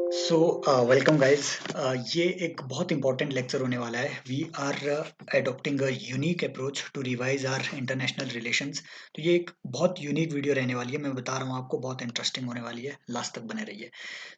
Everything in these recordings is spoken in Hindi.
So welcome guys. ये एक बहुत इंपॉर्टेंट लेक्चर होने वाला है। We are adopting a unique approach to revise our international relations. तो ये एक बहुत यूनिक वीडियो रहने वाली है। मैं बता रहा हूँ आपको, बहुत इंटरेस्टिंग होने वाली है। लास्ट तक बने रहिए।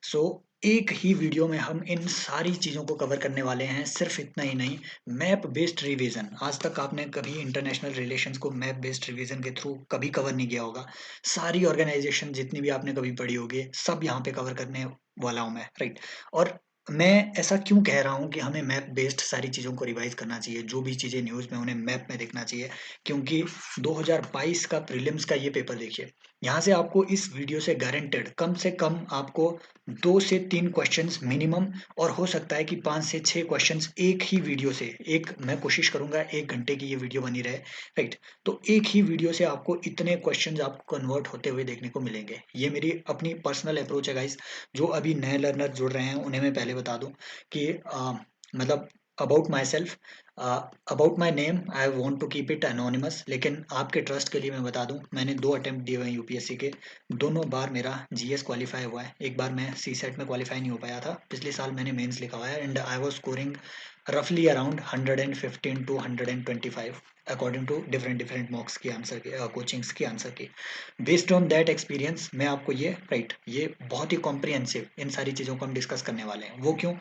सो एक ही वीडियो में हम इन सारी चीज़ों को कवर करने वाले हैं। सिर्फ इतना ही नहीं, मैप बेस्ड रिवीजन। आज तक आपने कभी इंटरनेशनल रिलेशंस को मैप बेस्ड रिवीजन के थ्रू कभी कवर नहीं किया होगा। सारी ऑर्गेनाइजेशन जितनी भी आपने कभी पढ़ी होगी, सब यहाँ पे कवर करने वाला हूँ मैं, राइट। और मैं ऐसा क्यों कह रहा हूँ कि हमें मैप बेस्ड सारी चीज़ों को रिवाइज करना चाहिए, जो भी चीज़ें न्यूज़ में उन्हें मैप में देखना चाहिए। क्योंकि 2022 का प्रीलिम्स का ये पेपर देखिए, यहाँ से आपको इस वीडियो से गारंटेड कम से कम आपको 2 से 3 क्वेश्चंस मिनिमम, और हो सकता है कि 5 से 6 क्वेश्चंस एक ही वीडियो से। एक मैं कोशिश करूंगा 1 घंटे की ये वीडियो बनी रहे, राइट। तो एक ही वीडियो से आपको इतने क्वेश्चंस आपको कन्वर्ट होते हुए देखने को मिलेंगे। ये मेरी अपनी पर्सनल अप्रोच है गाइस। जो अभी नए लर्नर जुड़ रहे हैं उन्हें मैं पहले बता दूं कि मतलब about myself, about my name I want to keep it anonymous. लेकिन आपके ट्रस्ट के लिए मैं बता दूं, मैंने 2 अटेम्प्ट दिए हुए हैं यूपीएससी के। दोनों बार मेरा जीएस क्वालिफाई हुआ है। एक बार मैं सी सेट में क्वालिफाई नहीं हो पाया था। पिछले साल मैंने मेंस लिखा हुआ है एंड आई वाज स्कोरिंग रफली around 115 to 125 according to different different mocks की आंसर के, कोचिंग्स की आंसर की। बेस्ड ऑन दैट एक्सपीरियंस मैं आपको ये, राइट, ये बहुत ही कॉम्प्रिहेंसिव इन सारी चीज़ों को हम डिस्कस करने वाले हैं। वो क्यों?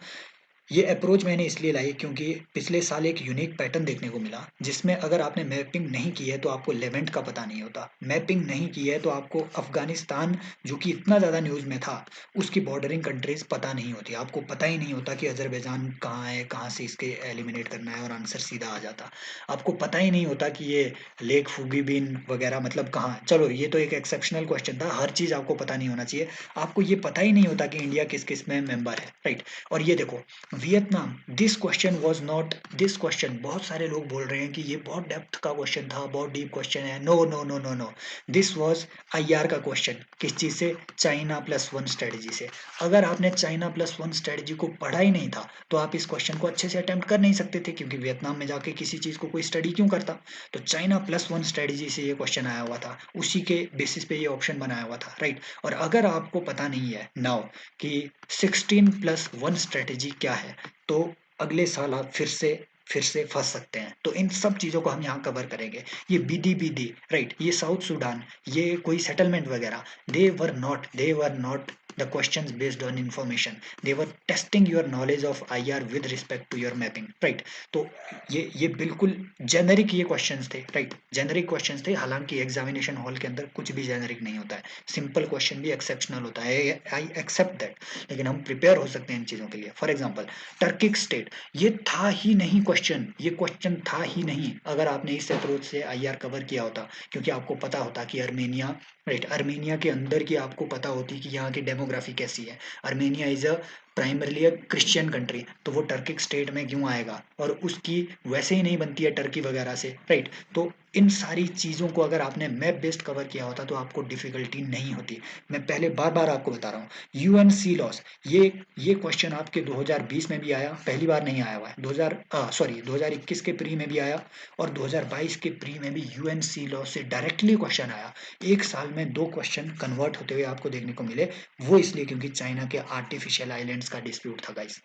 ये अप्रोच मैंने इसलिए लाई क्योंकि पिछले साल एक यूनिक पैटर्न देखने को मिला, जिसमें अगर आपने मैपिंग नहीं की है तो आपको लेवेंट का पता नहीं होता। मैपिंग नहीं की है तो आपको अफगानिस्तान, जो कि इतना ज़्यादा न्यूज़ में था, उसकी बॉर्डरिंग कंट्रीज पता नहीं होती। आपको पता ही नहीं होता कि अजरबैजान कहाँ है, कहाँ से इसके एलिमिनेट करना है, और आंसर सीधा आ जाता। आपको पता ही नहीं होता कि ये लेक फुगीबिन वगैरह मतलब कहाँ। चलो, ये तो एक एक्सेप्शनल क्वेश्चन था, हर चीज़ आपको पता नहीं होना चाहिए। आपको ये पता ही नहीं होता कि इंडिया किस किस में मेंबर है, राइट। और ये देखो, Vietnam, this question was not this question. बहुत सारे लोग बोल रहे हैं कि ये बहुत डेप्थ का क्वेश्चन था, बहुत डीप क्वेश्चन है। No no no no no, this was IR का क्वेश्चन। किस चीज से? चाइना+1 स्ट्रेटजी से। अगर आपने चाइना+1 स्ट्रेटजी को पढ़ा ही नहीं था तो आप इस क्वेश्चन को अच्छे से अटेम्प्ट कर नहीं सकते थे, क्योंकि वियतनाम में जाके किसी चीज को कोई स्टडी क्यों करता। तो चाइना+1 स्ट्रेटजी से ये क्वेश्चन आया हुआ था, उसी के बेसिस पे ये ऑप्शन बनाया हुआ था, राइट। और अगर आपको पता नहीं है नाउ कि 16+1 स्ट्रेटेजी क्या है, तो अगले साल आप फिर से फंस सकते हैं। तो इन सब चीज़ों को हम यहाँ कवर करेंगे। ये बीडी राइट, ये साउथ सूडान, ये कोई सेटलमेंट वगैरह, they were not the questions based on information. They were testing your knowledge of IR with respect to your mapping, right. तो ये बिल्कुल जेनरिक ये क्वेश्चंस थे, राइट। जेनरिक क्वेश्चंस थे, हालांकि एग्जामिनेशन हॉल के अंदर कुछ भी जेनरिक नहीं होता है। सिंपल क्वेश्चन भी एक्सेप्शनल होता है, आई एक्सेप्ट दैट। लेकिन हम प्रिपेयर हो सकते हैं इन चीज़ों के लिए। फॉर एग्जाम्पल, टर्किक स्टेट, ये था ही नहीं क्वेश्चन, ये क्वेश्चन था ही नहीं अगर आपने इस अप्रोच से आईआर कवर किया होता। क्योंकि आपको पता होता कि अर्मेनिया, राइट, अर्मेनिया के अंदर की आपको पता होती कि यहाँ की डेमोग्राफी कैसी है। Armenia is a primarily a Christian country, तो वो टर्किक स्टेट में क्यों आएगा, और उसकी वैसे ही नहीं बनती है टर्की वगैरह से, राइट। तो इन सारी चीज़ों को अगर आपने मैप बेस्ड कवर किया होता तो आपको डिफिकल्टी नहीं होती। मैं पहले बार बार आपको बता रहा हूँ। यूएनसी लॉस, ये क्वेश्चन आपके 2020 में भी आया, पहली बार नहीं आया हुआ है। 2021 के प्री में भी आया, और 2022 के प्री में भी यूएनसी लॉस से डायरेक्टली क्वेश्चन आया। एक साल में 2 क्वेश्चन कन्वर्ट होते हुए आपको देखने को मिले। वो इसलिए क्योंकि चाइना के आर्टिफिशियल आइलैंड्स का डिस्प्यूट था गाइस,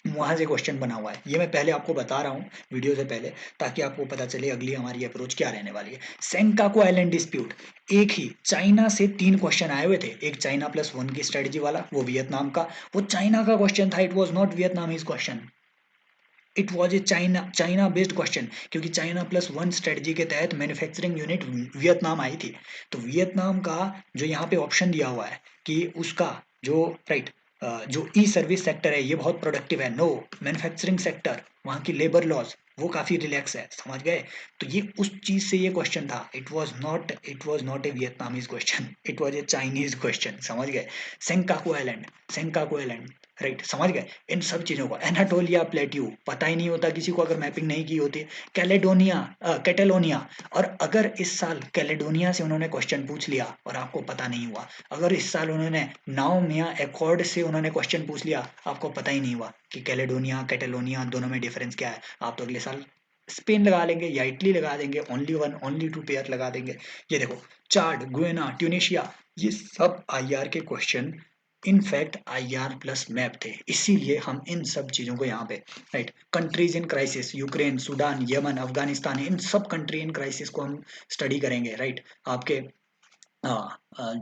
वहां से क्वेश्चन बना हुआ है। ये मैं पहले आपको बता रहा हूँ वीडियो से पहले, ताकि आपको पता चले अगली हमारी अप्रोच क्या रहने वाली है। सेंकाकू आइलैंड डिस्प्यूट, एक ही चाइना से 3 क्वेश्चन आए हुए थे। एक चाइना+1 की स्ट्रेटजी वाला, वो वियतनाम का, वो चाइना का क्वेश्चन था। It was not Vietnamese question, it was A China based question. क्योंकि चाइना+1 स्ट्रेटजी के तहत मैन्युफैक्चरिंग यूनिट वियतनाम आई थी। तो वियतनाम का जो यहाँ पे ऑप्शन दिया हुआ है कि उसका जो, राइट, जो ई सर्विस सेक्टर है ये बहुत प्रोडक्टिव है। नो, मैन्युफैक्चरिंग सेक्टर, वहाँ की लेबर लॉज वो काफी रिलैक्स है, समझ गए। तो ये उस चीज से ये क्वेश्चन था। It was not a Vietnamese question, it was a Chinese question, समझ गए। सेंकाकू आइलैंड, राइट, समझ गए। इन सब चीजों को, एनाटोलिया प्लेट्यू, पता ही नहीं होता किसी को अगर मैपिंग नहीं की होती। कैटेलोनिया, और अगर इस साल कैलेडोनिया से उन्होंने क्वेश्चन पूछ लिया और आपको पता नहीं हुआ, अगर इस साल उन्होंने नाओमिया एकॉर्ड से उन्होंने क्वेश्चन पूछ लिया, आपको पता ही नहीं हुआ कि कैलेडोनिया कैटेलोनिया दोनों में डिफरेंस क्या है, आप तो अगले साल स्पेन लगा लेंगे या इटली लगा देंगे, only one only two pair लगा देंगे। ये देखो, चाड, गुएना, ट्यूनिशिया, ये सब आईआर के question in fact IR plus map थे, इसीलिए हम इन सब चीजों को यहाँ पे right, countries in crisis, Ukraine, Sudan, Yemen, Afghanistan, इन सब कंट्री इन क्राइसिस को हम स्टडी करेंगे राइट। आपके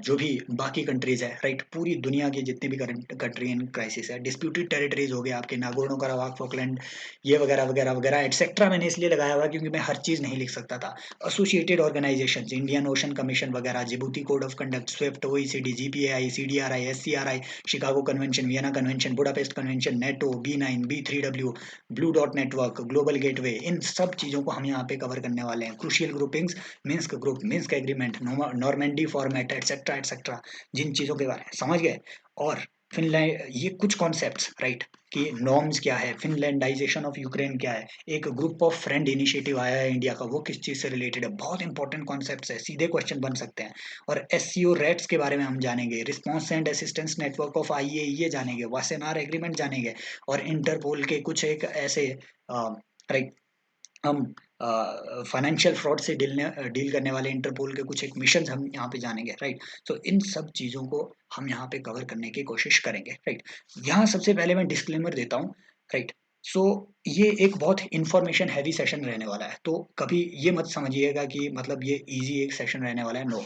जो भी बाकी कंट्रीज है राइट, पूरी दुनिया की जितनी भी कंट्री इन क्राइसिस है, डिस्प्यूटेड टेरिटरीज हो गए आपके नागोर्नो कराबाख, फॉकलैंड, ये वगैरह वगैरह वगैरह एटसेट्रा, मैंने इसलिए लगाया हुआ क्योंकि मैं हर चीज नहीं लिख सकता था। Associated organisations, Indian Ocean Commission वगैरह, Djibouti code of conduct, SWIFT, OECD, GPAI, CDRI, SCRI, Chicago convention, Vienna convention, Budapest convention, NATO, B9, B3W, Blue Dot Network, Global Gateway, इन सब चीजों को हम यहाँ पे कवर करने वाले हैं। Crucial groupings, Minsk group, Minsk agreement, Normandy format, etcetera etcetera, जिन चीजों के बारे में समझ गए। और फिनलैंड, ये कुछ कॉन्सेप्ट्स राइट कि नॉर्म्स क्या है, फिनलैंडाइजेशन ऑफ यूक्रेन क्या है, एक ग्रुप ऑफ फ्रेंड इनिशिएटिव आया है इंडिया का, वो किस चीज से रिलेटेड है, बहुत इंपॉर्टेंट कॉन्सेप्ट्स है, सीधे क्वेश्चन बन सकते हैं। और एससीओ रेट्स के बारे में हम जानेंगे, response and assistance network of IAEA जानेंगे, वासेनार एग्रीमेंट जानेंगे, और इंटरपोल के कुछ एक ऐसे राइट, हम फाइनेंशियल फ्रॉड से डील करने वाले इंटरपोल के कुछ एक मिशन हम यहाँ पे जानेंगे राइट। तो इन सब चीज़ों को हम यहाँ पे कवर करने की कोशिश करेंगे राइट। यहाँ सबसे पहले मैं डिस्क्लेमर देता हूँ राइट। सो ये एक बहुत इंफॉर्मेशन हैवी सेशन रहने वाला है, तो कभी ये मत समझिएगा कि मतलब ये इजी एक सेशन रहने वाला है, नो,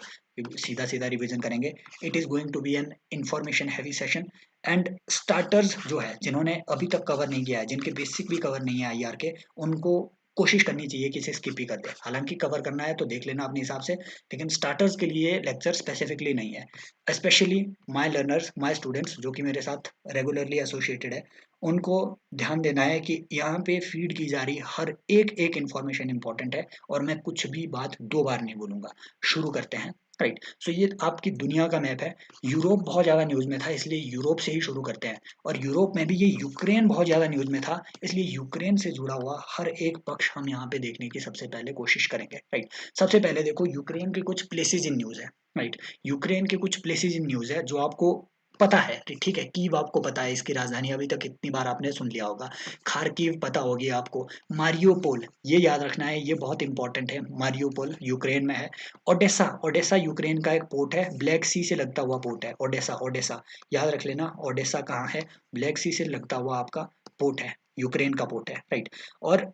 सीधा सीधा रिवीजन करेंगे। It is going to be an information heavy session. And starters जो है, जिन्होंने अभी तक कवर नहीं किया है, जिनके बेसिक भी कवर नहीं है आईआर के, उनको कोशिश करनी चाहिए कि इसे स्किप ही कर दे। हालांकि कवर करना है तो देख लेना अपने हिसाब से, लेकिन स्टार्टर्स के लिए लेक्चर स्पेसिफिकली नहीं है। Specially my learners, my students जो कि मेरे साथ रेगुलरली एसोसिएटेड है, उनको ध्यान देना है कि यहाँ पे फीड की जा रही हर एक एक इंफॉर्मेशन इंपॉर्टेंट है, और मैं कुछ भी बात दो बार नहीं बोलूंगा। शुरू करते हैं राइट। सो ये आपकी दुनिया का मैप है। यूरोप बहुत ज्यादा न्यूज में था, इसलिए यूरोप से ही शुरू करते हैं। और यूरोप में भी ये यूक्रेन बहुत ज्यादा न्यूज में था, इसलिए यूक्रेन से जुड़ा हुआ हर एक पक्ष हम यहाँ पे देखने की सबसे पहले कोशिश करेंगे राइट। सबसे पहले देखो, यूक्रेन के कुछ प्लेसेस इन न्यूज है राइट। यूक्रेन के कुछ प्लेसेस इन न्यूज है जो आपको पता है, ठीक है, कीव आपको पता है, इसकी राजधानी अभी तक कितनी बार आपने सुन लिया होगा। खार्किव पता होगी आपको। मारियोपोल, ये याद रखना है, ये बहुत इंपॉर्टेंट है। मारियोपोल यूक्रेन में है। ओडेसा, ओडेसा यूक्रेन का एक पोर्ट है, ब्लैक सी से लगता हुआ पोर्ट है ओडेसा। ओडेसा याद रख लेना, ओडेसा कहाँ है, ब्लैक सी से लगता हुआ आपका पोर्ट है, यूक्रेन का पोर्ट है राइट। और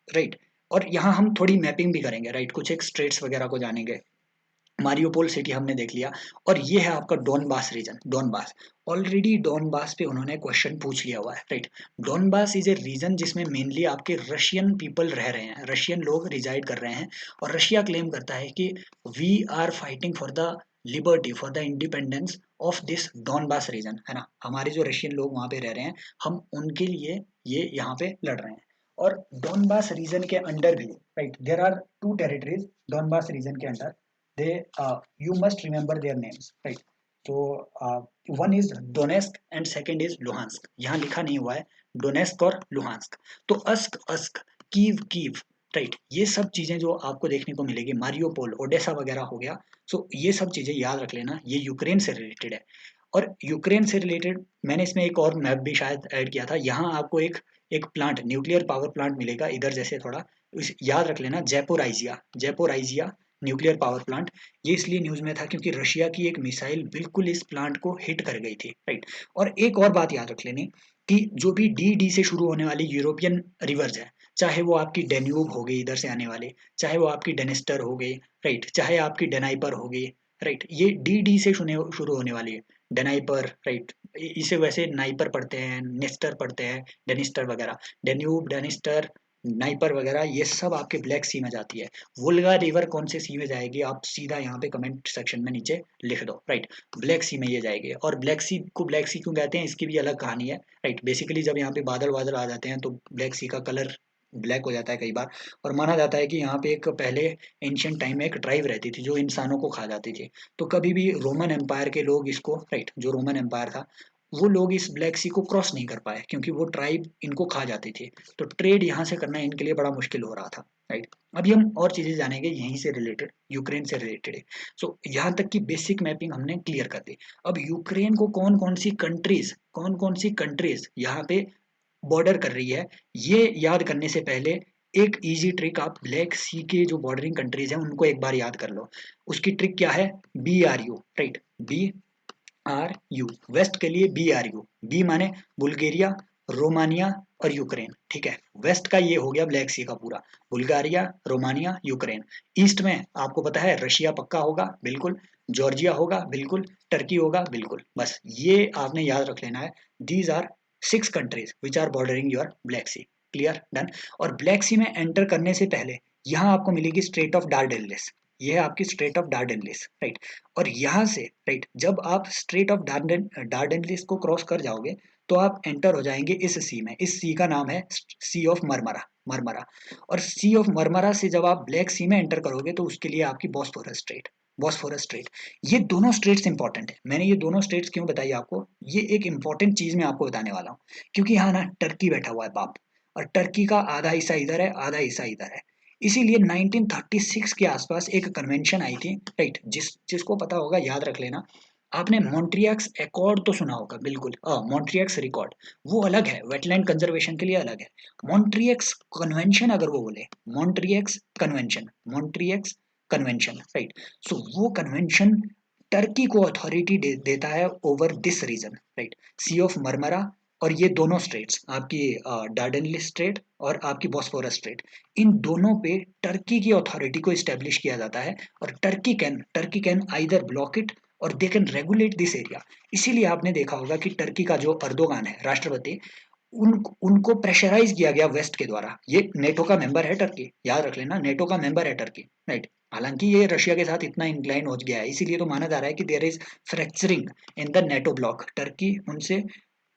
राइट, और यहाँ हम थोड़ी मैपिंग भी करेंगे राइट, कुछ एक स्ट्रेट्स वगैरह को जानेंगे। मारियोपोल सिटी हमने देख लिया। और ये है आपका Donbas region, Donbas. Already Donbas पे उन्होंने क्वेश्चन पूछ लिया हुआ है right. Donbas is a region जिसमें मेनली आपके रशियन पीपल रह रहे हैं, रशियन लोग रिजाइड कर रहे हैं। और रशिया क्लेम करता है कि we are fighting for the liberty, for the independence of this Donbas region, है ना। हमारे जो रशियन लोग वहां पे रह रहे हैं, हम उनके लिए ये यहाँ पे लड़ रहे हैं। और डोनबास रीजन के अंडर भी right, there are two territories Donbas region के under. they you must remember their names right। तो one is Donetsk and second is Luhansk, यहाँ लिखा नहीं हुआ है डोनेस्क और लुहांस्क। तो ask ask, Kyiv Kyiv right, ये सब चीजें जो आपको देखने को मिलेगी, मारियोपोल, ओडेसा वगैरह हो गया। सो ये सब चीजें याद रख लेना, ये यूक्रेन से रिलेटेड है। और यूक्रेन से रिलेटेड मैंने इसमें एक और मैप भी शायद ऐड किया था, यहाँ आपको एक एक प्लांट, न्यूक्लियर पावर प्लांट मिलेगा इधर जैसे थोड़ा, याद रख लेना, जयपोराइजिया, जयपोराइजिया न्यूक्लियर पावर प्लांट। ये इसलिए न्यूज में था क्योंकि रशिया की एक मिसाइल बिल्कुल इस प्लांट को हिट कर गई थी राइट। और एक और बात याद रख लेनी कि जो भी डी से शुरू होने वाली यूरोपियन रिवर्स है, चाहे वो आपकी डेन्यूब हो गई इधर से आने वाले, चाहे वो आपकी डेनिस्टर हो गई राइट, चाहे आपकी डेनाइपर हो गई राइट, ये डी से शुरू होने वाली है, डेनाइपर राइट। इसे वैसे नाइपर पढ़ते हैं, नेस्टर पढ़ते हैं, डेनिस्टर वगैरह, डेन्यूब, डेनिस्टर, नाइपर वगैरह, ये सब आपके ब्लैक सी में जाती है। वोल्गा रिवर कौन से सी में जाएगी, आप सीधा यहाँ पे कमेंट सेक्शन में नीचे लिख दो राइट। ब्लैक सी में ये जाएगी। और ब्लैक सी को ब्लैक सी क्यों कहते हैं, इसकी भी अलग कहानी है राइट। बेसिकली जब यहाँ पे बादल वादल आ जाते हैं तो ब्लैक सी का कलर ब्लैक हो जाता है कई बार। और माना जाता है कि यहाँ पे एक पहले एंशियंट टाइम में एक ट्राइब रहती थी जो इंसानों को खा जाती थी। तो कभी भी रोमन एम्पायर के लोग इसको राइट, जो रोमन एम्पायर था, वो लोग इस ब्लैक सी को क्रॉस नहीं कर पाए क्योंकि वो ट्राइब इनको खा जाती थी। तो ट्रेड यहाँ से करना इनके लिए बड़ा मुश्किल हो रहा था राइट। अभी हम और चीजें जानेंगे यहीं से रिलेटेड, यूक्रेन से रिलेटेड है। सो यहाँ तक की बेसिक मैपिंग हमने क्लियर कर दी। अब यूक्रेन को कौन कौन सी कंट्रीज यहाँ पे बॉर्डर कर रही है, ये याद करने से पहले एक इजी ट्रिक, आप ब्लैक सी के जो बॉर्डरिंग कंट्रीज हैं उनको एक बार याद कर लो। उसकी ट्रिक क्या है, BRU right, B BRU, west के लिए BRU, बी माने बुल्गारिया, रोमानिया और यूक्रेन, ठीक है। वेस्ट का ये हो गया ब्लैक सी का पूरा, बुल्गारिया, रोमानिया, यूक्रेन। ईस्ट में आपको पता है रशिया पक्का होगा, बिल्कुल। जॉर्जिया होगा, बिल्कुल। टर्की होगा, बिल्कुल। बस ये आपने याद रख लेना है। These are 6 countries which are bordering your Black Sea. Clear, done. और ब्लैक सी में एंटर करने से पहले यहाँ आपको मिलेगी स्ट्रेट ऑफ डार्डेनलिस, ये है आपकी स्ट्रेट ऑफ डार्डेनलिस, राइट। और यहाँ से, राइट, जब आप स्ट्रेट ऑफ डार्डेनलिस को क्रॉस कर जाओगे तो आप एंटर हो जाएंगे इस सी में। इस सी का नाम है सी ऑफ मरमरा, मरमरा। और सी ऑफ मरमरा से जब आप ब्लैक सी में एंटर करोगे तो उसके लिए आपकी बॉस्फोरस स्ट्रेट, बॉस्फोरस स्ट्रेट। ये दोनों स्ट्रेट्स इंपॉर्टेंट है। मैंने ये दोनों स्ट्रेट्स क्यों बताई आपको, ये एक इंपॉर्टेंट चीज मैं आपको बताने वाला हूँ। क्योंकि यहाँ ना टर्की बैठा हुआ है बाप, और टर्की का आधा हिस्सा इधर है, आधा हिस्सा इधर है। इसीलिए 1936 के आसपास एक कन्वेंशन आई थी, राइट। जिसको पता होगा याद रख लेना। आपने मॉन्ट्रियक्स एकॉर्ड तो सुना होगा, बिल्कुल। मॉन्ट्रियक्स रिकॉर्ड, वो अलग है, वेटलैंड कंजर्वेशन के लिए अलग है। मॉन्ट्रियक्स कन्वेंशन अगर वो बोले, Montreux convention, Montreux convention, right. So वो कन्वेंशन टर्की को अथॉरिटी देता है over this region, right. Sea of Marmara और ये दोनों स्ट्रेट्स आपकी, डार्डेनलिस स्ट्रेट और आपकी बॉस्फोरस स्ट्रेट, इन दोनों पे टर्की की अथॉरिटी को स्टेब्लिश किया जाता है। और Turkey can either block it or they can regulate this area. इसीलिए आपने देखा होगा कि टर्की का जो अर्दोगान है राष्ट्रपति, उनको प्रेशराइज किया गया वेस्ट के द्वारा। ये नेटो का मेंबर है टर्की, याद रख लेना, नेटो का मेंबर है टर्की, राइट। हालांकि ये रशिया के साथ इतना इंक्लाइन हो गया है, इसीलिए तो माना जा रहा है कि there is fracturing in the NATO bloc, Turkey उनसे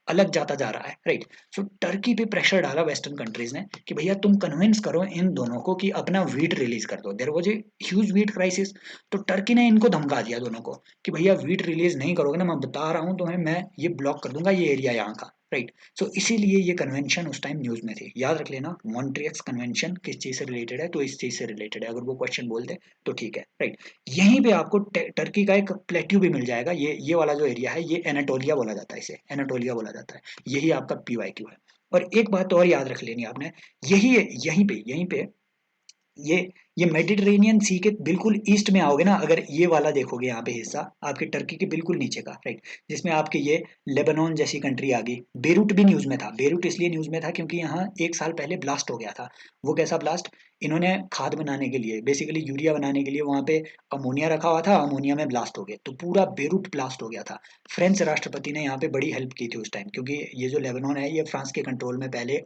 अलग जाता जा रहा है, राइट। सो टर्की पे प्रेशर डाला वेस्टर्न कंट्रीज ने कि भैया तुम कन्विंस करो इन दोनों को कि अपना वीट रिलीज कर दो। There was a huge wheat crisis. तो टर्की ने इनको धमका दिया दोनों को कि भैया वीट रिलीज नहीं करोगे ना, मैं बता रहा हूँ तुम्हें, मैं ये ब्लॉक कर दूंगा ये एरिया यहाँ का, राइट। सो इसीलिए ये कन्वेंशन उस टाइम न्यूज में थी। याद रख लेना, मॉन्ट्रियक्स कन्वेंशन किस चीज से रिलेटेड है, तो इस चीज से रिलेटेड है। अगर वो क्वेश्चन बोल दे तो ठीक है, राइट। यहीं पे आपको टर्की का एक प्लेट्यू भी मिल जाएगा। ये वाला जो एरिया है, ये एनाटोलिया बोला जाता है, इसे एनाटोलिया बोला जाता है। यही आपका PYQ है। और एक बात और याद रख लेनी आपने, यही यहीं पे ये ये मेडिटेरेनियन सी के बिल्कुल ईस्ट में आओगे ना, अगर ये वाला देखोगे यहाँ पे हिस्सा आपके टर्की के बिल्कुल नीचे का, राइट, जिसमें आपके ये लेबनान जैसी कंट्री आ गई। बेरूट भी न्यूज में था। बेरूट इसलिए न्यूज में था क्योंकि यहाँ एक साल पहले ब्लास्ट हो गया था। वो कैसा ब्लास्ट, इन्होंने खाद बनाने के लिए, बेसिकली यूरिया बनाने के लिए वहां पे अमोनिया रखा हुआ था, अमोनिया में ब्लास्ट हो गया तो पूरा बेरूट ब्लास्ट हो गया था। फ्रेंच राष्ट्रपति ने यहाँ पे बड़ी हेल्प की थी उस टाइम, क्योंकि ये जो लेबनान है ये फ्रांस के कंट्रोल में पहले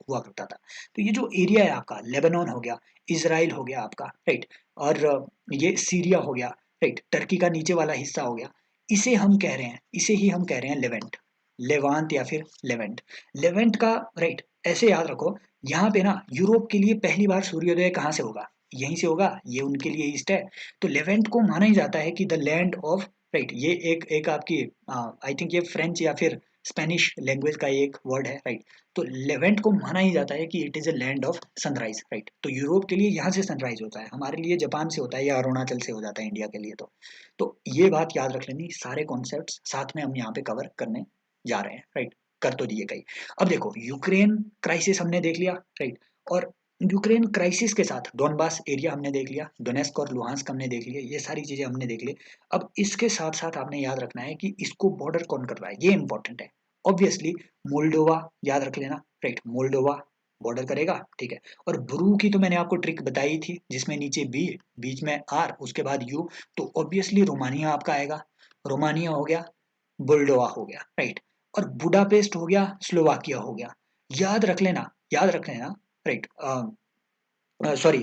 हुआ करता था। तो ये जो एरिया है आपका, लेबनान हो गया, इज़राइल हो गया आपका, राइट, और ये सीरिया हो गया, राइट, टर्की का नीचे वाला हिस्सा हो गया। इसे हम कह रहे हैं, इसे ही हम कह रहे हैं लेवेंट, लेवांत या फिर लेवेंट। लेवेंट का, राइट, ऐसे याद रखो, यहाँ पे ना यूरोप के लिए पहली बार सूर्योदय कहाँ से होगा, यहीं से होगा, ये उनके लिए ईस्ट है। तो लेवेंट को माना ही जाता है कि द लैंड ऑफ, राइट, ये एक एक आपकी, आई थिंक ये फ्रेंच या फिर स्पेनिश लैंग्वेज का एक वर्ड है, राइट। तो लेवेंट को माना ही जाता है कि it is a land of sunrise, right. तो यूरोप के लिए यहाँ से सनराइज होता है, हमारे लिए जापान से होता है या अरुणाचल से हो जाता है इंडिया के लिए। तो ये बात याद रख लेनी, सारे कॉन्सेप्ट्स साथ में हम यहाँ पे कवर करने जा रहे हैं, राइट। कर तो दिए कई। अब देखो यूक्रेन क्राइसिस हमने देख लिया, राइट। और यूक्रेन क्राइसिस के साथ डोनबास एरिया हमने देख लिया, डोनेस्क और लुहांस्क हमने देख लिया, ये सारी चीजें हमने देख ली। अब इसके साथ साथ आपने याद रखना है कि इसको बॉर्डर कौन कर रहा है, ये इंपॉर्टेंट है। ऑब्वियसली मोल्डोवा, याद रख लेना, राइट, मोल्डोवा बॉर्डर करेगा, ठीक है। और ब्रू की तो मैंने आपको ट्रिक बताई थी, जिसमें नीचे बी, बीच में आर, उसके बाद यू। तो ऑब्वियसली रोमानिया आपका आएगा, रोमानिया हो गया, बुल्डोवा हो गया, राइट। और बुडापेस्ट हो गया, स्लोवाकिया हो गया। याद रख लेना, याद रख लेना, राइट। सॉरी,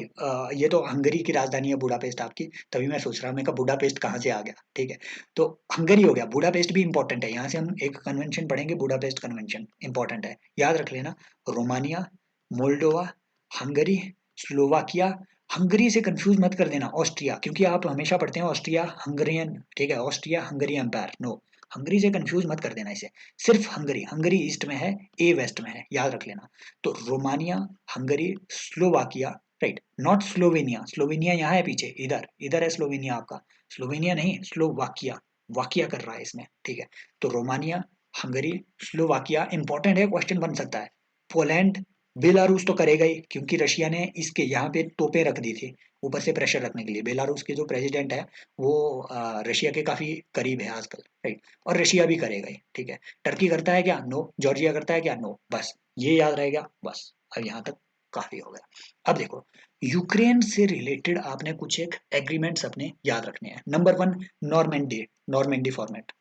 ये तो हंगरी की राजधानी है बुडापेस्ट आपकी, तभी मैं सोच रहा हूँ मैं कहा बुडापेस्ट कहाँ से आ गया, ठीक है। तो हंगरी हो गया, बुडापेस्ट भी इंपॉर्टेंट है, यहाँ से हम एक कन्वेंशन पढ़ेंगे, बुडापेस्ट कन्वेंशन इंपॉर्टेंट है, याद रख लेना। Romania, Moldova, Hungary, Slovakia. Hungary से कंफ्यूज मत कर देना ऑस्ट्रिया, क्योंकि आप हमेशा पढ़ते हैं ऑस्ट्रिया हंगरियन, ठीक है, Austria Hungary empire, no, Hungary से कंफ्यूज मत कर देना इसे। सिर्फ हंगरी, हंगरी ईस्ट में है, ए वेस्ट में है, याद रख लेना। तो Romania, Hungary, Slovakia, right, not Slovenia, Slovenia यहाँ है पीछे, इधर इधर है स्लोवेनिया आपका, स्लोवेनिया नहीं, स्लोवाकिया, वाकिया कर रहा है इसमें, ठीक है। तो रोमानिया, हंगरी, स्लोवाकिया, इंपॉर्टेंट है, क्वेश्चन बन सकता है। पोलैंड, बेलारूस तो करेगा ही, क्योंकि रशिया ने इसके यहाँ पे तोपें रख दी थी ऊपर से प्रेशर रखने के लिए। बेलारूस के जो प्रेसिडेंट है वो रशिया के काफी करीब है आजकल, राइट। और रशिया भी करेगा ही, ठीक है। टर्की करता है क्या? नो। जॉर्जिया करता है क्या? नो। बस ये याद रहेगा, बस। अब यहाँ तक काफी हो गया। अब देखो, यूक्रेन से रिलेटेड आपने कुछ एक एग्रीमेंट्स अपने याद रखने हैं। Number one, Normandy. Normandy format.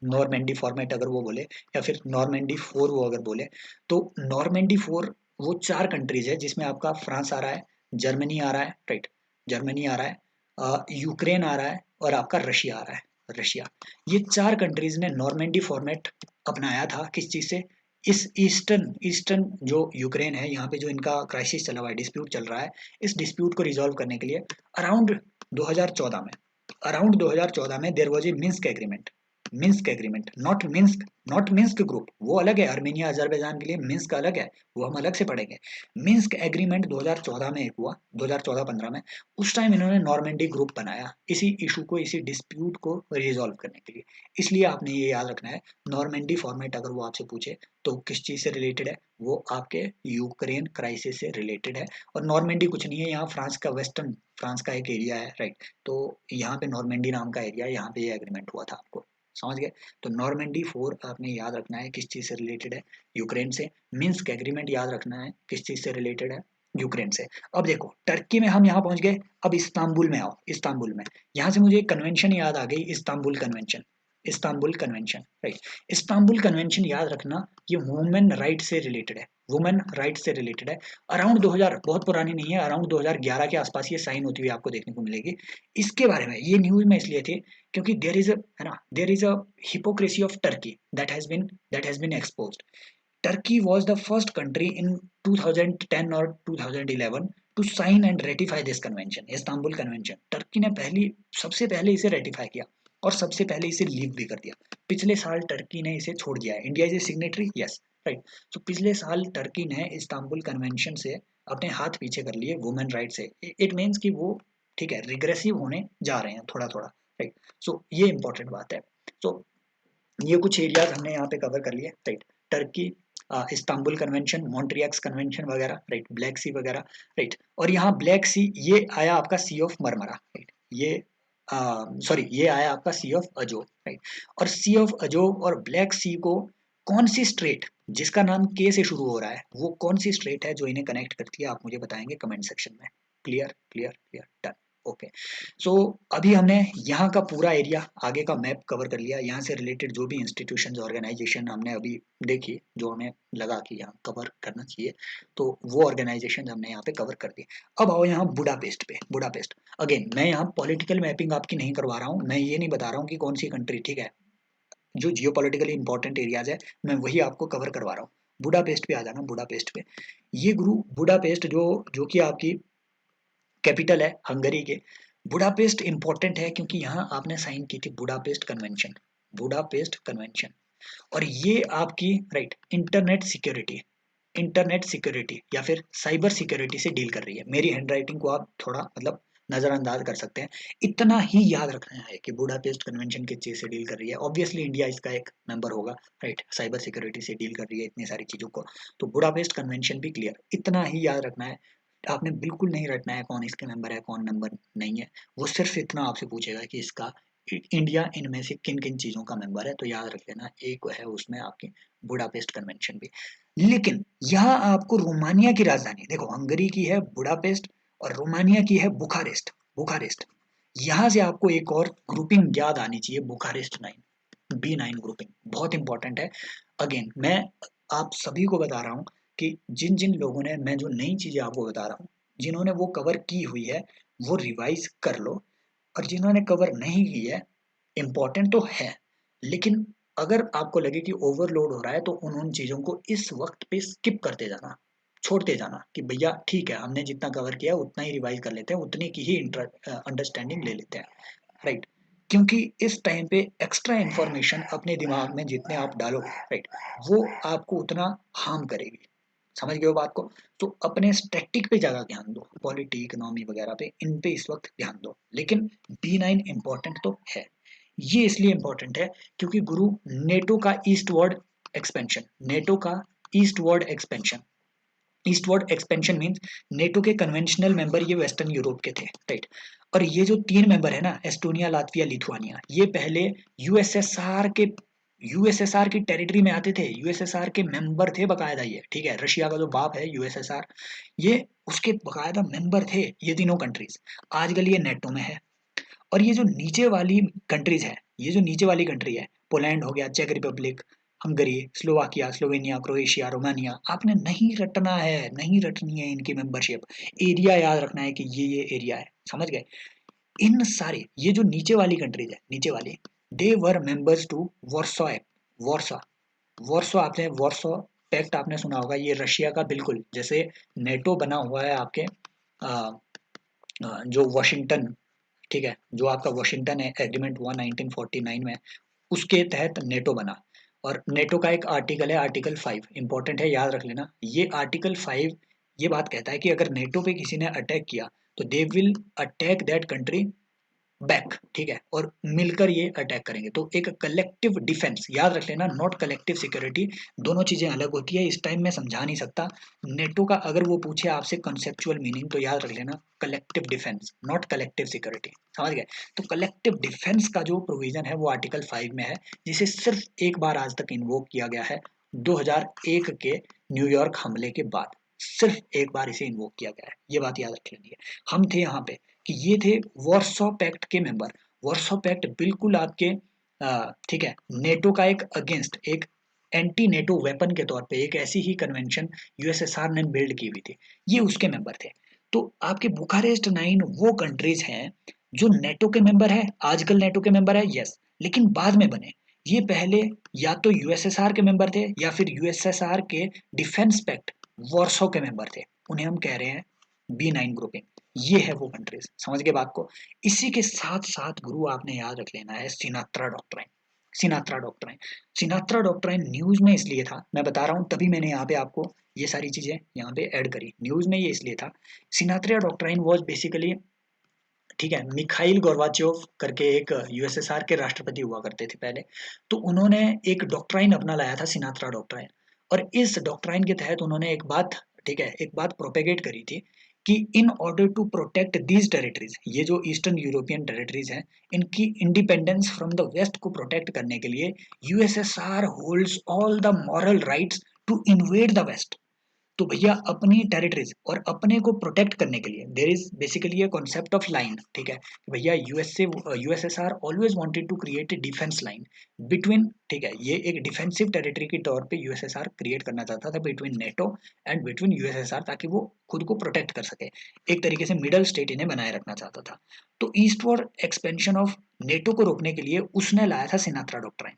Normandy format अगर वो बोले, या फिर नॉर्मेंडी फोर वो अगर बोले, तो नॉर्मेंडी फोर वो चार कंट्रीज है जिसमें आपका फ्रांस आ रहा है, जर्मनी आ रहा है, राइट। जर्मनी आ रहा है, यूक्रेन आ रहा है, और आपका रशिया आ रहा है, रशिया। ये चार कंट्रीज ने नॉर्मेंडी फॉर्मेट अपनाया था किस चीज से? इस ईस्टर्न ईस्टर्न जो यूक्रेन है, यहाँ पे जो इनका क्राइसिस चला हुआ है, डिस्प्यूट चल रहा है, इस डिस्प्यूट को रिजॉल्व करने के लिए अराउंड 2014 में, अराउंड 2014 में there was a Minsk agreement. Minsk agreement, not Minsk group, वो अलग है। अर्मेनिया अजरबैजान के लिए मिन्स्क अलग है, वो हम अलग से पढ़ेंगे। मिन्स्क एग्रीमेंट 2014 में एक हुआ, 2014-15 में। उस टाइम इन्होंने नॉर्मेंडी ग्रुप बनाया इसी इशू को, इसी डिस्प्यूट को रिजॉल्व करने के लिए। इसलिए आपने ये याद रखना है, नॉर्मेंडी फॉर्मेट अगर वो आपसे पूछे तो किस चीज से रिलेटेड है? वो आपके यूक्रेन क्राइसिस से रिलेटेड है। और नॉर्मेंडी कुछ नहीं है, यहाँ फ्रांस का, वेस्टर्न फ्रांस का एक एरिया है, राइट। तो यहाँ पे नॉर्मेंडी नाम का एरिया है, यहाँ पे ये एग्रीमेंट हुआ था, आपको समझ गए? तो नॉर्मेंडी फोर आपने याद रखना है किस चीज से रिलेटेड है? यूक्रेन से। मिन्स्क एग्रीमेंट याद रखना है किस चीज से रिलेटेड है? यूक्रेन से। अब देखो, टर्की में हम यहाँ पहुंच गए। अब इस्तांबुल में आओ, इस्तांबुल में। यहाँ से मुझे एक कन्वेंशन याद आ गई, Istanbul convention. Istanbul convention, right. Istanbul convention याद रखना, ये वुमेन राइट से रिलेटेड है, वुमेन राइट से रिलेटेड है। अराउंड 2000, बहुत पुरानी नहीं है, अराउंड 2011 के आसपास ये साइन होती हुई आपको देखने को मिलेगी। इसके बारे में ये न्यूज में इसलिए थी क्योंकि देयर इज अ, है ना, there is a hypocrisy of Turkey that has been exposed. Turkey was the first country in 2010 or 2011 to sign and ratify this convention, Istanbul convention. Turkey ने सबसे पहले इसे रेटिफाई किया और सबसे पहले इसे लीव भी कर दिया। पिछले साल टर्की ने इसे छोड़ दिया है। India is a signatory, yes, right. तो पिछले साल टर्की ने इस्तांबुल कन्वेंशन से अपने हाथ पीछे कर लिए वुमेन राइट से। इट मीन्स कि वो, ठीक है, रिग्रेसिव होने जा रहे हैं थोड़ा थोड़ा, राइट। सो ये इंपॉर्टेंट बात है। सो ये कुछ एरियाज हमने यहाँ पे कवर कर लिए, right. Turkey, Istanbul convention, Montreux convention वगैरह, राइट। ब्लैक सी वगैरह, राइट। और यहाँ ब्लैक सी ये आया आपका सी ऑफ मरमरा, राइट। ये सॉरी, ये आया आपका सी ऑफ अजोव, राइट। और सी ऑफ अजोव और ब्लैक सी को कौन सी स्ट्रेट, जिसका नाम के से शुरू हो रहा है, वो कौन सी स्ट्रेट है जो इन्हें कनेक्ट करती है, आप मुझे बताएंगे कमेंट सेक्शन में। Clear clear clear, done, okay. So अभी हमने यहाँ का पूरा एरिया, आगे का मैप कवर कर लिया। यहाँ से रिलेटेड जो भी इंस्टीट्यूशंस, ऑर्गेनाइजेशन हमने अभी देखी, जो हमें लगा कि यहाँ कवर करना चाहिए, तो वो ऑर्गेनाइजेशन हमने यहाँ पे कवर कर दी। अब आओ यहाँ बुडापेस्ट पे। बुडापेस्ट, अगेन मैं यहाँ पॉलिटिकल मैपिंग आपकी नहीं करवा रहा हूँ, मैं ये नहीं बता रहा हूँ कि कौन सी कंट्री, ठीक है। जो जियोपॉलिटिकली इंपॉर्टेंट एरियाज है, मैं वही आपको कवर करवा रहा हूँ। बुडापेस्ट पे आ जाना, बुडापेस्ट पे। ये गुरु बुडापेस्ट जो जो कि आपकी कैपिटल है हंगरी के। बुडापेस्ट इंपॉर्टेंट है क्योंकि यहाँ आपने साइन की थी बुडापेस्ट कन्वेंशन, बुडापेस्ट कन्वेंशन। और ये आपकी, राइट, इंटरनेट सिक्योरिटी या फिर साइबर सिक्योरिटी से डील कर रही है। मेरी हैंडराइटिंग को आप थोड़ा मतलब नजरअंदाज कर सकते हैं। इतना ही याद रखना है कि बुडापेस्ट कन्वेंशन किस चीज से डील कर रही है। ऑब्वियसली इंडिया इसका एक मेंबर होगा, राइट। साइबर सिक्योरिटी से डील कर रही है इतनी सारी चीजों को, तो बुडापेस्ट कन्वेंशन भी क्लियर, इतना ही याद रखना है। आपने बिल्कुल नहीं रटना है कौन इसके मेंबर है कौन नंबर नहीं है। वो सिर्फ इतना आपसे पूछेगा कि इसका इंडिया इनमें से किन किन चीजों का मेंबर है, तो याद रख लेना एक है उसमें आपकी बुडापेस्ट कन्वेंशन भी। लेकिन यहाँ आपको रोमानिया की राजधानी देखो, हंगरी की है बुडापेस्ट और रोमानिया की है बुखारेस्ट, बुखारेस्ट। यहाँ से आपको एक और ग्रुपिंग याद आनी चाहिए, बुखारेस्ट 9, B9 ग्रुपिंग, बहुत इंपॉर्टेंट है। अगेन मैं आप सभी को बता रहा हूँ कि जिन जिन लोगों ने, मैं जो नई चीजें आपको बता रहा हूँ, जिन्होंने वो कवर की हुई है वो रिवाइज कर लो। और जिन्होंने कवर नहीं की है, इम्पोर्टेंट तो है, लेकिन अगर आपको लगे कि ओवरलोड हो रहा है तो उन चीजों को इस वक्त पे स्किप करते जाना, छोड़ते जाना कि भैया ठीक है, हमने जितना कवर किया उतना ही रिवाइज कर लेते हैं, उतनी की ही अंडरस्टैंडिंग ले लेते हैं, राइट। क्योंकि इस टाइम पे एक्स्ट्रा इंफॉर्मेशन अपने दिमाग में जितने आप डालोगे, राइट, वो आपको उतना हार्म करेगी। समझ गए हो बात को? तो अपने स्टैटिक पे ज्यादा ध्यान दो, पॉलिटी इकोनॉमी वगैरह पे, इन पे इस वक्त ध्यान दो। लेकिन B9 इंपॉर्टेंट तो है। ये इसलिए इंपॉर्टेंट है क्योंकि गुरु, नेटो का ईस्टवर्ड एक्सपेंशन, नेटो का eastward expansion, eastward expansion means NATO के कन्वेंशनल मेंबर ये वेस्टर्न यूरोप के थे, राइट। और ये जो 3 मेंबर है ना, एस्टोनिया, लातविया, लिथुआनिया, ये पहले यूएसएसआर के यूएसएसआर की टेरिटरी में आते थे, यूएसएसआर के मेंबर थे बकायदा ये, ठीक है। रशिया का जो बाप है यूएसएसआर, ये उसके बकायदा मेंबर थे ये तीनों कंट्रीज। आजकल ये नेटो में है। और ये जो नीचे वाली कंट्रीज है, ये जो नीचे वाली कंट्री है, पोलैंड हो गया, चेक Republic, Hungary, Slovakia, Slovenia, Croatia, Romania, आपने नहीं रटना है, नहीं रटनी है इनकी मेंबरशिप। एरिया याद रखना है कि ये एरिया है, समझ गए। इन सारे ये जो नीचे वाली कंट्रीज है, नीचे वाली, they were members to Warsaw act, Warsaw, Warsaw, आपने वॉर्सो पैक्ट आपने सुना होगा, ये रशिया का बिल्कुल जैसे नेटो बना हुआ है आपके जो वॉशिंगटन, ठीक है, जो आपका वॉशिंगटन है एग्रीमेंट हुआ 1949 में, उसके तहत नेटो बना। और नेटो का एक आर्टिकल है, आर्टिकल 5, इंपॉर्टेंट है, याद रख लेना। ये आर्टिकल 5 ये बात कहता है कि अगर नेटो पे किसी ने अटैक किया तो they will attack that country back, ठीक है, और मिलकर ये अटैक करेंगे। तो एक कलेक्टिव डिफेंस, याद रख लेना, नॉट कलेक्टिव सिक्योरिटी, दोनों चीजें अलग होती है। इस टाइम में समझा नहीं सकता। नेटो का अगर वो पूछे आपसे कंसेप्चुअल मीनिंग तो याद रख लेना collective defence, not collective security, समझ गए। तो कलेक्टिव डिफेंस का जो प्रोविजन है वो आर्टिकल 5 में है, जिसे सिर्फ एक बार आज तक इन्वोक किया गया है, 2001 के न्यूयॉर्क हमले के बाद सिर्फ एक बार इसे इन्वोक किया गया है, ये बात याद रख लेनी है। हम थे यहाँ पे कि ये थे वॉर्सो पैक्ट के मेंबर। वॉर्सो पैक्ट बिल्कुल आपके ठीक है, नेटो का एक अगेंस्ट, एक एंटी नेटो वेपन के तौर पे एक ऐसी ही कन्वेंशन यूएसएसआर ने बिल्ड की हुई थी, ये उसके मेंबर थे। तो आपके बुखारेस्ट 9 वो कंट्रीज हैं जो नेटो के मेंबर है, आजकल नेटो के मेंबर है, यस, लेकिन बाद में बने। ये पहले या तो यूएसएसआर के मेंबर थे या फिर यूएसएसआर के डिफेंस पैक्ट वॉर्सो के मेंबर थे, उन्हें हम कह रहे हैं B9 ग्रुपिंग। ये है वो कंट्रीज, समझ गए बात को। इसी के साथ साथ गुरु आपने याद रख लेना है Sinatra doctrine. Sinatra doctrine, Sinatra doctrine news में इसलिए था, मैं बता रहा हूँ, तभी मैंने यहाँ पे आपको ये सारी चीजें यहाँ पे ऐड करी। न्यूज में ये इसलिए था, सिनात्रा डॉक्ट्राइन वाज बेसिकली, ठीक है, मिखाइल गोर्बाचोव करके एक यूएसएसआर के राष्ट्रपति हुआ करते थे पहले, तो उन्होंने एक डॉक्ट्राइन अपना लाया था, सिनात्रा डॉक्ट्राइन। और इस डॉक्ट्राइन के तहत उन्होंने एक बात, ठीक है, एक बात प्रोपेगेट करी थी कि in order to protect these territories, ये जो ईस्टर्न यूरोपियन टेरिटरीज हैं, इनकी इंडिपेंडेंस फ्रॉम द वेस्ट को प्रोटेक्ट करने के लिए USSR holds all the moral rights to invade the west. तो भैया अपनी टेरिटरीज और अपने को प्रोटेक्ट करने के लिए there is basically a concept of line, ठीक है, भैया USSR always wanted to create a defence line between, ठीक है, ये एक डिफेंसिव टेरिटरी के तौर पे यूएसएसआर क्रिएट करना चाहता था between NATO and between USSR, ताकि वो खुद को प्रोटेक्ट कर सके, एक तरीके से मिडल स्टेट इन्हें बनाए रखना चाहता था। तो ईस्टवर्ड एक्सपेंशन ऑफ नेटो को रोकने के लिए उसने लाया था सिनात्रा डॉक्ट्राइन।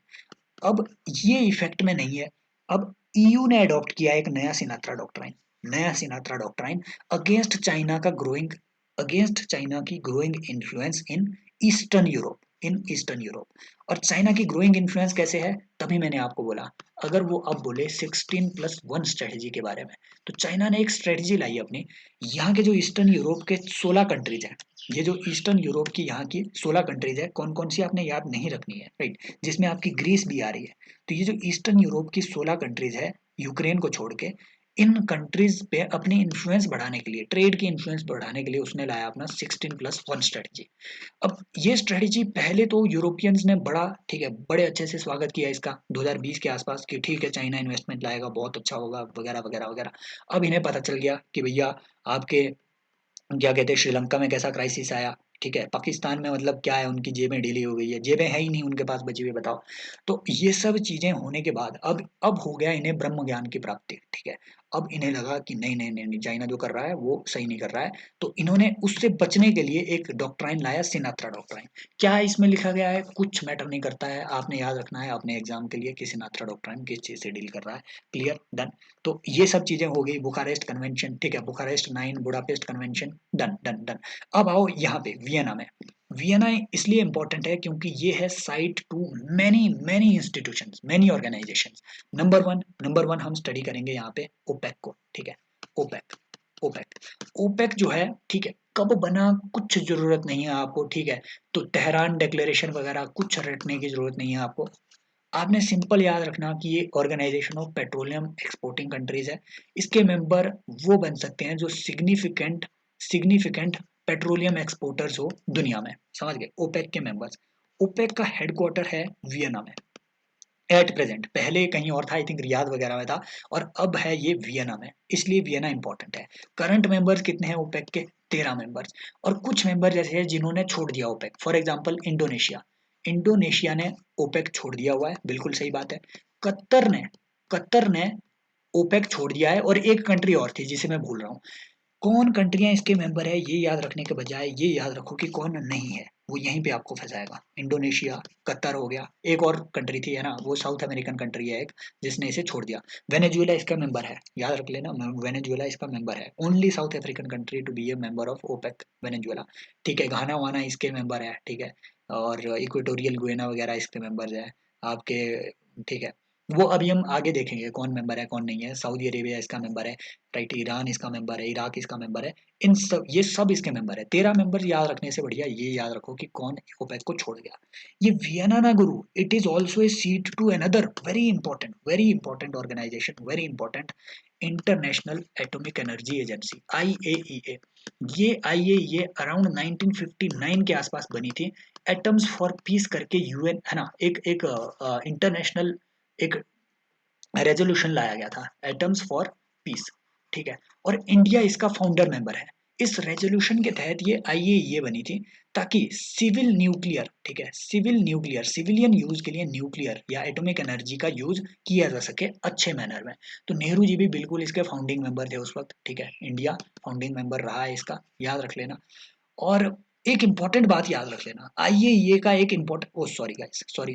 अब ये इफेक्ट में नहीं है। अब ईयू ने अडॉप्ट किया एक नया सिनात्रा डॉक्ट्राइन, नया सिनात्रा डॉक्ट्राइन अगेंस्ट चाइना का ग्रोइंग, अगेंस्ट चाइना की growing influence in eastern Europe, in eastern Europe. और चाइना की ग्रोइंग इन्फ्लुएंस कैसे है, तभी मैंने आपको बोला, अगर वो अब बोले 16+1 स्ट्रेटेजी के बारे में, तो चाइना ने एक स्ट्रेटेजी लाई अपनी। यहाँ के जो ईस्टर्न यूरोप के 16 कंट्रीज हैं, ये जो ईस्टर्न यूरोप की यहाँ की 16 कंट्रीज है, कौन कौन सी आपने याद नहीं रखनी है, राइट, जिसमें आपकी ग्रीस भी आ रही है। तो ये जो ईस्टर्न यूरोप की 16 कंट्रीज है, यूक्रेन को छोड़ के, इन कंट्रीज पे अपनी इन्फ्लुएंस बढ़ाने के लिए, ट्रेड की इन्फ्लुएंस बढ़ाने के लिए उसने लाया अपना 16+1 स्ट्रेटजी। अब ये स्ट्रेटजी पहले तो यूरोपियंस ने बड़ा, ठीक है, बड़े अच्छे से स्वागत किया इसका 2020 के आसपास कि ठीक है चाइना इन्वेस्टमेंट लाएगा, बहुत अच्छा होगा, वगैरह वगैरह वगैरह। अब इन्हें पता चल गया कि भैया आपके क्या कहते हैं, श्रीलंका में कैसा क्राइसिस आया, ठीक है, पाकिस्तान में मतलब क्या है, उनकी जेबें ढीली हो गई है, जेबें है ही नहीं उनके पास बची हुई, बताओ। तो ये सब चीजें होने के बाद अब हो गया इन्हें ब्रह्म ज्ञान की प्राप्ति, ठीक है। अब इन्हें लगा कि नहीं नहीं नहीं नहीं, चाइना जो कर रहा है वो सही नहीं कर रहा है। तो इन्होंने उससे बचने के लिए एक डॉक्ट्राइन लाया, सिनात्रा डॉक्ट्राइन। क्या इसमें लिखा गया है कुछ मैटर नहीं करता है, आपने याद रखना है अपने एग्जाम के लिए कि सिनात्रा डॉक्ट्राइन किस चीज से डील कर रहा है। Clear, done. तो ये सब चीजें हो गई, बुखारेस्ट कन्वेंशन, ठीक है, Bucharest 9, Budapest convention, done done done. अब आओ यहाँ पे वियना में। वियना इसलिए इंपॉर्टेंट है क्योंकि ये है site to many many institutions, many organisations. Number one हम स्टडी करेंगे यहाँ पे ओपेक को, ठीक है, ओपेक, ओपेक, ओपेक जो है, ठीक है, कब बना कुछ जरूरत नहीं है आपको, ठीक है। तो तेहरान डिक्लेरेशन वगैरह कुछ रटने की जरूरत नहीं है आपको। आपने सिंपल याद रखना कि ये organisation of petroleum exporting countries है। इसके मेंबर वो बन सकते हैं जो सिग्निफिकेंट सिग्निफिकेंट पेट्रोलियम एक्सपोर्टर्स हो दुनिया में, समझ गए, ओपेक के मेंबर्स। ओपेक का हेडक्वार्टर है वियना में एट प्रेजेंट, पहले कहीं और था, आई थिंक रियाद वगैरह में था, और अब है ये वियना में, इसलिए वियना इंपॉर्टेंट है। करंट मेंबर्स कितने हैं ओपेक के? 13 मेंबर्स। और कुछ मेंबर जैसे हैं जिन्होंने छोड़ दिया OPEC, for example Indonesia. Indonesia ने ओपेक छोड़ दिया हुआ है, बिल्कुल सही बात है। कतर ने ओपेक छोड़ दिया है, और एक कंट्री और थी जिसे मैं भूल रहा हूँ। कौन कंट्रियां इसके मेंबर है ये याद रखने के बजाय ये याद रखो कि कौन नहीं है, वो यहीं पे आपको फंसाएगा। इंडोनेशिया, कतर हो गया, एक और कंट्री थी है ना, वो साउथ अमेरिकन कंट्री है एक, जिसने इसे छोड़ दिया। वेनेजुएला इसका मेंबर है, याद रख लेना, वेनेजुएला इसका मेंबर है। Only South African country to be a member of OPEC, Venezuela. ठीक है, घाना वाना इसके मेंबर है, ठीक है, और इक्वेटोरियल गुइना वगैरह इसके मेंबर्स है आपके, ठीक है। वो अभी हम आगे देखेंगे कौन मेंबर है कौन नहीं है। सऊदी अरेबिया इसका मेंबर है, राइट, ईरान इसका मेंबर है, इराक इसका मेंबर है। इन सब, ये सब इसके मेंबर है। 13 मेंबर याद रखने से बढ़िया ये याद रखो कि कौन ओपेक को छोड़ गया। ये वियना ना गुरु, it is also a seat to another very important organisation, very important, international atomic energy agency, IAEA। ये IAEA अराउंड 1959 के आसपास बनी थी। एटम्स फॉर पीस करके यूएन है ना, एक एक इंटरनेशनल एक रेजोल्यूशन लाया गया था, एटम्स फॉर पीस, ठीक है। और इंडिया इसका फाउंडर मेंबर है। इस रेजोल्यूशन के तहत ये IAEA बनी थी, ताकि सिविल न्यूक्लियर, ठीक है, सिविल न्यूक्लियर, सिविलियन यूज के लिए न्यूक्लियर या एटॉमिक एनर्जी का यूज किया जा सके अच्छे मैनर में। तो नेहरू जी भी बिल्कुल इसके फाउंडिंग मेंबर थे उस वक्त, ठीक है, इंडिया फाउंडिंग मेंबर रहा है इसका, याद रख लेना। और एक इंपॉर्टेंट बात याद रख लेना, IAEA का एक important, oh sorry guys, sorry,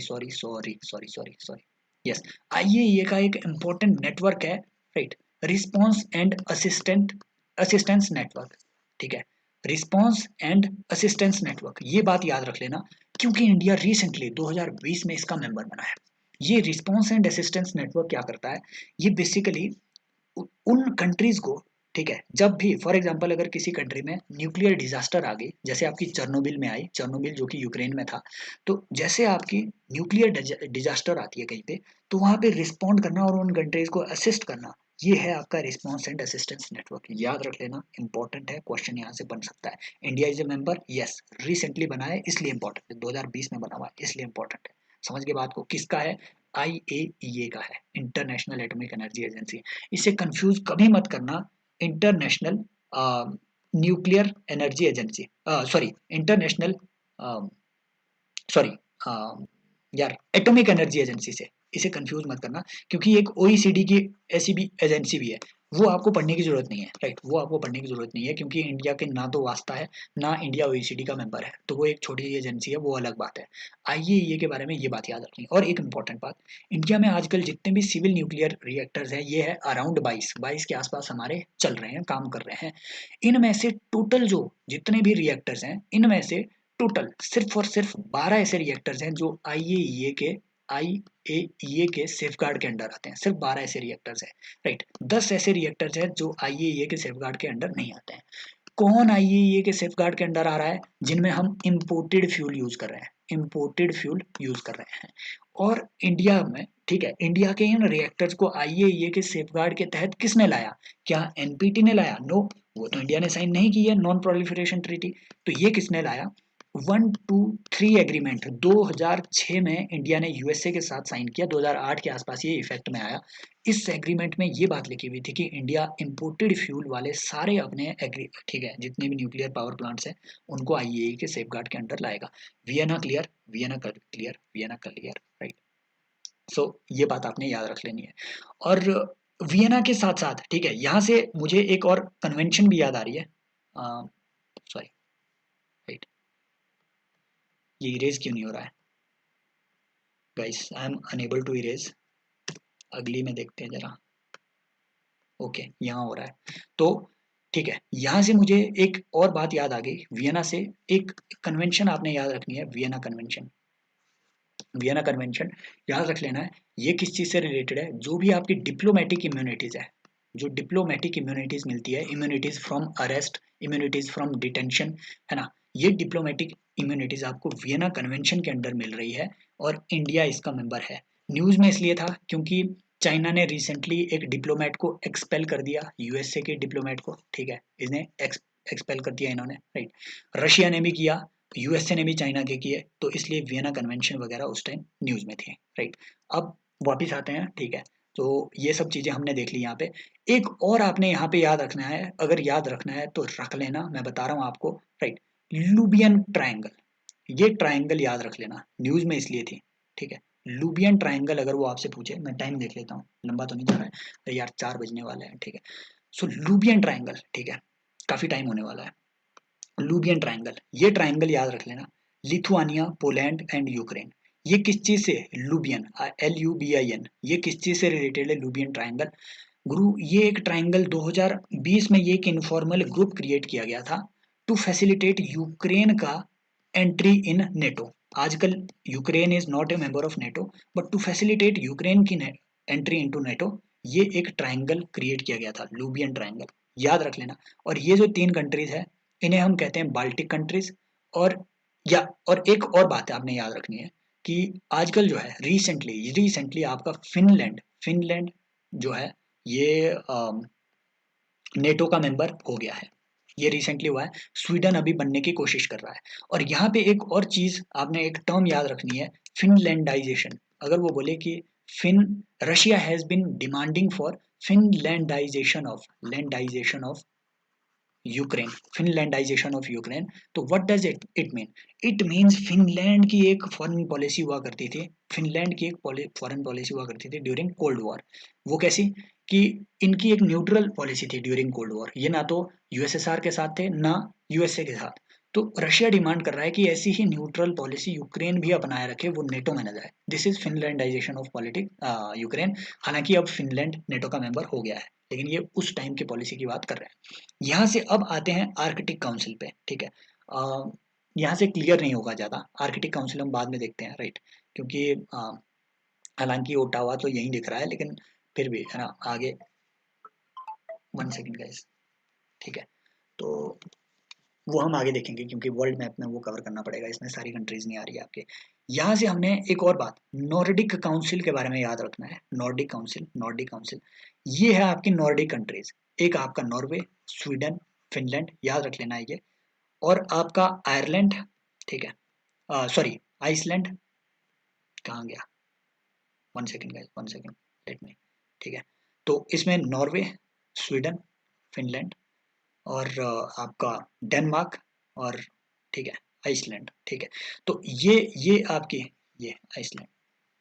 yes, IAEA का एक इंपॉर्टेंट नेटवर्क है, right, response and assistance network, ठीक है, रिस्पांस एंड असिस्टेंस नेटवर्क, ये बात याद रख लेना, क्योंकि इंडिया रिसेंटली 2020 में इसका मेंबर बना है। ये रिस्पांस एंड असिस्टेंस नेटवर्क क्या करता है? ये बेसिकली उन कंट्रीज को, ठीक है, जब भी फॉर एग्जांपल अगर किसी कंट्री में न्यूक्लियर डिजास्टर आ गई, जैसे आपकी चेर्नोबिल में आई, चेर्नोबिल जो कि यूक्रेन में था, तो जैसे आपकी न्यूक्लियर डिजास्टर आती है कहीं पे, तो वहां पे रिस्पॉन्ड करना और उन कंट्रीज को असिस्ट करना, ये है आपका रिस्पॉन्स एंड असिस्टेंस नेटवर्क, याद रख लेना, इंपॉर्टेंट है, क्वेश्चन यहाँ से बन सकता है। India is a member, yes, recently बना है इसलिए इंपॉर्टेंट है, 2020 में बना हुआ है इसलिए इंपॉर्टेंट है। समझ के बात को, किसका है? IAEA का है, इंटरनेशनल एटॉमिक एनर्जी एजेंसी। इसे कंफ्यूज कभी मत करना international nuclear energy agency, sorry, international, sorry, यार, एटॉमिक एनर्जी एजेंसी से इसे कंफ्यूज मत करना, क्योंकि एक OECD की ऐसी भी एजेंसी भी है, वो आपको पढ़ने की जरूरत नहीं है, राइट, वो आपको पढ़ने की जरूरत नहीं है, क्योंकि इंडिया के ना तो वास्ता है, ना इंडिया OECD का मेंबर है, तो वो एक छोटी सी एजेंसी है, वो अलग बात है। IAEA के बारे में ये बात याद रखनी। और एक इंपॉर्टेंट बात, इंडिया में आजकल जितने भी सिविल न्यूक्लियर रिएक्टर्स हैं, ये है अराउंड 22 के आसपास हमारे चल रहे हैं, काम कर रहे हैं। इनमें से टोटल जो जितने भी रिएक्टर्स हैं, इनमें से टोटल सिर्फ और सिर्फ 12 ऐसे रिएक्टर्स हैं जो IAEA के सेफगार्ड के अंडर आते हैं, सिर्फ 12 ऐसे रिएक्टर्स हैं, राइट। 10 ऐसे रिएक्टर्स हैं जो IAEA के सेफगार्ड के अंडर नहीं आते हैं। कौन IAEA के सेफगार्ड के अंडर आ रहा है? जिनमें हम इंपोर्टेड फ्यूल यूज कर रहे हैं, इंपोर्टेड फ्यूल यूज कर रहे हैं। और इंडिया में, ठीक है, इंडिया के इन रिएक्टर्स को IAEA के सेफगार्ड के तहत किसने लाया? क्या NPT ने लाया? नो, वो तो इंडिया ने साइन नहीं की है, नॉन प्रोलिफरेशन ट्रीटी। तो ये किसने लाया? 123 एग्रीमेंट 2006 में इंडिया ने USA के साथ साइन किया, 2008 के आसपास ये इफेक्ट में आया। इस एग्रीमेंट में ये बात लिखी हुई थी कि इंडिया इंपोर्टेड फ्यूल वाले सारे अपने एग्री, ठीक है, जितने भी न्यूक्लियर पावर प्लांट्स हैं उनको IAEA के सेफगार्ड के अंडर लाएगा। Vienna clear, Vienna clear, right. So ये बात आपने याद रख लेनी है। और वियना के साथ साथ, ठीक है, यहाँ से मुझे एक और कन्वेंशन भी याद आ रही है, सॉरी, राइट, ये इरेज क्यों नहीं हो रहा है guys? I am unable to erase, अगली में देखते हैं जरा, ओके, यहाँ हो रहा है। तो ठीक है, यहाँ से मुझे एक और बात याद आ गई, वियना से एक कन्वेंशन आपने याद रखनी है, वियना कन्वेंशन। वियना कन्वेंशन याद रख लेना है, ये किस चीज से रिलेटेड है? जो भी आपकी डिप्लोमेटिक इम्यूनिटीज है, जो डिप्लोमेटिक इम्यूनिटीज मिलती है, immunities from arrest, immunities from detention, है ना, ये डिप्लोमेटिक इम्यूनिटीज आपको वियना कन्वेंशन के अंडर मिल रही है, और इंडिया इसका मेंबर है। न्यूज़ में इसलिए था क्योंकि चाइना ने रिसेंटली एक डिप्लोमेट को एक्सपेल कर दिया, यूएसए के डिप्लोमेट को, ठीक है, इन्हें एक्सपेल कर दिया इन्होंने, राइट। रशिया ने भी किया, यूएसए ने भी चाइना के किए, तो इसलिए वियना कन्वेंशन वगैरह उस टाइम न्यूज़ में थी, राइट। अब वापिस आते हैं, ठीक है। तो ये सब चीज़ें हमने देख ली यहाँ पे। एक और आपने यहाँ पे याद रखना है, अगर याद रखना है तो रख लेना, मैं बता रहा हूँ आपको, राइट। लुबियन ट्रायंगल, ये ट्रायंगल याद रख लेना, न्यूज़ में इसलिए थी, ठीक है। लुबियन ट्रायंगल अगर वो आपसे पूछे, मैं टाइम देख लेता हूँ, लंबा तो नहीं जा रहा है, अरे यार 4 बजने वाले हैं, ठीक है। सो लुबियन ट्रायंगल, ठीक है, काफ़ी टाइम होने वाला है। लुबियन ट्रायंगल, ये ट्रायंगल याद रख लेना, लिथुआनिया, पोलैंड एंड यूक्रेन। ये किस चीज़ से, लुबियन, LUBIN, ये किस चीज़ से रिलेटेड है लुबियन ट्रायंगल? गुरु, ये एक ट्रायंगल 2020 में ये एक इनफॉर्मल ग्रुप क्रिएट किया गया था टू फैसिलिटेट यूक्रेन का एंट्री इन नेटो। आजकल Ukraine is not a member of NATO, but to facilitate Ukraine की एंट्री इनटू नेटो, ये एक ट्रायंगल क्रिएट किया गया था, लुबियन ट्रायंगल, याद रख लेना। और ये जो 3 कंट्रीज है, इन्हें हम कहते हैं बाल्टिक कंट्रीज। और या और एक और बात है आपने याद रखनी है कि आजकल जो है रिसेंटली रिसेंटली आपका फिनलैंड, फिनलैंड जो है ये नेटो का मेंबर हो गया है, ये रिसेंटली हुआ है। स्वीडन अभी बनने की कोशिश कर रहा है। और यहाँ पे एक और चीज आपने एक टर्म याद रखनी है, फिनलैंडाइजेशन। अगर वो बोले कि फिन Russia has been demanding for Finlandization of Ukraine, Finlandization of Ukraine, तो what does it mean? It means Finland की एक फॉरेन पॉलिसी हुआ करती थी, फिनलैंड की एक फॉरेन पॉलिसी हुआ करती थी ड्यूरिंग कोल्ड वॉर। वो कैसी? कि इनकी एक न्यूट्रल पॉलिसी थी ड्यूरिंग कोल्ड वॉर, ये ना तो यूएसएसआर के साथ थे ना यूएसए के साथ। तो रशिया डिमांड कर रहा है कि ऐसी ही न्यूट्रल पॉलिसी यूक्रेन भी अपनाए रखे, वो नेटो में न जाए। This is Finlandization of politic Ukraine. हालांकि अब फिनलैंड नेटो का मेंबर हो गया है, लेकिन ये उस टाइम की पॉलिसी की बात कर रहे हैं। यहाँ से अब आते हैं आर्कटिक काउंसिल पे, ठीक है। यहाँ से क्लियर नहीं होगा ज़्यादा, आर्कटिक काउंसिल हम बाद में देखते हैं, राइट। क्योंकि हालांकि ओटावा तो यहीं दिख रहा है, लेकिन फिर भी है ना आगे। 1 सेकेंड गाइस, ठीक है। तो वो हम आगे देखेंगे क्योंकि वर्ल्ड मैप में वो कवर करना पड़ेगा, इसमें सारी कंट्रीज नहीं आ रही है आपके। यहाँ से हमने एक और बात नॉर्डिक काउंसिल के बारे में याद रखना है। नॉर्डिक काउंसिल, नॉर्डिक काउंसिल, ये है आपकी नॉर्डिक कंट्रीज। एक आपका नॉर्वे, स्वीडन, फिनलैंड, याद रख लेना है ये। और आपका आयरलैंड, ठीक है, सॉरी आइसलैंड, कहाँ गया, 1 second guys, 1 second, let me, ठीक है। तो इसमें नॉर्वे, स्वीडन, फिनलैंड और आपका डेनमार्क और, ठीक है, आइसलैंड, ठीक है। तो ये आपकी, ये आइसलैंड,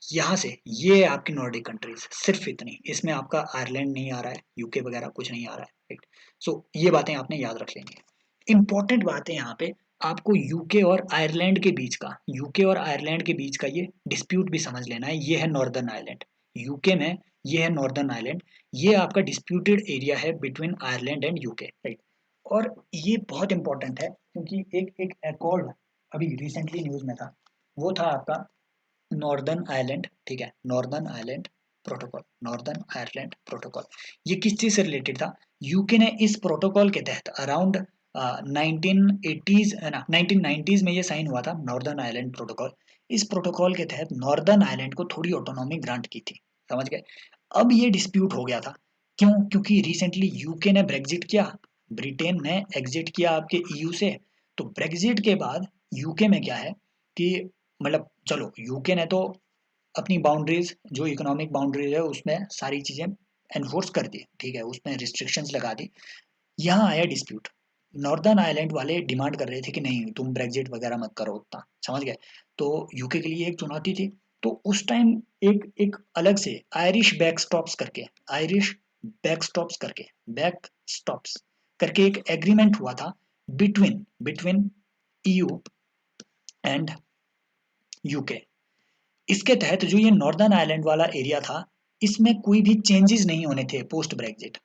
यहाँ से ये आपकी नॉर्डिक कंट्रीज, सिर्फ इतनी, इसमें आपका आयरलैंड नहीं आ रहा है, यूके वगैरह कुछ नहीं आ रहा है, राइट। सो ये बातें आपने याद रख लेनी है। इंपॉर्टेंट बात है यहाँ पे, आपको यूके और आयरलैंड के बीच का, यूके और आयरलैंड के बीच का ये डिस्प्यूट भी समझ लेना है। ये है नॉर्दर्न आयरलैंड, यूके में ये है नॉर्दर्न आयरलैंड, ये आपका डिस्प्यूटेड एरिया है between Ireland and UK, right. और ये बहुत इंपॉर्टेंट है क्योंकि एक एक अकॉर्ड अभी रिसेंटली न्यूज में था, वो था आपका नॉर्दर्न आयरलैंड, ठीक है, northern Ireland protocol, northern Ireland protocol. ये किस चीज से रिलेटेड था? यूके ने इस प्रोटोकॉल के तहत अराउंड 1980s है ना, 1990s में ये साइन हुआ था, नॉर्दर्न आयरलैंड प्रोटोकॉल। इस प्रोटोकॉल के तहत नॉर्दर्न आयरलैंड को थोड़ी ऑटोनॉमी ग्रांट की थी, समझ गए। अब ये डिस्प्यूट हो गया था, क्यों? क्योंकि रिसेंटली यूके ने ब्रेग्जिट किया, ब्रिटेन ने एग्जिट किया आपके ईयू से। तो ब्रेग्जिट के बाद यूके में क्या है कि, मतलब चलो यूके ने तो अपनी बाउंड्रीज, जो इकोनॉमिक बाउंड्रीज है उसमें सारी चीजें एनफोर्स कर दी, ठीक है, उसमें रिस्ट्रिक्शंस लगा दी। यहाँ आया डिस्प्यूट, नॉर्दर्न आयरलैंड वाले डिमांड कर रहे थे कि नहीं तुम ब्रेग्जिट वगैरह मत करो उतना, समझ गए। तो यूके के लिए एक चुनौती थी। तो उस टाइम एक एक अलग से आयरिश बैकस्टॉप्स करके, आयरिश बैकस्टॉप्स करके, बैकस्टॉप्स करके एक एग्रीमेंट हुआ था between between EU and UK. इसके तहत जो ये नॉर्दर्न आयरलैंड वाला एरिया था, इसमें कोई भी चेंजेस नहीं होने थे पोस्ट ब्रेग्जिट,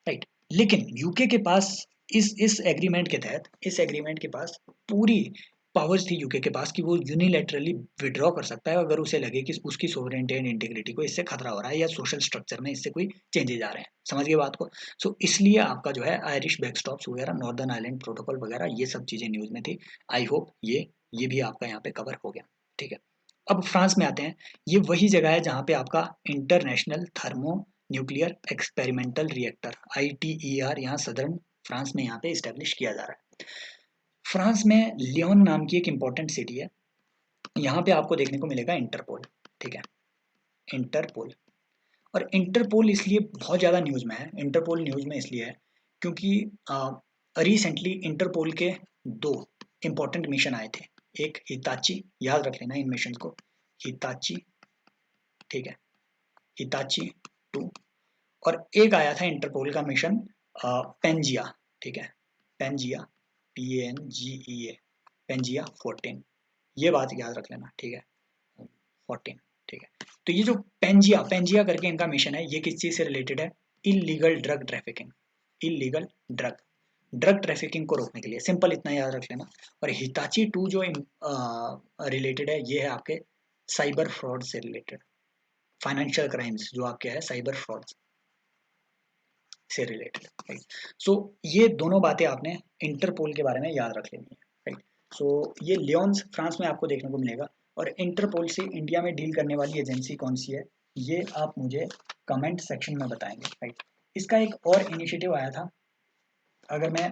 राइट। लेकिन यूके के पास इस एग्रीमेंट के तहत, इस एग्रीमेंट के पास पूरी पावर्स थी यूके के पास कि वो यूनिलैटरली विड्रॉ कर सकता है अगर उसे लगे कि उसकी सोवरेनिटी एंड इंटीग्रिटी को इससे खतरा हो रहा है या सोशल स्ट्रक्चर में इससे कोई चेंजेस आ रहे हैं, समझ गए बात को। सो इसलिए आपका जो है आयरिश बैकस्टॉप्स वगैरह, नॉर्दर्न आयरलैंड प्रोटोकॉल वगैरह, ये सब चीजें न्यूज में थी। आई होप ये भी आपका यहाँ पे कवर हो गया, ठीक है। अब फ्रांस में आते हैं। ये वही जगह है जहाँ पे आपका international thermo nuclear experimental reactor ITER यहाँ सदर्न फ्रांस में यहाँ पे इस्टेब्लिश किया जा रहा है। फ्रांस में लियोन नाम की एक इंपॉर्टेंट सिटी है। यहाँ पे आपको देखने को मिलेगा इंटरपोल, ठीक है, इंटरपोल। और इंटरपोल इसलिए बहुत ज़्यादा न्यूज़ में है, इंटरपोल न्यूज़ में इसलिए है क्योंकि रिसेंटली इंटरपोल के 2 इंपॉर्टेंट मिशन आए थे। एक हिताची, याद रख लेना इन मिशन को, हिताची, ठीक है, हिताची 2। और एक आया था इंटरपोल का मिशन पेंजिया, ठीक है, पेंजिया, PANGEA, पेंजिया 14। ये बात याद रख लेना, ठीक है, 14, ठीक है। तो ये जो पेंजिया पेंजिया करके इनका मिशन है, ये किस चीज़ से रिलेटेड है? Illegal drug trafficking, illegal drug drug trafficking को रोकने के लिए, सिंपल इतना याद रख लेना। और हिताची 2 जो रिलेटेड है, ये है आपके साइबर फ्रॉड से रिलेटेड, फाइनेंशियल क्राइम्स जो आपके है साइबर फ्रॉड से रिलेटेड, राइट। सो ये दोनों बातें आपने इंटरपोल के बारे में याद रख लेनी है, राइट। सो ये लियोन्स फ्रांस में आपको देखने को मिलेगा। और इंटरपोल से इंडिया में डील करने वाली एजेंसी कौन सी है, ये आप मुझे कमेंट सेक्शन में बताएंगे, राइट। इसका एक और इनिशिएटिव आया था, अगर मैं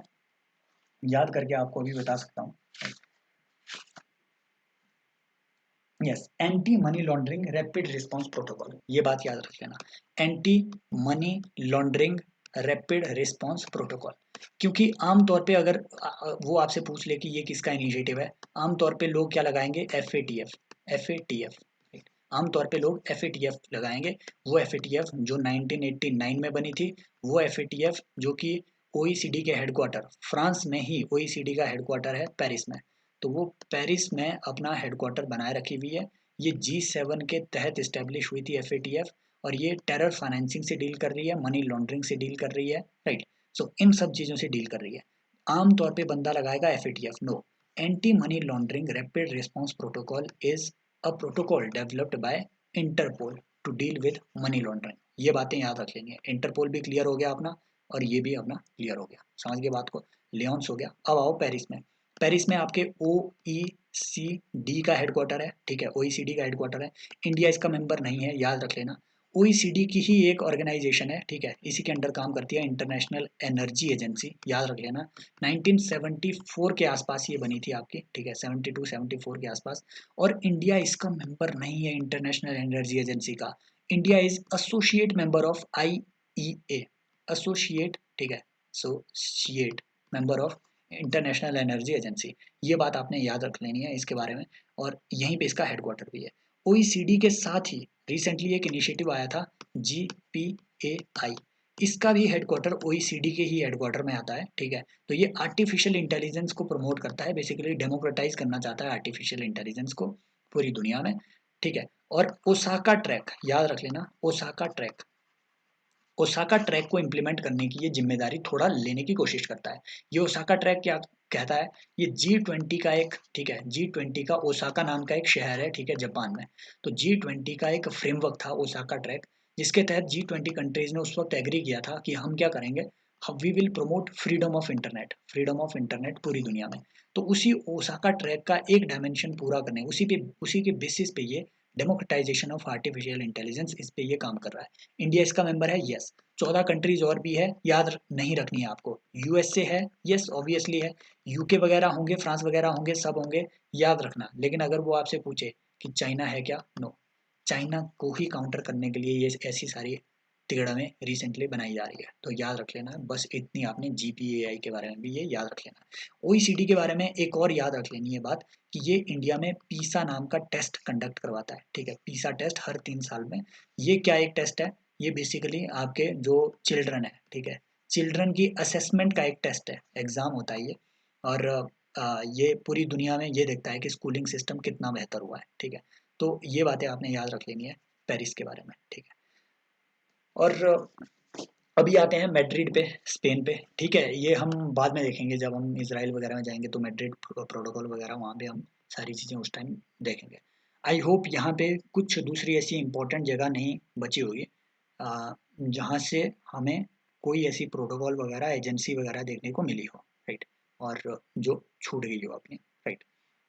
याद करके आपको अभी बता सकता हूँ। Yes, anti money laundering rapid response protocol, ये बात याद रख लेना, anti money laundering rapid response protocol. क्योंकि आमतौर पे अगर वो आपसे पूछ ले कि ये किसका इनिशिएटिव है, आमतौर पे लोग क्या लगाएंगे, FATF, FATF, आमतौर पे लोग FATF लगाएंगे। वो FATF जो 1989 में बनी थी, वो FATF जो कि OECD के हेडक्वार्टर, फ्रांस में ही OECD का हेडक्वार्टर है पेरिस में, तो वो पेरिस में अपना हेडक्वार्टर बनाए रखी हुई है। ये G7 के तहत इस्टेब्लिश हुई थी FATF, और ये टेरर फाइनेंसिंग से डील कर रही है, मनी लॉन्ड्रिंग से डील कर रही है, राइट। सो इन सब चीज़ों से डील कर रही है। आमतौर पे बंदा लगाएगा FATF, no, anti money laundering rapid response protocol is a protocol developed by Interpol to deal with money laundering. ये बातें याद रख लेंगे। इंटरपोल भी क्लियर हो गया अपना, और ये भी अपना क्लियर हो गया, समझ गए बात को। लियोन्स हो गया। अब आओ पेरिस में। पेरिस में आपके OECD का हेडक्वार्टर है, ठीक है, OECD का हेडक्वार्टर है। इंडिया इसका मेंबर नहीं है, याद रख लेना। OECD की ही एक ऑर्गेनाइजेशन है, ठीक है, इसी के अंडर काम करती है, इंटरनेशनल एनर्जी एजेंसी, याद रख लेना। 1974 के आसपास ये बनी थी आपकी, ठीक है, 72-74 के आसपास। और इंडिया इसका मेंबर नहीं है इंटरनेशनल एनर्जी एजेंसी का। India is associate member of IEA, associate, ठीक है, associate member of international energy agency. ये बात आपने याद रख लेनी है इसके बारे में। और यहीं पे इसका हेडक्वार्टर भी है। OECD के साथ ही रिसेंटली एक इनिशिएटिव आया था, GPAI, इसका भी हेडक्वार्टर OECD के ही हेडक्वार्टर में आता है, ठीक है। तो ये आर्टिफिशियल इंटेलिजेंस को प्रमोट करता है, बेसिकली डेमोक्रेटाइज करना चाहता है आर्टिफिशियल इंटेलिजेंस को पूरी दुनिया में, ठीक है। और ओसाका ट्रैक, याद रख लेना, ओसाका ट्रैक, ओसाका ट्रैक को इम्प्लीमेंट करने की ये जिम्मेदारी थोड़ा लेने की कोशिश करता है। ये ओसाका ट्रैक क्या कहता है, ये G20 का एक, ठीक है, G20 का ओसाका नाम का एक शहर है, ठीक है, जापान में। तो G20 का एक फ्रेमवर्क था ओसाका ट्रैक, जिसके तहत G20 कंट्रीज ने उस वक्त एग्री किया था कि हम क्या करेंगे, हम we will promote freedom of internet, freedom of internet पूरी दुनिया में। तो उसी ओसाका ट्रैक का एक डायमेंशन पूरा करने, उसी के बेसिस पे ये डेमोक्रेटाइजेशन ऑफ आर्टिफिशियल इंटेलिजेंस, इस पे ये काम कर रहा है। इंडिया इसका मेंबर है, यस। 14 कंट्रीज और भी है, याद नहीं रखनी है आपको। USA है, यस ऑब्वियसली है। UK वगैरह होंगे, फ्रांस वगैरह होंगे, सब होंगे, याद रखना। लेकिन अगर वो आपसे पूछे कि चाइना है क्या, नो, चाइना को ही काउंटर करने के लिए ये ऐसी सारी तिगड़में रिसेंटली बनाई जा रही है, तो याद रख लेना। बस इतनी आपने GPAI के बारे में भी ये याद रख लेना। OECD के बारे में एक और याद रख लेनी है बात, कि ये इंडिया में पीसा नाम का टेस्ट कंडक्ट करवाता है, ठीक है, पीसा टेस्ट हर 3 साल में। ये क्या एक टेस्ट है, ये बेसिकली आपके जो चिल्ड्रन है, ठीक है, चिल्ड्रन की असेसमेंट का एक टेस्ट है, एग्जाम होता है ये। और ये पूरी दुनिया में ये देखता है कि स्कूलिंग सिस्टम कितना बेहतर हुआ है, ठीक है। तो ये बातें आपने याद रख लेनी है पेरिस के बारे में, ठीक है। और अभी आते हैं मैड्रिड पे, स्पेन पे, ठीक है। ये हम बाद में देखेंगे, जब हम इसराइल वगैरह में जाएंगे तो मैड्रिड प्रोटोकॉल वगैरह वहाँ पे हम सारी चीज़ें उस टाइम देखेंगे। आई होप यहाँ पे कुछ दूसरी ऐसी इंपॉर्टेंट जगह नहीं बची होगी जहाँ से हमें कोई ऐसी प्रोटोकॉल वगैरह एजेंसी वगैरह देखने को मिली हो, राइट, और जो छूट गई हो अपनी, राइट।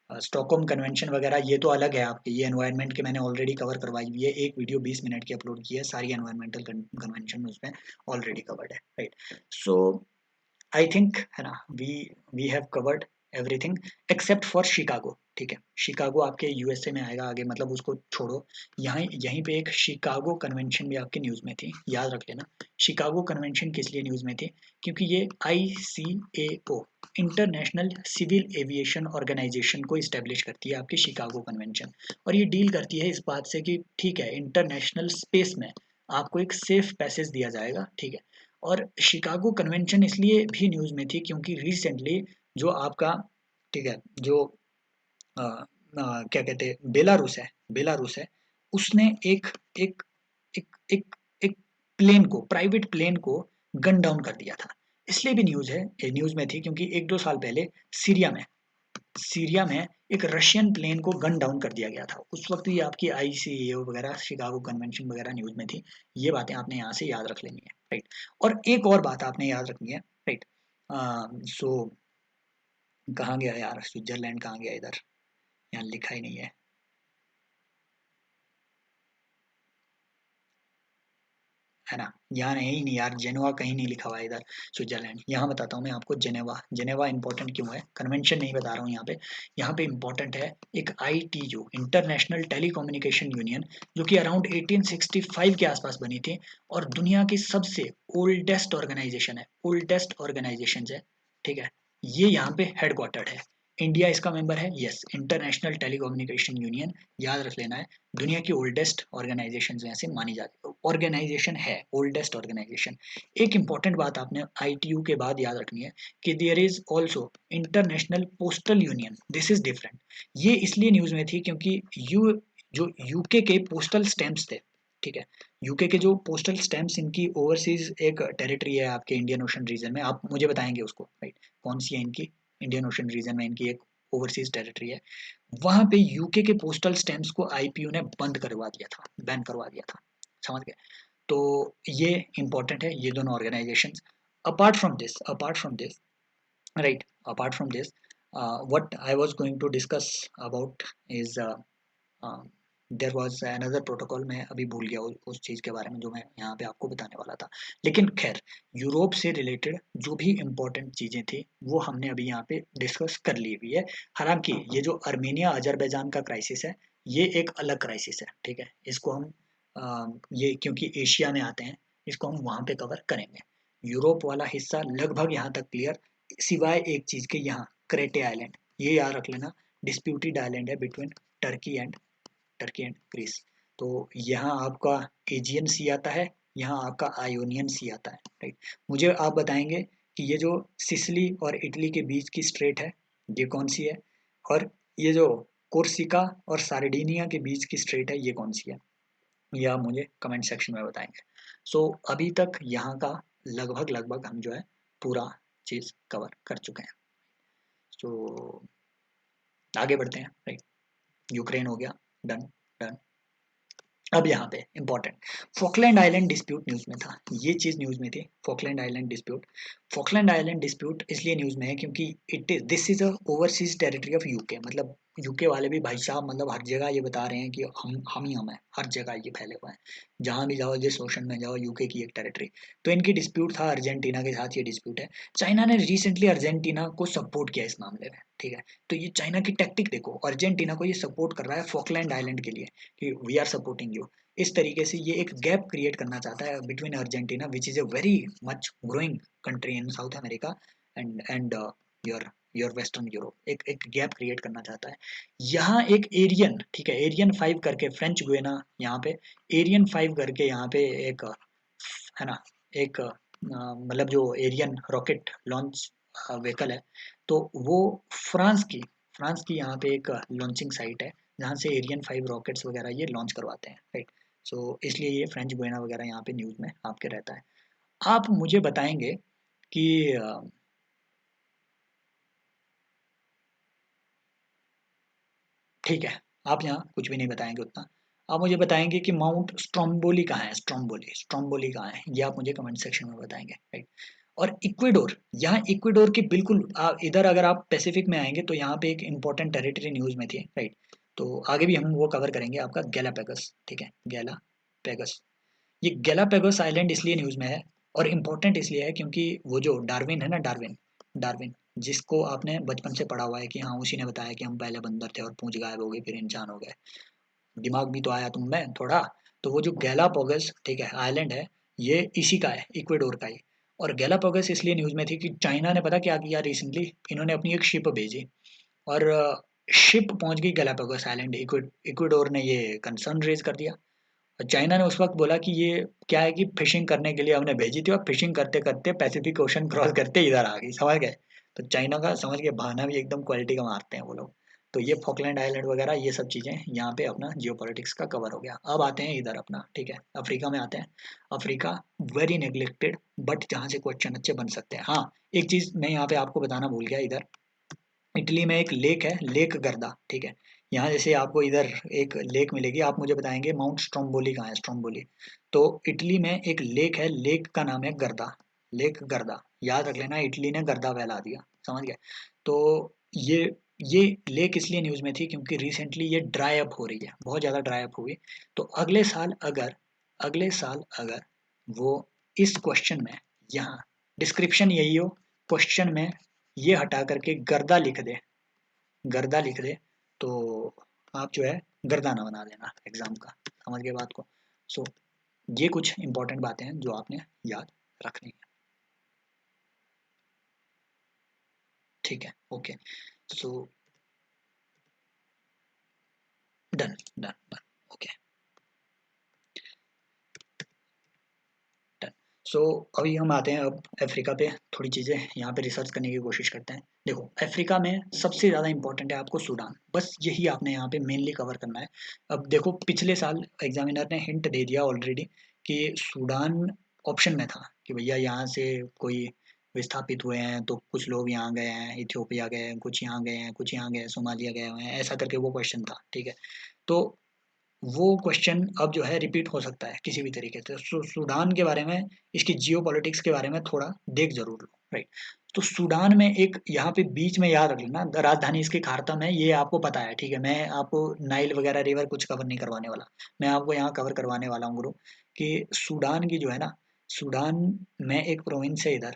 स्टॉकहोम कन्वेंशन वगैरह ये तो अलग है आपके, ये एनवायरनमेंट के मैंने ऑलरेडी कवर करवाई हुई है, एक वीडियो 20 मिनट की अपलोड की है, सारी एनवायरमेंटल कन्वेंशन उसमें ऑलरेडी कवर्ड है, राइट। सो आई थिंक है ना, we have covered everything except for Chicago, ठीक है। शिकागो आपके यूएसए में आएगा आगे, मतलब उसको छोड़ो। यहाँ यहीं पे एक शिकागो कन्वेंशन भी आपके न्यूज़ में थी, याद रख लेना। शिकागो कन्वेंशन किस लिए न्यूज़ में थी, क्योंकि ये ICAO international civil aviation organisation को इस्टेब्लिश करती है आपकी शिकागो कन्वेंशन, और ये डील करती है इस बात से कि ठीक है, इंटरनेशनल स्पेस में आपको एक सेफ पैसेज दिया जाएगा, ठीक है। और शिकागो कन्वेंशन इसलिए भी न्यूज़ में थी क्योंकि रिसेंटली जो आपका, ठीक है, जो क्या कहते हैं, बेलारूस है, उसने एक एक एक एक एक प्लेन को, प्राइवेट प्लेन को गन डाउन कर दिया था। इसलिए भी न्यूज़ में थी क्योंकि 1-2 साल पहले सीरिया में सीरिया में एक रशियन प्लेन को गन डाउन कर दिया गया था। उस वक्त ये आपकी ICAO वगैरह, शिकागो कन्वेंशन वगैरह न्यूज़ में थी। ये बातें आपने यहाँ से याद रख लेनी है, राइट। और एक और बात आपने याद रखनी है, राइट। सो कहाँ गया यार, स्विट्जरलैंड कहाँ गया इधर, यहाँ लिखा ही नहीं है, है ना। यहाँ है ही नहीं यार, जेनेवा कहीं नहीं लिखा हुआ है इधर, स्विट्जरलैंड। यहाँ बताता हूँ मैं आपको, जेनेवा जेनेवा इंपॉर्टेंट क्यों है, कन्वेंशन नहीं बता रहा हूँ यहाँ पे इंपॉर्टेंट है एक ITU इंटरनेशनल टेलीकम्युनिकेशन यूनियन, जो कि अराउंड 1865 के आसपास बनी थी, और दुनिया की सबसे ओल्डेस्ट ऑर्गेनाइजेशन है, ठीक है। ये यहाँ पे हेडक्वार्टर्ड है। इंडिया इसका मेंबर है, यस, इंटरनेशनल टेलीकम्युनिकेशन यूनियन, याद रख लेना है। दुनिया की ओल्डेस्ट ऑर्गेनाइजेशन में से मानी जाती है, ऑर्गेनाइजेशन है, ओल्डेस्ट ऑर्गेनाइजेशन। एक इंपॉर्टेंट बात आपने ITU के बाद याद रखनी है कि there is also international postal union, this is different. ये इसलिए न्यूज में थी क्योंकि जो यूके के पोस्टल स्टैंप्स थे, ठीक है, यूके के जो पोस्टल स्टैंप्स, इनकी ओवरसीज एक टेरिटरी है आपके इंडियन ओशन रीजन में, आप मुझे बताएंगे उसको, राइट, कौन सी है इनकी, इंडियन ओशन रीजन में इनकी एक ओवरसीज टेरिटरी है। वहां पे यूके के पोस्टल स्टैंप्स को IPU ने बंद करवा दिया था, बैन करवा दिया था, समझ गए। तो ये इंपॉर्टेंट है, ये दोनों organisations. Apart from this, right, apart from this, what I was going to discuss about is, there was another protocol, मैं अभी भूल गया उस चीज़ के बारे में जो मैं यहाँ पे आपको बताने वाला था। लेकिन खैर, यूरोप से रिलेटेड जो भी इम्पोर्टेंट चीज़ें थी वो हमने अभी यहाँ पे डिस्कस कर ली हुई है। हालांकि ये जो अर्मेनिया अजरबैजान का क्राइसिस है, ये एक अलग क्राइसिस है, ठीक है। इसको हम ये क्योंकि एशिया में आते हैं, इसको हम वहाँ पे कवर करेंगे। यूरोप वाला हिस्सा लगभग यहाँ तक क्लियर, सिवाय एक चीज़ के, यहाँ क्रेटे आइलैंड, ये याद रख लेना, डिस्प्यूटेड आइलैंड है बिटवीन टर्की एंड ग्रीस। तो यहाँ आपका एजियन सी आता है, यहाँ आपका आयोनियन सी आता है, राइट। मुझे आप बताएंगे कि ये जो सिसिली और इटली के बीच की स्ट्रेट है, ये कौन सी है, और ये जो कोर्सिका और सार्डिनिया के बीच की स्ट्रेट है, ये कौन सी है, ये आप मुझे कमेंट सेक्शन में बताएंगे। सो अभी तक यहाँ का लगभग लगभग हम जो है पूरा चीज़ कवर कर चुके हैं। सो आगे बढ़ते हैं, राइट। यूक्रेन हो गया, डन डन। अब यहाँ पे important, Falkland island dispute news में था, ये चीज न्यूज में थी, Falkland island dispute. Falkland island dispute इसलिए न्यूज में है क्योंकि it is this is a overseas territory of UK, मतलब यूके वाले भी भाई साहब, मतलब हर जगह ये बता रहे हैं कि हम ही हम हैं, हर जगह ये फैले हुए हैं, जहां भी जाओ, जिस ओशन में जाओ, यूके की एक टेरिटरी। तो इनकी डिस्प्यूट था, अर्जेंटीना के साथ ये डिस्प्यूट है। चाइना ने रिसेंटली अर्जेंटीना को सपोर्ट किया इस मामले में, ठीक है। तो ये चाइना की टैक्टिक देखो, अर्जेंटीना को ये सपोर्ट कर रहा है फॉकलैंड आइलैंड के लिए, कि वी आर सपोर्टिंग यू। इस तरीके से ये एक गैप क्रिएट करना चाहता है between Argentina, which is a very much growing country in south America, and your your western Europe, एक एक गैप क्रिएट करना चाहता है। यहाँ एक एरियन, ठीक है, एरियन 5 करके, फ्रेंच गुयाना यहाँ पे, एरियन 5 करके यहाँ पे एक, है ना, एक मतलब जो एरियन रॉकेट लॉन्च व्हीकल है, तो वो फ्रांस की फ्रांस की यहाँ पे एक लॉन्चिंग साइट है, जहाँ से एरियन 5 रॉकेट्स वगैरह ये लॉन्च करवाते हैं, राइट। सो इसलिए ये फ्रेंच गुयाना वगैरह यहाँ पे न्यूज़ में आपके रहता है। आप मुझे बताएंगे कि ठीक है, आप यहाँ कुछ भी नहीं बताएंगे उतना, आप मुझे बताएंगे कि माउंट स्ट्रोम्बोली कहाँ है, स्ट्रोम्बोली स्ट्रोम्बोली कहाँ है, ये आप मुझे कमेंट सेक्शन में बताएंगे, राइट। और इक्वेडोर, यहाँ इक्वेडोर के बिल्कुल इधर अगर आप पैसिफिक में आएंगे तो यहाँ पे एक इंपॉर्टेंट टेरिटरी न्यूज़ में थी, राइट। तो आगे भी हम वो कवर करेंगे, आपका गैलापेगस, ठीक है, गैलापेगस। ये गैलापेगोस आइलैंड इसलिए न्यूज़ में है और इम्पोर्टेंट इसलिए है क्योंकि वो जो डार्विन है ना, डार्विन, डार्विन जिसको आपने बचपन से पढ़ा हुआ है कि हाँ उसी ने बताया कि हम पहले बंदर थे और पूंछ गायब हो गई फिर इंसान हो गए, दिमाग भी तो आया तुम में थोड़ा। तो वो जो गैलापागोस, ठीक है, आइलैंड है, ये इसी का है, इक्वेडोर का ही। और गैलापागोस इसलिए न्यूज़ में थी कि चाइना ने पता क्या किया रिसेंटली, इन्होंने अपनी एक शिप भेजी और शिप पहुंच गई गैलापागोस आइलैंड, इक्वेडोर ने ये कंसर्न रेज कर दिया। चाइना ने उस वक्त बोला कि ये क्या है कि फिशिंग करने के लिए हमने भेजी थी और फिशिंग करते करते पैसिफिक ओशन क्रॉस करते इधर आ गई, समझ गए। तो चाइना का समझ के बहाना भी एकदम क्वालिटी का मारते हैं वो लोग। तो ये फॉकलैंड आइलैंड वगैरह ये सब चीज़ें यहाँ पे अपना जियोपॉलिटिक्स का कवर हो गया। अब आते हैं इधर अपना, ठीक है, अफ्रीका में आते हैं। अफ्रीका वेरी नेग्लेक्टेड, बट जहाँ से क्वेश्चन अच्छे बन सकते हैं। हाँ, एक चीज़ मैं यहाँ पे आपको बताना भूल गया, इधर इटली में एक लेक है, लेक गर्दा, ठीक है। यहाँ जैसे आपको इधर एक लेक मिलेगी, आप मुझे बताएंगे माउंट स्ट्रोम्बोली कहाँ है, स्ट्रोम्बोली। तो इटली में एक लेक है, लेक का नाम है गर्दा, लेक गर्दा, याद रख लेना, इटली ने गर्दा फैला दिया, समझ गए। तो ये ये लेक इसलिए न्यूज़ में थी क्योंकि रिसेंटली ये ड्राई अप हो रही है, बहुत ज़्यादा ड्राई अप हुई। तो अगले साल अगर वो इस क्वेश्चन में, यहाँ डिस्क्रिप्शन यही हो, क्वेश्चन में ये हटा करके गर्दा लिख दे, तो आप जो है गर्दाना बना देना एग्जाम का, समझ गए बात को। सो ये कुछ इंपॉर्टेंट बातें हैं जो आपने याद रखनी है, ठीक है, okay. So done done done, okay done. So अभी हम आते हैं अब अफ्रीका पे, थोड़ी चीज़ें यहाँ पे रिसर्च करने की कोशिश करते हैं। देखो अफ्रीका में सबसे ज़्यादा इंपॉर्टेंट है आपको सूडान, बस यही आपने यहाँ पे मेनली कवर करना है। अब देखो पिछले साल एग्जामिनर ने हिंट दे दिया ऑलरेडी कि सूडान ऑप्शन में था कि भैया यहाँ से कोई विस्थापित हुए हैं, तो कुछ लोग यहाँ गए हैं, इथियोपिया गए हैं, कुछ यहाँ गए हैं, कुछ यहाँ गए हैं, सोमालिया गए हुए हैं, ऐसा करके वो क्वेश्चन था, ठीक है। तो वो क्वेश्चन अब जो है रिपीट हो सकता है किसी भी तरीके से। सूडान के बारे में, इसकी जियो पॉलिटिक्स के बारे में थोड़ा देख जरूर लो, राइट। तो सूडान में एक यहाँ पे बीच में याद रख लेना, राजधानी इसकी खार्तम है, ये आपको पता है, ठीक है। मैं आपको नाइल वगैरह रिवर कुछ कवर नहीं करवाने वाला, मैं आपको यहाँ कवर करवाने वाला हूँ गुरु, कि सूडान की जो है ना, सूडान में एक प्रोविंस है इधर,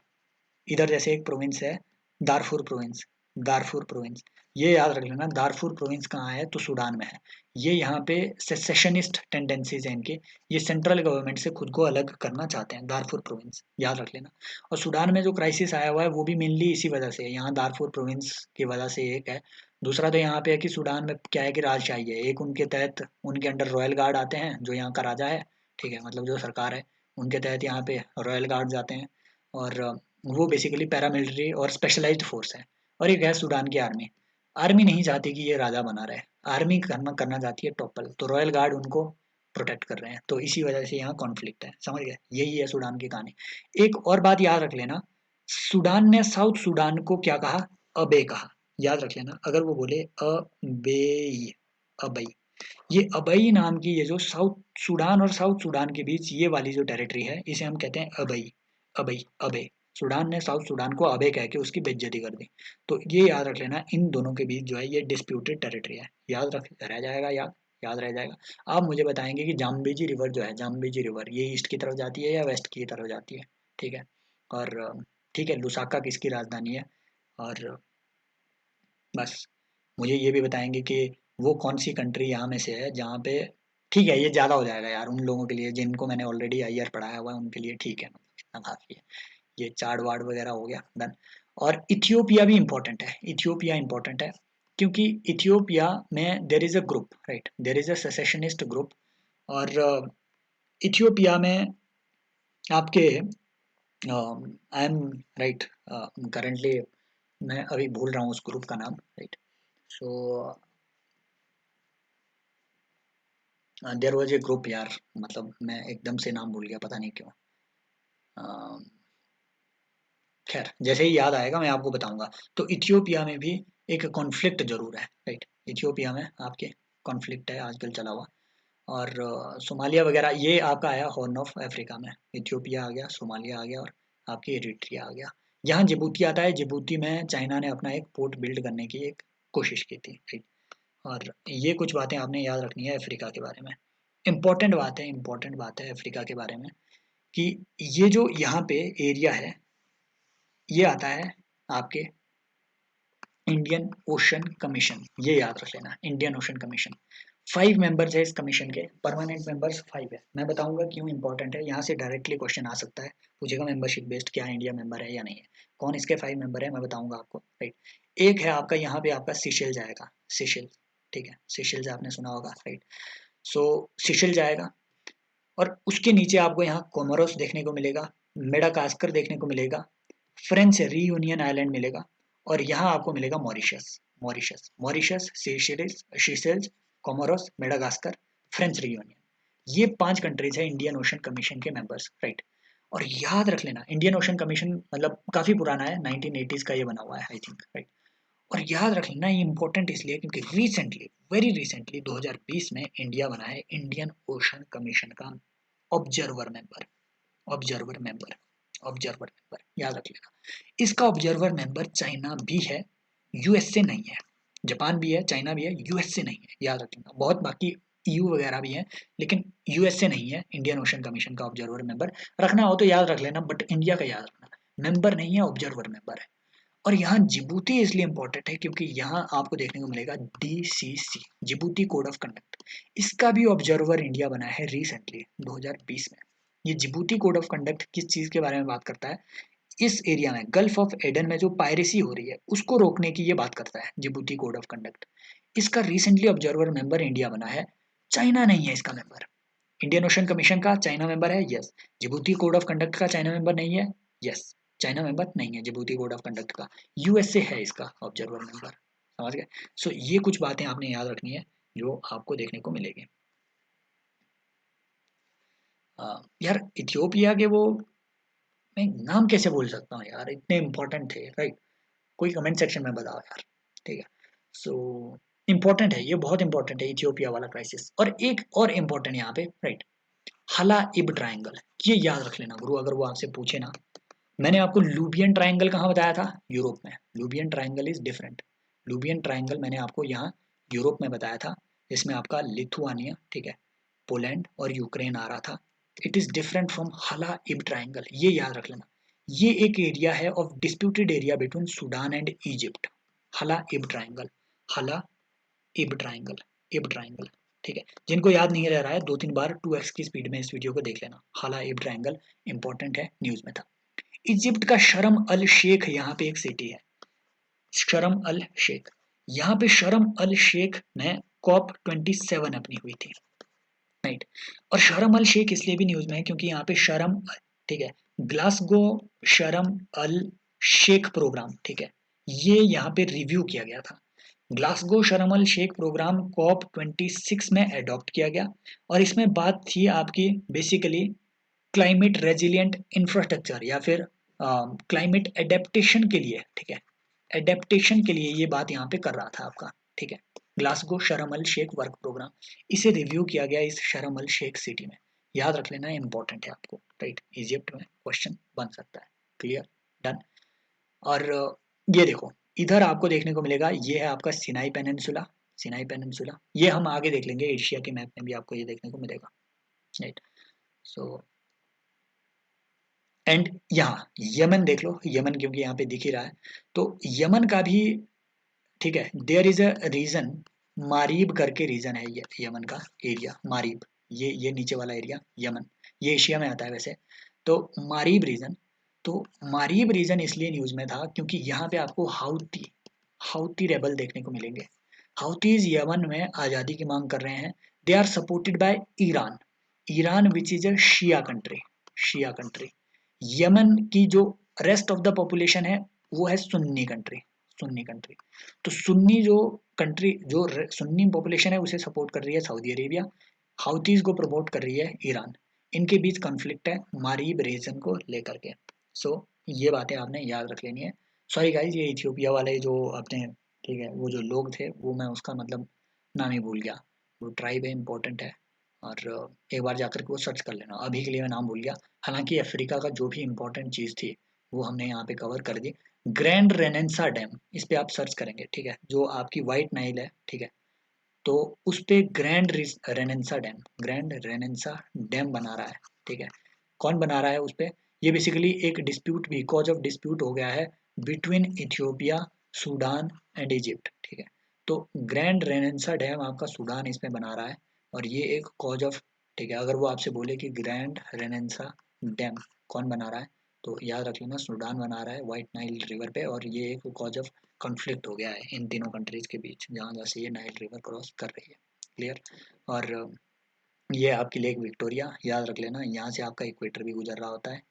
इधर जैसे एक प्रोविंस है दारफुर प्रोविंस, दारफुर प्रोविंस, ये याद रख लेना, दारफुर प्रोविंस कहाँ है तो सूडान में है। ये यहाँ पे सेसेशनिस्ट टेंडेंसीज हैं इनके, ये सेंट्रल गवर्नमेंट से खुद को अलग करना चाहते हैं, दारफुर प्रोविंस याद रख लेना। और सूडान में जो क्राइसिस आया हुआ है वो भी मेनली इसी वजह से है, यहाँ दारफुर प्रोविंस की वजह से एक है। दूसरा तो यहाँ पे है कि सूडान में क्या है कि राजशाही है, एक उनके तहत उनके अंडर रॉयल गार्ड आते हैं जो यहाँ का राजा है, ठीक है, मतलब जो सरकार है उनके तहत यहाँ पे रॉयल गार्ड जाते हैं। और वो बेसिकली पैरामिलिट्री और स्पेशलाइज्ड फोर्स है। और एक है सूडान की आर्मी, आर्मी नहीं चाहती कि ये राजा बना रहे, आर्मी करना करना चाहती है टॉपल, तो रॉयल गार्ड उनको प्रोटेक्ट कर रहे हैं, तो इसी वजह से यहाँ कॉन्फ्लिक्ट है, समझ गए, यही है सूडान की कहानी। एक और बात याद रख लेना, सूडान ने साउथ सूडान को क्या कहा, अबे कहा, याद रख लेना, अगर वो बोले अबेई, अबई, ये अबई नाम की, ये जो साउथ सूडान और साउथ सूडान के बीच ये वाली जो टेरिटरी है इसे हम कहते हैं अबई, अबई, अबे। सूडान ने साउथ सूडान को अबे कह के उसकी बेइज्जती कर दी। तो ये याद रख लेना, इन दोनों के बीच जो है ये डिस्प्यूटेड टेरिटरी है, याद रख रह जाएगा, याद रह जाएगा। आप मुझे बताएंगे कि जाम्बेजी रिवर जो है, जाम्बेजी रिवर ये ईस्ट की तरफ जाती है या वेस्ट की तरफ जाती है, ठीक है। और ठीक है, लुसाका किसकी राजधानी है, और बस मुझे ये भी बताएंगे कि वो कौन सी कंट्री यहाँ में से है जहाँ पे, ठीक है ये ज़्यादा हो जाएगा यार उन लोगों के लिए जिनको मैंने ऑलरेडी आईआर पढ़ाया हुआ है उनके लिए, ठीक है, मतलब इतना काफ़ी है। ये चार्ट वार्ड वगैरह हो गया डन। और इथियोपिया भी इम्पोर्टेंट है, इथियोपिया इम्पोर्टेंट है क्योंकि इथियोपिया में there is a group, right, there is a secessionist group. और इथियोपिया में आपके आई एम राइट, करेंटली मैं अभी भूल रहा हूँ उस ग्रुप का नाम, right. So there was a group यार, मतलब मैं एकदम से नाम भूल गया पता नहीं क्यों। अ, खैर जैसे ही याद आएगा मैं आपको बताऊंगा। तो इथियोपिया में भी एक कॉन्फ्लिक्ट जरूर है, राइट, इथियोपिया में आपके कॉन्फ्लिक्ट है आजकल चला हुआ। और सोमालिया वगैरह ये आपका आया हॉर्न ऑफ अफ्रीका में, इथियोपिया आ गया, सोमालिया आ गया, और आपकी इरिट्रिया आ गया। यहाँ जिबूती आता है, जिबूती में चाइना ने अपना एक पोर्ट बिल्ड करने की एक कोशिश की थी, राइट। और ये कुछ बातें आपने याद रखनी है अफ्रीका के बारे में। इम्पोर्टेंट बात है अफ्रीका के बारे में कि ये जो यहाँ पे एरिया है, ये आता है आपके इंडियन ओशन कमीशन, ये याद रख लेना, इंडियन ओशन कमीशन। 5 मेंबर्स है इस कमीशन के, परमानेंट मेंबर्स 5 है। मैं बताऊंगा क्यों इंपॉर्टेंट है, यहाँ से डायरेक्टली क्वेश्चन आ सकता है, पूछेगा मेंबरशिप बेस्ड क्या इंडिया मेंबर है या नहीं है। कौन इसके 5 मेंबर है मैं बताऊंगा आपको, राइट। एक है आपका यहाँ पे आपका सिशेल जाएगा, सिशेल, ठीक है, सिशेल आपने सुना होगा, राइट। सो सिशेल जाएगा और उसके नीचे आपको यहाँ कोमोरोस देखने को मिलेगा, मेडागास्कर देखने को मिलेगा, फ्रेंच रीयूनियन आइलैंड मिलेगा और यहाँ आपको मिलेगा Mauritius, Mauritius, Seychelles, Comoros, Madagascar, French Reunion. ये 5 कंट्रीज है इंडियन ओशन कमीशन के मेंबर्स, राइट। और याद रख लेना इंडियन ओशन कमीशन मतलब काफी पुराना है, 1980s का ये बना हुआ है आई थिंक, राइट। और याद रख लेना ये इंपॉर्टेंट इसलिए क्योंकि रिसेंटली, वेरी रिसेंटली 2020 में इंडिया बना है इंडियन ओशन कमीशन का observer member, observer member, observer member, याद रख लेना। इसका ऑब्जर्वर मेंबर चाइना भी है, यूएसए नहीं है। जापान भी है, चाइना भी है, यूएसए नहीं है, याद रख लेना। बहुत बाकी ईयू वगैरह भी है, लेकिन यूएसए नहीं है इंडियन ओशन कमीशन का ऑब्जर्वर मेंबर। रखना हो तो याद रख लेना, बट इंडिया का याद रखना, मेंबर नहीं है, ऑब्जर्वर मेंबर है। और यहाँ जिबूती इसलिए इंपॉर्टेंट है क्योंकि यहाँ आपको देखने को मिलेगा DCC, Djibouti code of conduct. इसका भी ऑब्जर्वर इंडिया बना है रिसेंटली 2020 में। ये जिबूती कोड ऑफ कंडक्ट किस चीज के बारे में बात करता है, इस एरिया में गल्फ ऑफ एडन में जो पायरेसी हो रही है उसको रोकने की ये बात करता है जिबूती कोड ऑफ कंडक्ट। इसका रिसेंटली ऑब्जर्वर मेंबर इंडिया बना है, चाइना नहीं है इसका मेंबर। इंडियन ओशन कमीशन का चाइना मेंबर है, yes. Djibouti code of conduct का चाइना मेंबर नहीं है, यस। चाइना मेंबर नहीं है जिबूती कोड ऑफ कंडक्ट का, यूएसए है इसका ऑब्जर्वर मेंबर, समझ गए। सो ये कुछ बातें आपने याद रखनी है जो आपको देखने को मिलेगी। यार इथियोपिया के वो, मैं नाम कैसे बोल सकता हूँ यार, इतने इंपॉर्टेंट थे, राइट। कोई कमेंट सेक्शन में बताओ यार, ठीक है। सो इंपॉर्टेंट है, ये बहुत इंपॉर्टेंट है इथियोपिया वाला क्राइसिस। और एक और इंपॉर्टेंट यहाँ पे, राइट, हला इब ट्राइंगल, ये याद रख लेना गुरु, अगर वो आपसे पूछे ना। मैंने आपको लूबियन ट्राइंगल कहाँ बताया था, यूरोप में। लूबियन ट्राइंगल इज डिफरेंट। लूबियन ट्राइंगल मैंने आपको यहाँ यूरोप में बताया था, जिसमें आपका लिथुआनिया, ठीक है, पोलैंड और यूक्रेन आ रहा था। इट इज डिफरेंट फ्रॉम हला इब ट्राइंगल, ये याद रख लेना। ये एक एरिया है of disputed area between Sudan and Egypt. हला इब ट्राइंगल, हला इब ट्राइंगल, इब ट्राइंगल, ठीक है। जिनको याद नहीं रह रहा है 2-3 बार 2x की स्पीड में इस वीडियो को देख लेना। हाला इब ट्राइंगल इंपॉर्टेंट है, न्यूज में था। इजिप्ट का शर्म अल शेख यहाँ पे एक सिटी है, शर्म अल शेख। यहाँ पे शर्म अल शेख में COP27 अपनी हुई थी, राइट। और शर्म अल शेख इसलिए भी न्यूज में है क्योंकि यहाँ पे शर्म, ठीक है, ग्लासगो शर्म अल शेख प्रोग्राम, ठीक है, ये यहाँ पे रिव्यू किया गया था। ग्लासगो शर्म अल शेख प्रोग्राम COP26 में एडॉप्ट किया गया और इसमें बात थी आपकी बेसिकली क्लाइमेट रेजिलिएंट इंफ्रास्ट्रक्चर या फिर क्लाइमेट एडेप्टेशन के लिए, ठीक है, एडेप्टेशन के लिए ये बात यहाँ पे कर रहा था आपका, ठीक है। ग्लासगो शर्म अल शेख वर्क प्रोग्राम, इसे रिव्यू किया गया इस शर्म अल शेख सिटी में, याद रख लेना, इंपॉर्टेंट है आपको, राइट। इजिप्ट में क्वेश्चन बन सकता है, क्लियर, डन। और ये देखो इधर आपको देखने को मिलेगा, ये है आपका सिनाई पेनिनसुला, सिनाई पेनिनसुला, ये हम आगे देख लेंगे, एशिया के मैप में भी आपको ये देखने को मिलेगा, राइट। सो एंड यहाँ यमन देख लो, यमन क्योंकि यहाँ पे दिख ही रहा है, तो यमन का भी, ठीक है, देयर इज अ रीजन, मारीब करके रीजन है ये यमन का एरिया, मारीब, ये नीचे वाला एरिया यमन, ये एशिया में आता है वैसे। तो मारीब रीजन, तो मारीब रीजन इसलिए न्यूज में था क्योंकि यहाँ पे आपको हाउती, हाउती रेबल देखने को मिलेंगे। हाउतीज यमन में आज़ादी की मांग कर रहे हैं। They are supported by Iran, Iran which is a Shia country, Shia country. Yemen की जो रेस्ट ऑफ द पॉपुलेशन है वो है सुन्नी कंट्री, सुन्नी कंट्री। तो सुन्नी जो कंट्री, जो सुन्नी पॉपुलेशन है उसे सपोर्ट कर रही है सऊदी अरेबिया, हाउतीज को प्रमोट कर रही है ईरान। इनके बीच कॉन्फ्लिक्ट है मारीब रीजन को लेकर के। सो ये बातें आपने याद रख लेनी है। सॉरी गाइज, ये इथियोपिया वाले जो अपने, ठीक है, वो जो लोग थे वो मैं उसका मतलब नाम ही भूल गया, वो ट्राइब है, इंपॉर्टेंट है। और एक बार जाकर के वो सर्च कर लेना। अभी के लिए मैं नाम भूल गया। हालाँकि अफ्रीका का जो भी इम्पोर्टेंट चीज़ थी, वो हमने यहाँ पे कवर कर दी। ग्रैंड रेनेसा डैम, इस पे आप सर्च करेंगे, ठीक है? जो आपकी व्हाइट नाइल है, ठीक है? तो उस पे ग्रैंड रेनेसा डैम बना रहा है, ठीक है? कौन बना रहा है उस पे? ये बेसिकली एक डिस्प्यूट भी कॉज़ ऑफ डिस्प्यूट हो गया है between Ethiopia, Sudan and Egypt, ठीक है? तो ग्रैंड रेनेसा डैम आपका सूडान इसमें बना रहा है और ये एक कॉज़ ऑफ, ठीक है? अगर वो आपसे बोले कि ग्रैंड रेनेसा डैम कौन बना रहा है, तो याद रख लेना सूडान बना रहा है व्हाइट नाइल रिवर पे, और ये एक कॉज़ ऑफ कॉन्फ्लिक्ट हो गया है इन तीनों कंट्रीज़ के बीच, जहाँ से ये नाइल रिवर क्रॉस कर रही है। क्लियर? और ये आपकी लेक विक्टोरिया, याद रख लेना, यहाँ से आपका इक्वेटर भी गुजर रहा होता है।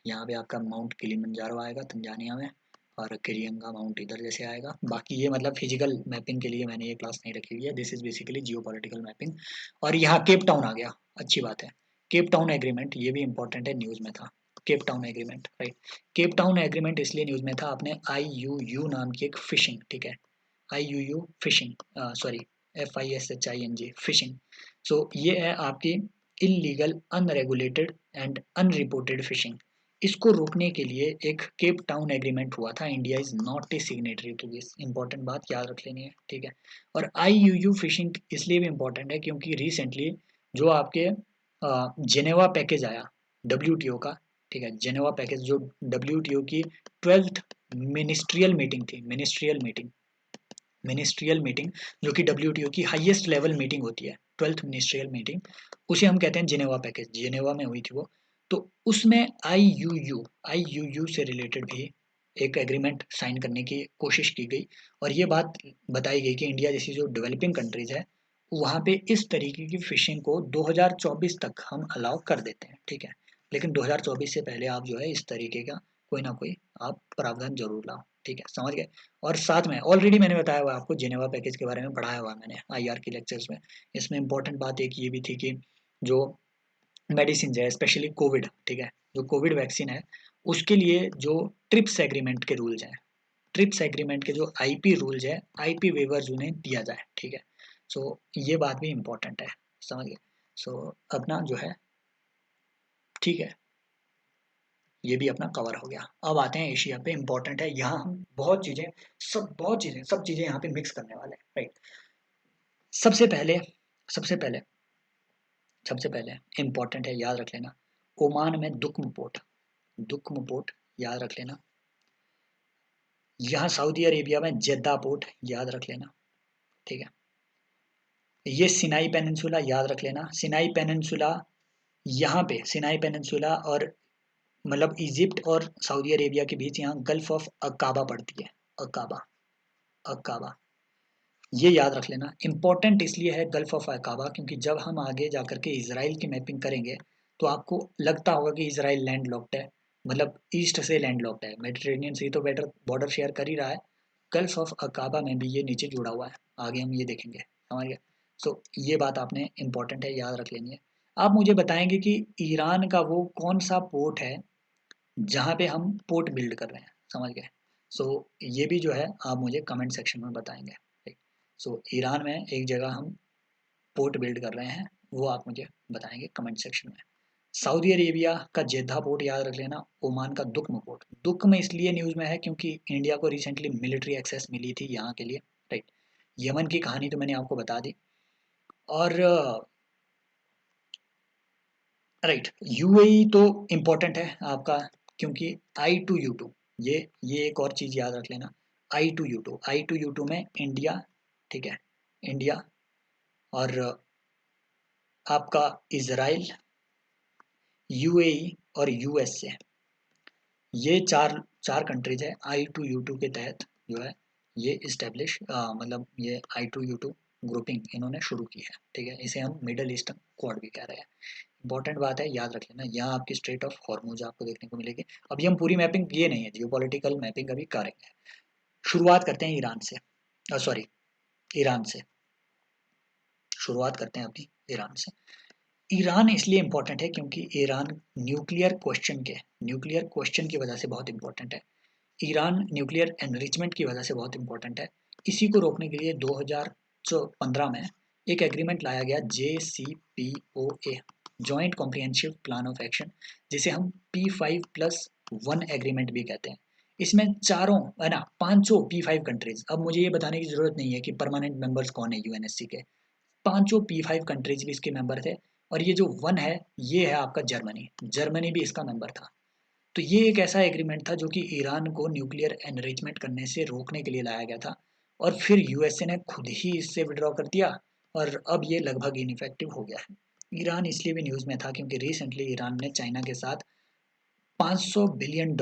यहाँ पे आपका माउंट किलिमंजारो आएगा तंजानिया में, और किरियंगा माउंट इधर जैसे आएगा। बाकी ये मतलब फिजिकल मैपिंग के लिए मैंने ये क्लास नहीं रखी हुई है, this is basically geopolitical mapping. और यहाँ केप टाउन आ गया, अच्छी बात है। केप टाउन एग्रीमेंट, ये भी इंपॉर्टेंट है, न्यूज़ में था। Cape Town agreement, right? Cape Town agreement इसलिए न्यूज़ में था, आपने IUU नाम की एक फिशिंग, ठीक है? IUU fishing, sorry, FISHING fishing. So ये है आपकी illegal, unregulated and unreported fishing. इसको रोकने के लिए एक केप टाउन एग्रीमेंट हुआ था। India is not a signatory to this, important बात याद रख लेनी है, ठीक है? और IUU फिशिंग इसलिए भी इंपॉर्टेंट है क्योंकि रिसेंटली जो आपके जेनेवा पैकेज आया WTO का, ठीक है? जेनेवा पैकेज जो WTO की 12th मिनिस्ट्रियल मीटिंग थी, मिनिस्ट्रियल मीटिंग जो कि WTO की हाईएस्ट लेवल मीटिंग होती है, 12th मिनिस्ट्रियल मीटिंग, उसे हम कहते हैं जिनेवा पैकेज। जिनेवा में हुई थी वो। तो उसमें आईयूयू से रिलेटेड भी एक एग्रीमेंट साइन करने की कोशिश की गई, और ये बात बताई गई कि इंडिया जैसी जो डेवलपिंग कंट्रीज है, वहाँ पे इस तरीके की फिशिंग को 2024 तक हम अलाउ कर देते हैं, ठीक है? लेकिन 2024 से पहले आप जो है इस तरीके का कोई ना कोई आप प्रावधान जरूर लाओ, ठीक है? समझ गए? और साथ में ऑलरेडी मैंने बताया हुआ है आपको, जेनेवा पैकेज के बारे में पढ़ाया हुआ है मैंने IR के लेक्चर्स में। इसमें इंपॉर्टेंट बात एक ये भी थी कि जो मेडिसिन है, स्पेशली कोविड, ठीक है? जो कोविड वैक्सीन है, उसके लिए जो ट्रिप्स एग्रीमेंट के रूल्स हैं, ट्रिप्स एग्रीमेंट के जो IP रूल्स है, IP वेवर्स उन्हें दिया जाए, ठीक है? सो ये बात भी इम्पोर्टेंट है, समझ गए? सो अपना जो है, ठीक है, ये भी अपना कवर हो गया। अब आते हैं एशिया पे, इंपॉर्टेंट है यहाँ, हम बहुत चीज़ें यहाँ पे मिक्स करने वाले हैं, राइट? सबसे पहले सबसे पहले सबसे पहले इम्पोर्टेंट है, याद रख लेना, ओमान में दुक्म पोर्ट, याद रख लेना। यहाँ सऊदी अरेबिया में जेद्दा पोर्ट, याद रख लेना, ठीक है? ये सिनाई पेनिनसुला, याद रख लेना, सिनाई पेनिनसुला। यहाँ पे सिनाई पेनिनसुला और मतलब इजिप्ट और सऊदी अरेबिया के बीच यहाँ गल्फ ऑफ अकाबा पड़ती है। अकाबा, अकाबा, ये याद रख लेना। इम्पोर्टेंट इसलिए है गल्फ ऑफ अकाबा क्योंकि जब हम आगे जाकर के इसराइल की मैपिंग करेंगे, तो आपको लगता होगा कि इसराइल लैंड लॉक्ड है, मतलब ईस्ट से लैंड लॉक्ड है, मेडिटेरेनियन सी तो बेटर बॉर्डर शेयर कर ही रहा है, गल्फ ऑफ अकाबा में भी ये नीचे जुड़ा हुआ है। आगे हम ये देखेंगे, समझ गए? सो ये बात आपने इम्पोर्टेंट है, याद रख लेनी है। आप मुझे बताएंगे कि ईरान का वो कौन सा पोर्ट है जहाँ पे हम पोर्ट बिल्ड कर रहे हैं, समझ गए? सो ये भी जो है आप मुझे कमेंट सेक्शन में बताएंगे, ठीक? सो ईरान में एक जगह हम पोर्ट बिल्ड कर रहे हैं, वो आप मुझे बताएंगे कमेंट सेक्शन में। सऊदी अरेबिया का जेद्दा पोर्ट, याद रख लेना। ओमान का दुक्म पोर्ट, दुक्म इसलिए न्यूज़ में है क्योंकि इंडिया को रिसेंटली मिलिट्री एक्सेस मिली थी यहाँ के लिए, राइट? यमन की कहानी तो मैंने आपको बता दी। और राइट, UAE तो इम्पोर्टेंट है आपका, क्योंकि I2U2, ये एक और चीज़ याद रख लेना। I2U2 में इंडिया, ठीक है? इंडिया और आपका इसराइल, UAE और USA, ये चार चार कंट्रीज है I2U2 के तहत जो है ये इस्टेब्लिश, मतलब ये I2U2 ग्रुपिंग इन्होंने शुरू की है, ठीक है? इसे हम मिडल ईस्टर्न क्वाड भी कह रहे हैं। इंपॉर्टेंट बात है, याद रख लेना, यहाँ आपकी स्ट्रेट ऑफ हॉर्मुज आपको देखने को मिलेगी। अभी हम पूरी मैपिंग ये नहीं है, जियोपॉलिटिकल मैपिंग अभी करेंगे। शुरुआत करते हैं ईरान से, सॉरी, ईरान से शुरुआत करते हैं अपनी, ईरान से। ईरान इसलिए इम्पोर्टेंट है क्योंकि ईरान न्यूक्लियर क्वेश्चन की वजह से बहुत इंपॉर्टेंट है। ईरान न्यूक्लियर एनरिचमेंट की वजह से बहुत इंपॉर्टेंट है। इसी को रोकने के लिए 2015 में एक एग्रीमेंट लाया गया JCPOA, joint comprehensive plan of action, जिसे हम P5+1 एग्रीमेंट भी कहते हैं। इसमें चारों है ना 500 P5 कंट्रीज, अब मुझे ये बताने की जरूरत नहीं है कि परमानेंट मेंबर्स कौन है यूएनएससी के, पांचों P5 कंट्रीज भी इसके मेंबर थे। और ये जो वन है ये है आपका जर्मनी, जर्मनी भी इसका मेंबर था। तो ये एक ऐसा एग्रीमेंट था जो कि ईरान को न्यूक्लियर एनरिचमेंट करने से रोकने के लिए लाया गया था, और फिर यूएसए ने खुद ही इससे विड्रॉ कर दिया, और अब ये लगभग इनइफेक्टिव हो गया है। ईरान इसलिए भी न्यूज़ में था क्योंकि रिसेंटली ईरान ने चाइना के साथ $500 बिलियन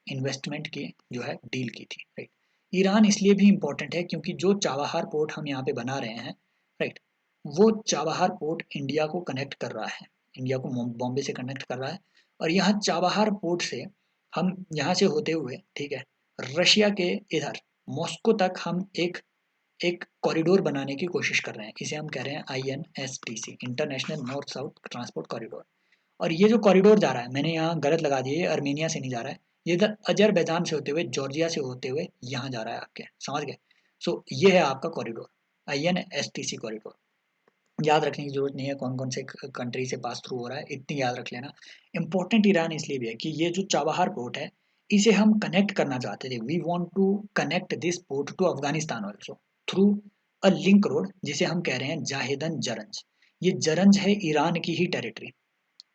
इन्वेस्टमेंट की जो है डील की थी, राइट। ईरान इसलिए भी इम्पोर्टेंट है क्योंकि जो चाबहार पोर्ट हम यहाँ पे बना रहे हैं, राइट, वो चाबहार पोर्ट इंडिया को कनेक्ट कर रहा है, इंडिया को बॉम्बे से कनेक्ट कर रहा है। और यहाँ चाबहार पोर्ट से हम यहाँ से होते हुए, ठीक है, रशिया के इधर मॉस्को तक हम एक एक कॉरिडोर बनाने की कोशिश कर रहे हैं। इसे हम कह रहे हैं INSTC, international north south transport corridor. और ये जो कॉरिडोर जा रहा है, मैंने यहाँ गलत लगा दिया, ये अर्मेनिया से नहीं जा रहा है, ये इधर अजरबैजान से होते हुए जॉर्जिया से होते हुए यहाँ जा रहा है आपके, समझ गए। सो ये है आपका कॉरिडोर, INSTC कॉरिडोर। याद रखने की जरूरत नहीं है कौन कौन से कंट्री से पास थ्रू हो रहा है, इतनी याद रख लेना। इंपॉर्टेंट ईरान इसलिए भी है कि ये जो चाबहार पोर्ट है, इसे हम कनेक्ट करना चाहते थे। We want to connect this port to Afghanistan also through a link road, जिसे हम कह रहे हैं जाहेदन जरंज। ये जरंज है ईरान की ही टेरिटरी,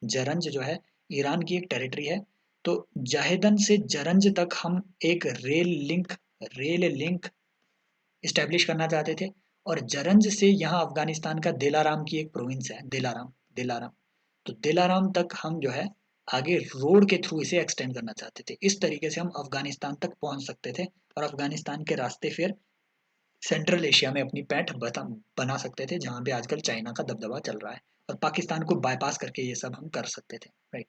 जरंज जो है ईरान की एक टेरिटरी है। तो जाहेदन से जरंज तक हम एक रेल लिंक इस्टेब्लिश करना चाहते थे। और जरंज से यहाँ अफगानिस्तान का दिलाराम की एक प्रोविंस है, दिलाराम, दिलाराम, तो दिलाराम तक हम जो है आगे रोड के थ्रू इसे एक्सटेंड करना चाहते थे। इस तरीके से हम अफगानिस्तान तक पहुंच सकते थे, और अफगानिस्तान के रास्ते फिर सेंट्रल एशिया में अपनी पैठ बना सकते थे, जहाँ पे आजकल चाइना का दबदबा चल रहा है, और पाकिस्तान को बाईपास करके ये सब हम कर सकते थे, राइट।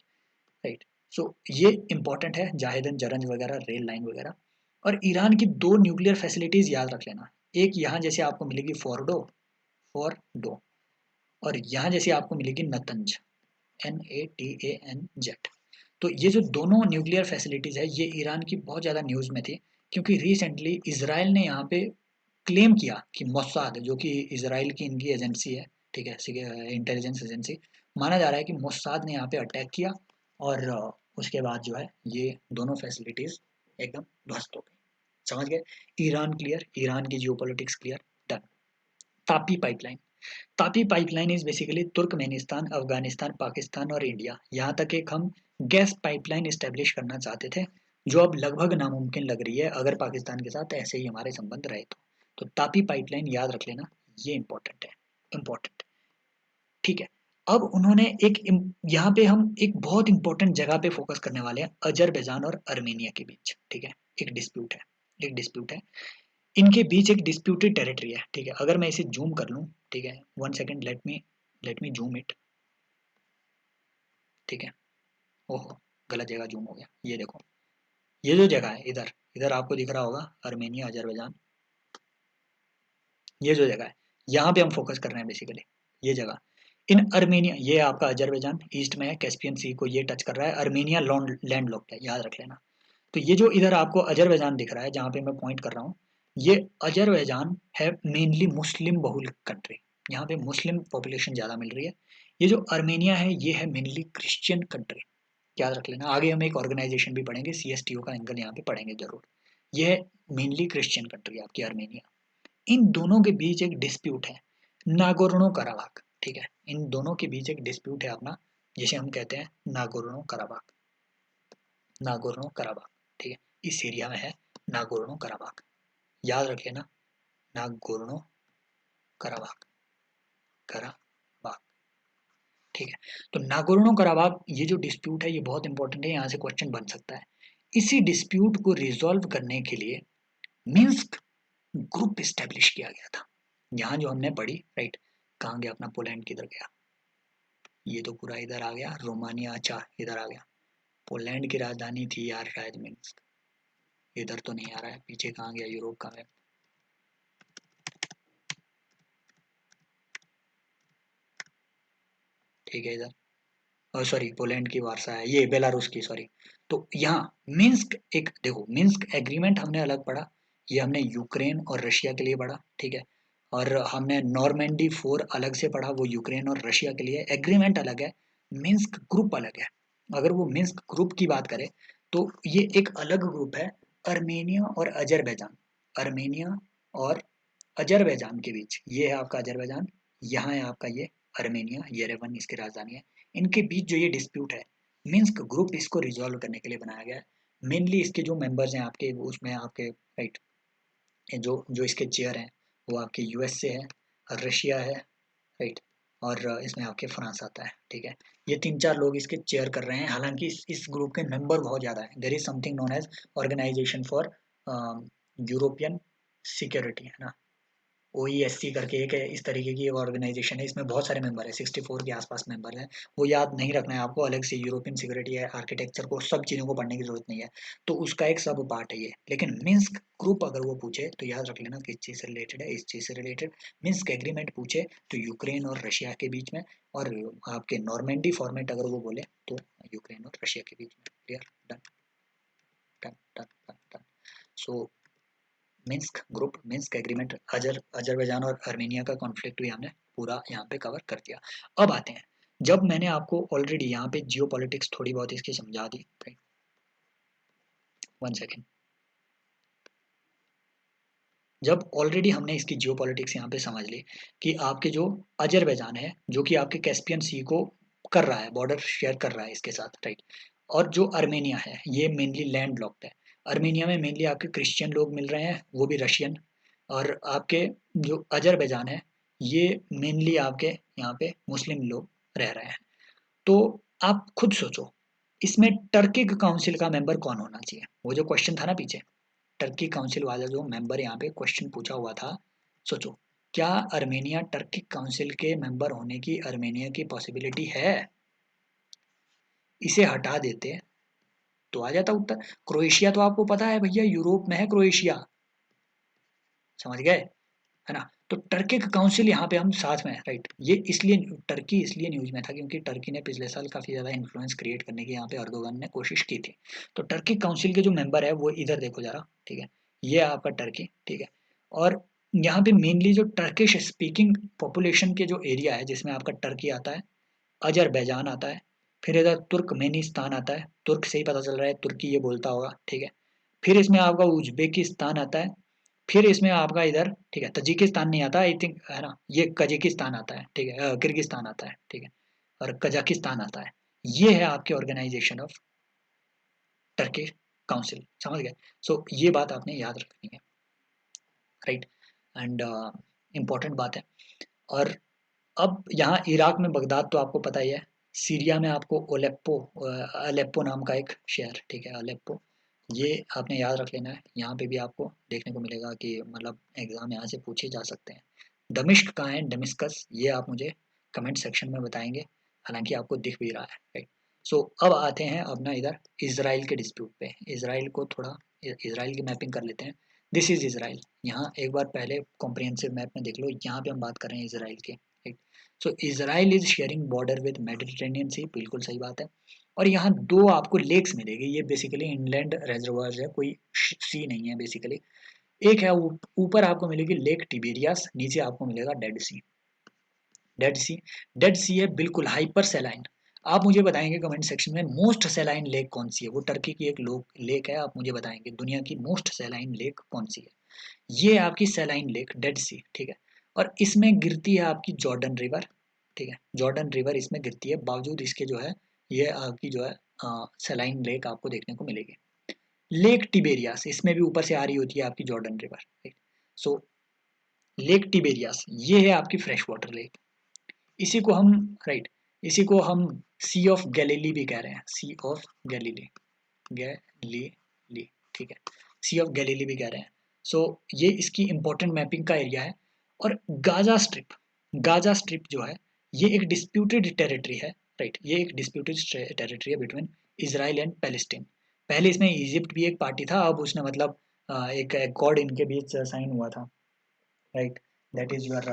राइट। सो ये इंपॉर्टेंट है, जाहेदन जरंज वगैरह, रेल लाइन वगैरह। और ईरान की दो न्यूक्लियर फैसिलिटीज याद रख लेना, एक यहाँ जैसे आपको मिलेगी फॉरडो, और यहाँ जैसे आपको मिलेगी नतंज, NATANZ। तो ये जो दोनों न्यूक्लियर फैसिलिटीज है, ये ईरान की बहुत ज़्यादा न्यूज़ में थी, क्योंकि रिसेंटली इसराइल ने यहाँ पे क्लेम किया कि मोसाद, जो कि इसराइल की इनकी एजेंसी है, ठीक है, इंटेलिजेंस एजेंसी, माना जा रहा है कि मोसाद ने यहाँ पे अटैक किया, और उसके बाद जो है ये दोनों फैसिलिटीज एकदम ध्वस्त हो गई, समझ गए। ईरान क्लियर, ईरान की geopolitics clear, done. Tapi pipeline, Tapi pipeline is basically Turkmenistan, Afghanistan, Pakistan और इंडिया, यहाँ तक एक हम गैस पाइपलाइन इस्टेब्लिश करना चाहते थे, जो अब लगभग नामुमकिन लग रही है अगर पाकिस्तान के साथ ऐसे ही हमारे संबंध रहे तो तापी पाइपलाइन याद रख लेना, ये इंपॉर्टेंट है, इंपॉर्टेंट, ठीक है। अब उन्होंने यहाँ पे हम एक बहुत इंपॉर्टेंट जगह पे फोकस करने वाले हैं, अजरबैजान और अर्मेनिया के बीच, ठीक है। एक डिस्प्यूट है, एक डिस्प्यूट है, इनके बीच एक डिस्प्यूटेड टेरिटरी है, ठीक है। अगर मैं इसे जूम कर लूँ, ठीक है, 1 second, let me zoom it, ठीक है। ओहो, गलत जगह जूम हो गया, ये देखो, ये जो जगह है इधर, इधर आपको दिख रहा होगा अर्मेनिया अजरबैजान, ये जो जगह है, यहाँ पे हम फोकस कर रहे हैं बेसिकली, ये जगह। इन अर्मेनिया, ये आपका अजरबैजान ईस्ट में है, कैस्पियन सी को ये टच कर रहा है, अर्मेनिया लैंड लॉक्ड है, याद रख लेना। तो ये जो इधर आपको अजरबैजान दिख रहा है, जहाँ पे मैं पॉइंट कर रहा हूँ, ये अजरबैजान है मेनली मुस्लिम बहुल कंट्री, यहाँ पे मुस्लिम पॉपुलेशन ज़्यादा मिल रही है। ये जो अर्मेनिया है, ये है मेनली क्रिश्चियन कंट्री, याद रख लेना। आगे हम एक ऑर्गेनाइजेशन भी पढ़ेंगे, CSTO का एंगल यहाँ पे पढ़ेंगे जरूर। ये है मेनली क्रिश्चियन कंट्री आपकी अर्मेनिया। इन दोनों के बीच एक डिस्प्यूट है, नागोर्नो कराबाख, ठीक है। इन दोनों के बीच एक डिस्प्यूट है अपना, जिसे हम कहते हैं नागोर्नो कराबाख, नागोर्नो कराबाख, ठीक है। इस एरिया में है नागोर्नो कराबाख, याद रख लेना, नागोर्नो कराबाख, कराबाख, ठीक है। तो नागोर्नो कराबाख, ये जो डिस्प्यूट है, ये बहुत इंपॉर्टेंट है, यहाँ से क्वेश्चन बन सकता है। इसी डिस्प्यूट को रिजॉल्व करने के लिए मिन्स्क ग्रुप इस्टेब्लिश किया गया था, यहाँ जो हमने पढ़ी, राइट। कहाँ गया अपना पोलैंड, किधर गया, ये तो पूरा इधर आ गया, रोमानिया, अच्छा इधर आ गया। पोलैंड की राजधानी थी यार शायद मिन्स्क, इधर तो नहीं आ रहा है, पीछे कहाँ गया यूरोप का मैप, ठीक है इधर, सॉरी पोलैंड की वार्सा है, ये बेलारूस की, सॉरी। तो यहाँ मिन्स्क, एक देखो मिन्स्क एग्रीमेंट हमने अलग पढ़ा, ये हमने यूक्रेन और रशिया के लिए पढ़ा, ठीक है। और हमने नॉर्मेंडी 4 अलग से पढ़ा, वो यूक्रेन और रशिया के लिए। एग्रीमेंट अलग है, मिन्स्क ग्रुप अलग है। अगर वो मिन्स्क ग्रुप की बात करें तो ये एक अलग ग्रुप है, अर्मेनिया और अजरबैजान। अर्मेनिया और अजरबैजान के बीच, ये है आपका अजरबैजान, यहाँ है आपका ये अर्मेनिया, येरेवन इसकी राजधानी है। इनके बीच जो ये डिस्प्यूट है, मिन्स्क ग्रुप इसको रिजॉल्व करने के लिए बनाया गया है। मेनली इसके जो मेंबर्स हैं आपके, उसमें आपके राइट, जो जो इसके चेयर हैं वो आपके यूएस से है, रशिया है, राइट, और इसमें आपके फ्रांस आता है, ठीक है। ये 3-4 लोग इसके चेयर कर रहे हैं। हालांकि इस ग्रुप के मेंबर बहुत ज़्यादा है। There is something known as organisation for European security, है ना, OESC करके एक है, इस तरीके की एक ऑर्गेनाइजेशन है। इसमें बहुत सारे मेंबर है, 64 के आसपास मेंबर हैं। वो याद नहीं रखना है आपको, अलग से यूरोपियन सिक्योरिटी है, आर्किटेक्चर को, सब चीज़ों को पढ़ने की जरूरत नहीं है। तो उसका एक सब पार्ट है ये। लेकिन मिन्स्क ग्रुप अगर वो पूछे तो याद रख लेना किस चीज़ से रिलेटेड है, इस चीज़ से रिलेटेड। मिन्स्क एग्रीमेंट पूछे तो यूक्रेन और रशिया के बीच में, और आपके नॉर्मेंडी फॉर्मेट अगर वो बोले तो यूक्रेन और रशिया के बीच में। Clear? Done done done done done. So Minsk group, Minsk agreement, Azerbaijan और आर्मेनिया का कॉन्फ्लिक्ट भी हमने पूरा यहाँ पे कवर कर दिया। अब आते हैं, जब मैंने आपको ऑलरेडी यहाँ पे जियो पॉलिटिक्स थोड़ी बहुत इसकी समझा दी, वन सेकेंड, जब ऑलरेडी हमने इसकी जियो पॉलिटिक्स यहाँ पे समझ ली कि आपके जो अजरबैजान है, जो कि आपके कैस्पियन सी को कर रहा है, बॉर्डर शेयर कर रहा है इसके साथ, राइट, और जो अर्मेनिया है ये मेनली लैंड लॉक्ड है। अर्मेनिया में मेनली आपके क्रिश्चियन लोग मिल रहे हैं, वो भी रशियन, और आपके जो अजरबैजान है ये मेनली आपके यहाँ पे मुस्लिम लोग रह रहे हैं। तो आप खुद सोचो, इसमें टर्किक काउंसिल का मेंबर कौन होना चाहिए? वो जो क्वेश्चन था ना पीछे, टर्की काउंसिल वाला जो मेंबर यहाँ पे क्वेश्चन पूछा हुआ था, सोचो, क्या अर्मेनिया टर्किक काउंसिल के मेंबर होने की अर्मेनिया की पॉसिबिलिटी है? इसे हटा देते तो आ जाता उत्तर। क्रोएशिया तो आपको पता है भैया, यूरोप में है क्रोएशिया, समझ गए, है ना। तो टर्की का काउंसिल यहाँ पे हम साथ में है, राइट। ये इसलिए टर्की इसलिए न्यूज में था क्योंकि टर्की ने पिछले साल काफी ज्यादा इन्फ्लुएंस क्रिएट करने की यहाँ पे अर्दोगन ने कोशिश की थी। तो टर्की काउंसिल के जो मेंबर है वो इधर देखो जरा, ठीक है, ये आपका टर्की, ठीक है। और यहाँ पे मेनली जो टर्किश स्पीकिंग पॉपुलेशन के जो एरिया है, जिसमें आपका टर्की आता है, अजरबैजान आता है, फिर इधर तुर्कमेनिस्तान आता है, तुर्क से ही पता चल रहा है तुर्की ये बोलता होगा, ठीक है। फिर इसमें आपका उज्बेकिस्तान आता है, फिर इसमें आपका इधर, ठीक है, तजिकिस्तान नहीं आता आई थिंक, है ना, ये कजाकिस्तान आता है, ठीक है, किर्गिस्तान आता है, ठीक है, और कजाकिस्तान आता है। ये है आपके ऑर्गेनाइजेशन ऑफ टर्की काउंसिल, समझ गए। सो ये बात आपने याद रखनी है, राइट, एंड इम्पॉर्टेंट बात है। और अब यहाँ इराक में बगदाद तो आपको पता ही है, सीरिया में आपको ओलेप्पो, अलेप्पो नाम का एक शहर, ठीक है, अलेप्पो, ये आपने याद रख लेना है। यहाँ पे भी आपको देखने को मिलेगा कि मतलब एग्जाम यहाँ से पूछे जा सकते हैं। दमिश्क कहाँ है, डमिस्कस, ये आप मुझे कमेंट सेक्शन में बताएंगे, हालांकि आपको दिख भी रहा है, राइट। सो अब आते हैं अपना इधर इसराइल के डिस्प्यूट पे। इसराइल को थोड़ा, इसराइल की मैपिंग कर लेते हैं। This is Israel. यहाँ एक बार पहले कॉम्प्रिहेंसिव मैप में देख लो, यहाँ पे हम बात कर रहे हैं इसराइल की, right. So Israel is sharing border with Mediterranean sea, बिल्कुल सही बात है। और यहाँ दो आपको लेक्स मिलेगी, ये बेसिकली इनलैंड रेजर्वायर्स है, कोई सी नहीं है बेसिकली। एक है ऊपर आपको मिलेगी लेक टिबेरियस, नीचे आपको मिलेगा डेड सी। डेड सी, डेड सी है बिल्कुल हाइपर सेलाइन। आप मुझे बताएंगे कमेंट सेक्शन में मोस्ट सेलाइन लेक कौन सी है। वो टर्की की एक लेक है, आप मुझे बताएंगे दुनिया की मोस्ट सेलाइन लेक कौन सी है। ये है आपकी सेलाइन लेक डेड सी, ठीक है। और इसमें गिरती है आपकी जॉर्डन रिवर, ठीक है, जॉर्डन रिवर इसमें गिरती है, बावजूद इसके जो है ये आपकी जो है सेलाइन लेक आपको देखने को मिलेगी। लेक टिबेरियस इसमें भी ऊपर से आ रही होती है आपकी जॉर्डन रिवर, राइट। सो लेक टिबेरियस ये है आपकी फ्रेश वाटर लेक। इसी को हम, राइट, इसी को हम सी ऑफ गैलीली भी कह रहे हैं, सी ऑफ गैलीली, गैलीली, ठीक है, सी ऑफ गैलीली भी कह रहे हैं। सो ये इसकी इंपॉर्टेंट मैपिंग का एरिया है। और गाजा स्ट्रिप, गाजा स्ट्रिप जो है ये एक डिस्प्यूटेड टेरिटरी है, राइट, ये एक डिस्प्यूटेड टेरिटरी है बिटवीन इसराइल एंड पैलेस्टीन। पहले इसमें इजिप्ट भी एक पार्टी था, अब उसने मतलब एक अकॉर्ड इनके बीच साइन हुआ था, right, that is your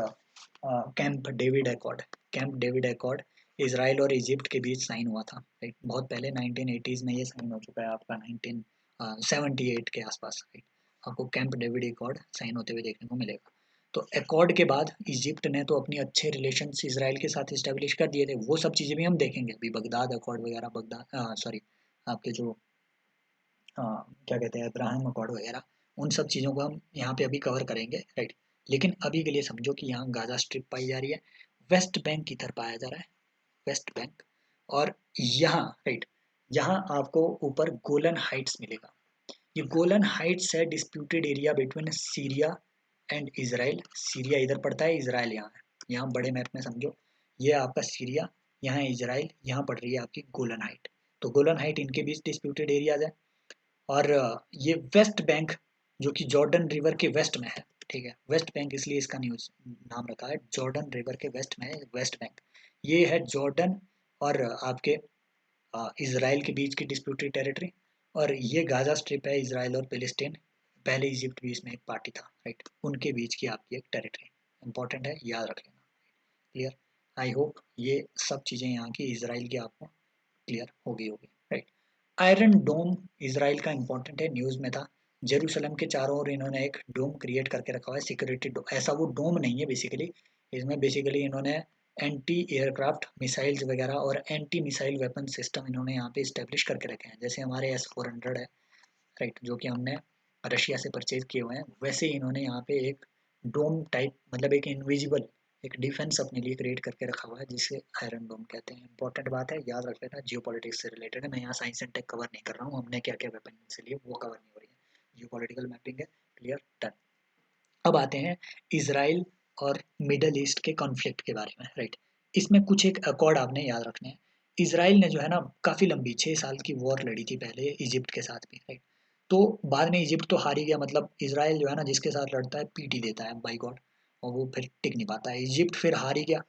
camp David accord. Camp David accord Israel और इजिप्ट के बीच साइन हुआ था, राइट, बहुत पहले 1980s में ये साइन हो चुका है आपका 1978 के आसपास, राइट। आपको कैंप डेविड एकॉर्ड साइन होते हुए देखने को मिलेगा। तो अकॉर्ड के बाद इजिप्ट ने तो अपनी अच्छे रिलेशंस इसराइल के साथ इस्टेब्लिश कर दिए थे, वो सब चीज़ें भी हम देखेंगे अभी, बगदाद अकॉर्ड वगैरह, बगदाद सॉरी आपके जो क्या कहते हैं अब्राहम अकॉर्ड वगैरह, उन सब चीज़ों को हम यहाँ पे अभी कवर करेंगे, राइट। लेकिन अभी के लिए समझो कि यहाँ गाजा स्ट्रिप पाई जा रही है, वेस्ट बैंक की तरफ पाया जा रहा है, वेस्ट बैंक। और यहाँ राइट, यहाँ आपको ऊपर गोलन हाइट्स मिलेगा। ये गोलन हाइट्स है disputed area between Syria and Israel. Syria इधर पड़ता है, इजराइल यहाँ है, यहाँ बड़े मैप में समझो, ये आपका सीरिया, यहाँ इजराइल, यहाँ पड़ रही है आपकी गोलन हाइट। तो गोलन हाइट इनके बीच डिस्प्यूटेड एरियाज है। और ये वेस्ट बैंक जो कि जॉर्डन रिवर के वेस्ट में है, ठीक है, वेस्ट बैंक इसलिए इसका न्यूज नाम रखा है, जॉर्डन रिवर के वेस्ट में है वेस्ट बैंक। ये है जॉर्डन और आपके इसराइल के बीच की डिस्प्यूटेड टेरिटरी। और ये गाजा स्ट्रिप है, इसराइल और पैलेस्टीन, पहले इजिप्ट भी इसमें एक पार्टी था, राइट, उनके बीच की आपकी एक टेरिटरी। इंपॉर्टेंट है, याद रख लेना, क्लियर। आई होप ये सब चीज़ें यहाँ की इसराइल की आपको क्लियर हो गई होगी, राइट। आयरन डोम इसराइल का इंपॉर्टेंट है, न्यूज़ में था। जेरूसलम के चारों ओर इन्होंने एक डोम क्रिएट करके रखा हुआ है, सिक्योरिटी डोम। ऐसा वो डोम नहीं है बेसिकली, इसमें बेसिकली इन्होंने एंटी एयरक्राफ्ट मिसाइल्स वगैरह और एंटी मिसाइल वेपन सिस्टम इन्होंने यहाँ पे इस्टेब्लिश करके रखे हैं, जैसे हमारे S-400 है, राइट, जो कि हमने रशिया से परचेज किए हुए हैं। वैसे ही इन्होंने यहाँ पे एक डोम टाइप, मतलब एक इनविजिबल एक डिफेंस अपने लिए क्रिएट करके रखा हुआ है, जिसे आयरन डोम कहते हैं। इंपॉर्टेंट बात है, याद रख लेना, जियो पॉलिटिक्स से रिलेटेड है। मैं यहाँ साइंस एंड टेक कवर नहीं कर रहा हूँ, हमने क्या क्या वेपन से लिए वो कवर नहीं हो रही है, जियो पॉलिटिकल मैपिंग है, क्लियर, डन। अब आते हैं इसराइल और मिडल ईस्ट के कॉन्फ्लिक्ट के बारे में, राइट। इसमें कुछ एक अकॉर्ड आपने याद रखने हैं। इसराइल ने जो है ना काफ़ी लंबी 6 साल की वॉर लड़ी थी पहले इजिप्ट के साथ भी, राइट। तो बाद में इजिप्ट तो हार ही गया, मतलब इसराइल जो है ना जिसके साथ लड़ता है पीट ही देता है बाई गॉड, और वो फिर टिक नहीं पाता है, इजिप्ट फिर हार ही गया।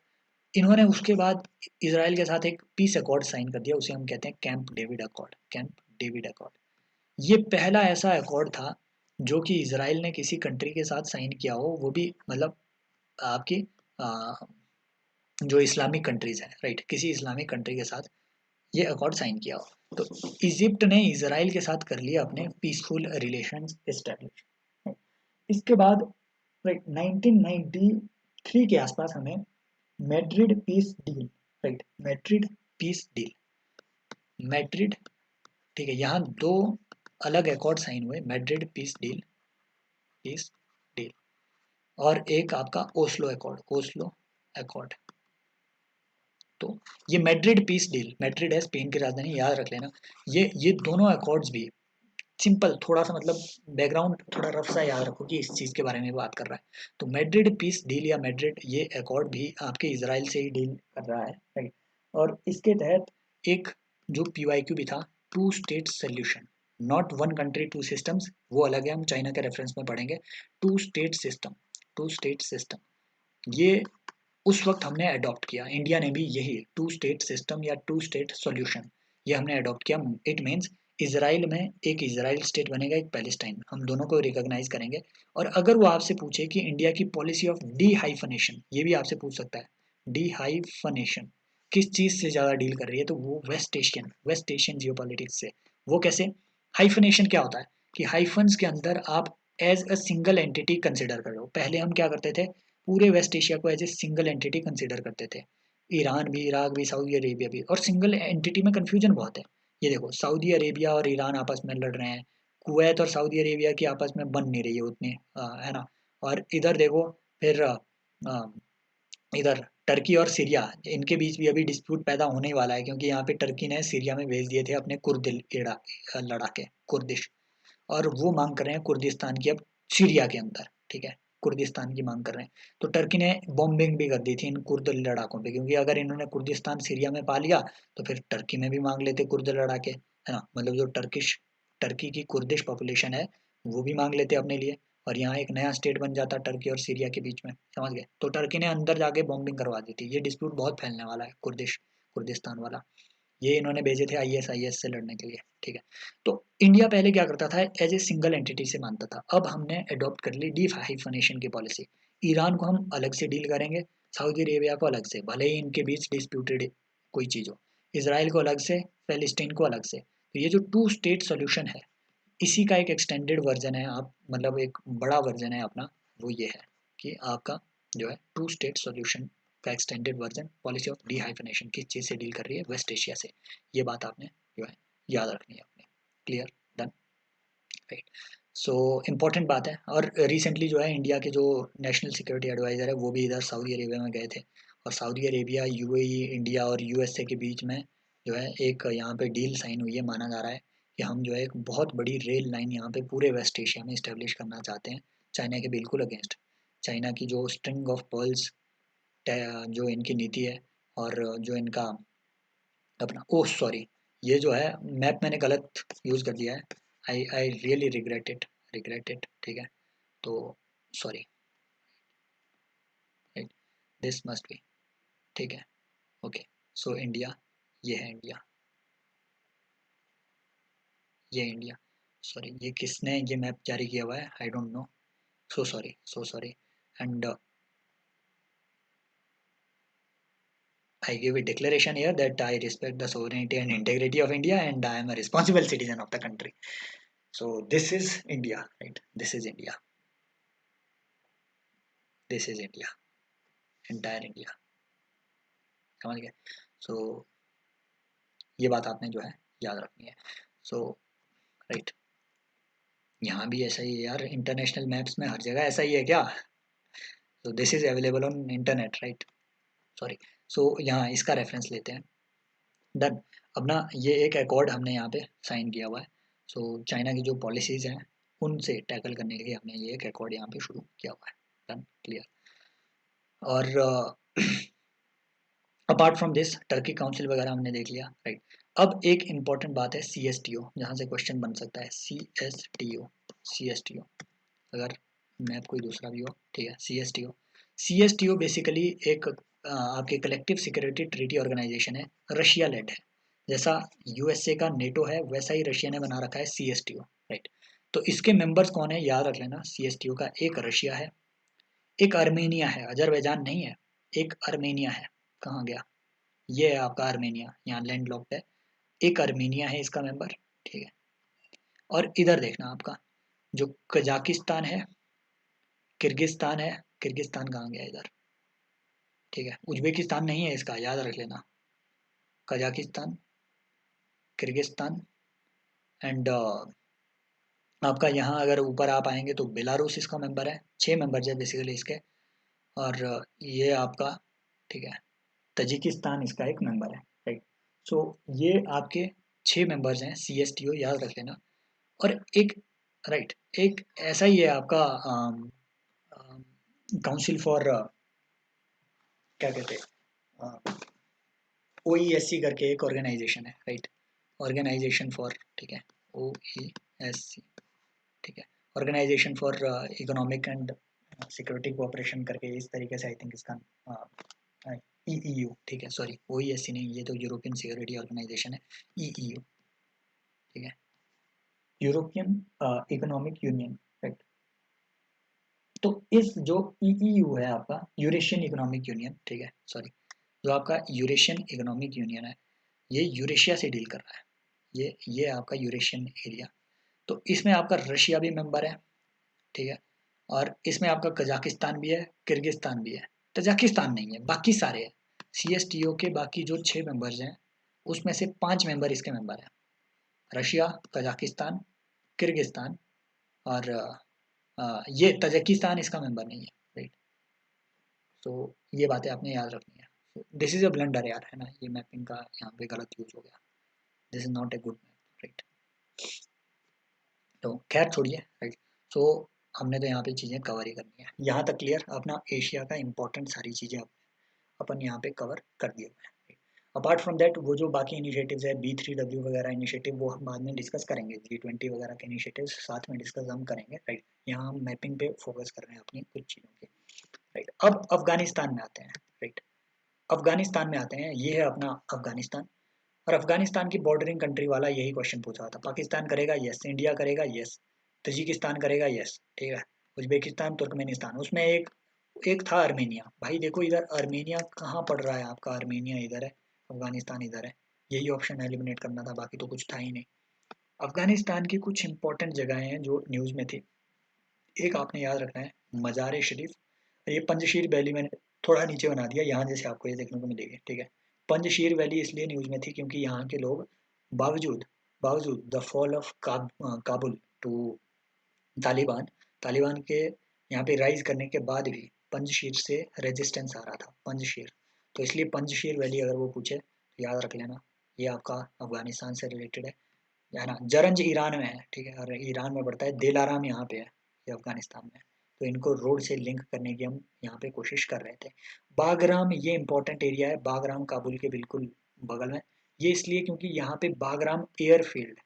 इन्होंने उसके बाद इसराइल के साथ एक पीस अकॉर्ड साइन कर दिया, उसे हम कहते हैं camp David accord, camp David accord. ये पहला ऐसा अकॉर्ड था जो कि इसराइल ने किसी कंट्री के साथ साइन किया हो, वो भी मतलब आपकी आ, जो इस्लामिक कंट्रीज हैं, राइट, किसी इस्लामिक कंट्री के साथ ये अकॉर्ड साइन किया हो। तो इजिप्ट ने इसराइल के साथ कर लिया अपने पीसफुल रिलेशंस एस्टेब्लिश। इसके बाद राइट 1993 के आसपास हमें Madrid peace deal, right, Madrid peace deal, Madrid, ठीक है, यहाँ दो अलग अकॉर्ड साइन हुए, Madrid peace deal, peace deal, और एक आपका ओस्लो अकॉर्ड, ओस्लो अकॉर्ड। तो ये मैड्रिड पीस डील, मैड्रिड है स्पेन की राजधानी, याद रख लेना। ये दोनों अकॉर्ड्स भी सिंपल, थोड़ा सा मतलब बैकग्राउंड थोड़ा रफ सा याद रखो कि इस चीज़ के बारे में बात कर रहा है। तो मैड्रिड पीस डील या मैड्रिड ये अकॉर्ड भी आपके इसराइल से ही डील कर रहा है, राइट। और इसके तहत एक जो PYQ भी था, two state solution, not one country two systems, वो अलग है, हम चाइना के रेफरेंस में पढ़ेंगे। Two state system, two state system, ये उस वक्त हमने अडॉप्ट किया, इंडिया ने भी यही टू स्टेट सिस्टम या टू स्टेट सॉल्यूशन ये हमने अडॉप्ट किया। इट मीन्स इसराइल में एक इसराइल स्टेट बनेगा, एक पैलेस्टाइन, हम दोनों को रिकॉग्नाइज करेंगे। और अगर वो आपसे पूछे कि इंडिया की पॉलिसी ऑफ डी हाइफनेशन, ये भी आपसे पूछ सकता है, डी हाइफनेशन किस चीज़ से ज़्यादा डील कर रही है, तो वो वेस्ट एशियन जियोपॉलिटिक्स से। वो कैसे, हाइफनेशन क्या होता है कि हाइफन्स के अंदर आप as a single entity consider कर लो। पहले हम क्या करते थे, पूरे वेस्ट एशिया को as a single entity consider करते थे, ईरान भी, इराक भी, सऊदी अरेबिया भी। और सिंगल एंटिटी में कन्फ्यूजन बहुत है, ये देखो सऊदी अरेबिया और ईरान आपस में लड़ रहे हैं, कुवैत और सऊदी अरेबिया की आपस में बन नहीं रही है उतनी, है ना। और इधर देखो फिर इधर टर्की और सीरिया, इनके बीच भी अभी डिस्प्यूट पैदा होने ही वाला है, क्योंकि यहाँ पे टर्की ने सीरिया में भेज दिए थे अपने कुर्द लड़ाके, कुर्दिश, और वो मांग कर रहे हैं कुर्दिस्तान की अब सीरिया के अंदर, ठीक है, कुर्दिस्तान की मांग कर रहे हैं। तो टर्की ने बॉम्बिंग भी कर दी थी इन कुर्द लड़ाकों पे, क्योंकि अगर इन्होंने कुर्दिस्तान सीरिया में पा लिया तो फिर टर्की में भी मांग लेते कुर्द लड़ाके, है ना, मतलब जो टर्की की कुर्दिश पॉपुलेशन है वो भी मांग लेते अपने लिए, और यहाँ एक नया स्टेट बन जाता टर्की और सीरिया के बीच में, समझ गए। तो टर्की ने अंदर जाके बॉम्बिंग करवा दी थी। ये डिस्प्यूट बहुत फैलने वाला है कुर्दिस्तान वाला, ये इन्होंने भेजे थे ISIS से लड़ने के लिए, ठीक है। तो इंडिया पहले क्या करता था, एज ए सिंगल एंटिटी से मानता था, अब हमने अडॉप्ट कर ली डी हाइफनेशन की पॉलिसी। ईरान को हम अलग से डील करेंगे, सऊदी अरेबिया को अलग से, भले ही इनके बीच डिस्प्यूटेड कोई चीज़ हो, इसराइल को अलग से, पैलेस्टीन को अलग से। तो ये जो टू स्टेट सोल्यूशन है, इसी का एक एक्सटेंडेड वर्जन है, आप मतलब एक बड़ा वर्जन है अपना, वो ये है, कि आपका जो है टू स्टेट सॉल्यूशन का extended version policy of dehyphenation किस चीज़ से डील कर रही है, वेस्ट एशिया से। ये बात आपने जो है याद रखनी है अपने। Clear, done, right. So important बात है। और रिसेंटली जो है इंडिया के जो नेशनल सिक्योरिटी एडवाइज़र है वो भी इधर सऊदी अरेबिया में गए थे, और सऊदी अरेबिया, यूएई, इंडिया और यूएसए के बीच में जो है एक यहाँ पे डील साइन हुई है। माना जा रहा है कि हम जो है एक बहुत बड़ी रेल लाइन यहाँ पे पूरे वेस्ट एशिया में इस्टेब्लिश करना चाहते हैं, चाइना के बिल्कुल अगेंस्ट। चाइना की जो स्ट्रिंग ऑफ पर्ल्स जो इनकी नीति है, और जो इनका अपना, ओह सॉरी, ये जो है मैप मैंने गलत यूज़ कर दिया है। आई रियली रिग्रेट इट, ठीक है। तो सॉरी, दिस मस्ट बी, ठीक है, ओके। सो इंडिया, ये है इंडिया, ये इंडिया। सॉरी, ये किसने ये मैप जारी किया हुआ है, I don't know, so sorry. And I give a declaration here that I respect the sovereignty and integrity of India, and I am a responsible citizen of the country. So this is India, right? This is India. This is India. Entire India. समझ गए? So ये बात आपने जो है याद रखनी है। So right, यहाँ भी ऐसा ही है यार, इंटरनेशनल मैप्स में हर जगह ऐसा ही है क्या? So this is available on internet, right? Sorry. So यहाँ इसका रेफरेंस लेते हैं। डन। अब ना ये एक अकॉर्ड हमने यहाँ पे साइन किया हुआ है। सो चाइना की जो पॉलिसीज़ हैं उनसे टैकल करने के लिए हमने ये एक अकॉर्ड यहाँ पे शुरू किया हुआ है। Done, clear. और apart from this Turkey council वगैरह हमने देख लिया, राइट। अब एक इम्पॉर्टेंट बात है CSTO, जहाँ से क्वेश्चन बन सकता है। CSTO अगर मैप कोई दूसरा भी हो, ठीक है। CSTO बेसिकली एक आपके कलेक्टिव सिक्योरिटी ट्रीटी ऑर्गेनाइजेशन है, रशिया लेड है। जैसा यूएसए का नेटो है वैसा ही रशिया ने बना रखा है CSTO, राइट। तो इसके मेंबर्स कौन है याद रख लेना। CSTO का एक रशिया है, एक अर्मेनिया है, अजरबैजान नहीं है, एक अर्मेनिया है। कहाँ गया? ये है आपका अर्मेनिया, यहाँ लैंड लॉक्ड है। एक अर्मेनिया है इसका मेंबर, ठीक है। और इधर देखना आपका जो कजाकिस्तान है, किर्गिस्तान है। किर्गिस्तान कहाँ गया इधर, ठीक है। उज्बेकिस्तान नहीं है इसका, याद रख लेना। कजाकिस्तान, किर्गिस्तान एंड आपका यहाँ अगर ऊपर आप आएंगे तो बेलारूस इसका मेंबर है। 6 मेंबर्स है बेसिकली इसके। और ये आपका, ठीक है, तजिकिस्तान इसका एक मेंबर है, राइट। सो ये आपके 6 मेंबर्स हैं CSTO, याद रख लेना। और एक, राइट, एक ऐसा ही है आपका काउंसिल फॉर, क्या कहते हैं, OESC करके एक ऑर्गेनाइजेशन है, राइट। ऑर्गेनाइजेशन फॉर, ठीक है, OESC, ठीक है, organisation for economic and security cooperation करके इस तरीके से आई थिंक इसका EEU, ठीक है। सॉरी, OESC नहीं, ये तो यूरोपियन सिक्योरिटी ऑर्गेनाइजेशन है, EEU, ठीक है, यूरोपियन इकोनॉमिक यूनियन, राइट। तो इस जो EEU है आपका, यूरेशियन इकोनॉमिक यूनियन, ठीक है, सॉरी, जो आपका यूरेशियन इकोनॉमिक यूनियन है, ये यूरेशिया से डील कर रहा है। ये आपका यूरेशियन एरिया। तो इसमें आपका रशिया भी मेंबर है, ठीक है। और इसमें आपका कजाकिस्तान भी है, किर्गिस्तान भी है। तजाकिस्तान नहीं है, बाकी सारे हैं। CSTO के बाकी जो 6 मेंबर्स हैं उसमें से 5 मेंबर इसके मेंबर हैं। रशिया, कजाकिस्तान, किर्गिस्तान और ये तजाकिस्तान इसका मेंबर नहीं है, राइट। तो ये बातें आपने याद रखनी है। दिस इज अ ब्लंडर यार, है ना, ये मैपिंग का यहाँ पे गलत यूज हो गया। This is not a good map, right. तो खैर छोड़िए, राइट। सो हमने तो यहाँ पे चीज़ें कवर ही करनी है, यहाँ तक क्लियर। अपना एशिया का इंपॉर्टेंट सारी चीज़ें अपन यहाँ पे कवर कर दिए हुए हैं। अपार्ट फ्रॉम दैट वो जो बाकी इनिशिएटिव्स है, B3W वगैरह इनिशिएटिव, वो हम बाद में डिस्कस करेंगे। G20 वगैरह के इनिशिएटिव्स साथ में डिस्कस हम करेंगे, राइट। यहाँ हम मैपिंग पे फोकस कर रहे हैं अपनी कुछ चीज़ों की, राइट। अब अफगानिस्तान में आते हैं, राइट। अफगानिस्तान में आते हैं, ये है अपना अफगानिस्तान। और अफगानिस्तान की बॉर्डरिंग कंट्री वाला यही क्वेश्चन पूछा था। पाकिस्तान करेगा यस, इंडिया करेगा यस, तजिकिस्तान करेगा यस, ठीक है, उज्बेकिस्तान, तुर्कमेनिस्तान, उसमें एक एक था अर्मेनिया। भाई देखो इधर अर्मेनिया कहाँ पड़ रहा है आपका, अर्मेनिया इधर है, अफगानिस्तान इधर है। यही ऑप्शन एलिमिनेट करना था, बाकी तो कुछ था ही नहीं। अफगानिस्तान की कुछ इंपॉर्टेंट जगहें हैं जो न्यूज़ में थी। एक आपने याद रखना है, मज़ार शरीफ, ये पंजशीर वैली मैंने थोड़ा नीचे बना दिया, यहाँ जैसे आपको ये देखने को मिलेगी, ठीक है। पंजशीर वैली इसलिए न्यूज़ में थी क्योंकि यहाँ के लोग बावजूद बावजूद the fall of Kabul to Taliban Taliban के यहाँ पे राइज करने के बाद भी पंजशीर से रेजिस्टेंस आ रहा था, पंजशीर। तो इसलिए पंजशीर वैली अगर वो पूछे तो याद रख लेना, ये आपका अफगानिस्तान से रिलेटेड है ना। जरंज ईरान में है, ठीक है, और ईरान में पड़ता है, दिलाराम यहाँ पे है, ये अफगानिस्तान में है। तो इनको रोड से लिंक करने की हम यहाँ पे कोशिश कर रहे थे। बागराम ये इंपॉर्टेंट एरिया है, बागराम काबुल के बिल्कुल बगल में। ये इसलिए क्योंकि यहाँ पे बागराम एयरफील्ड,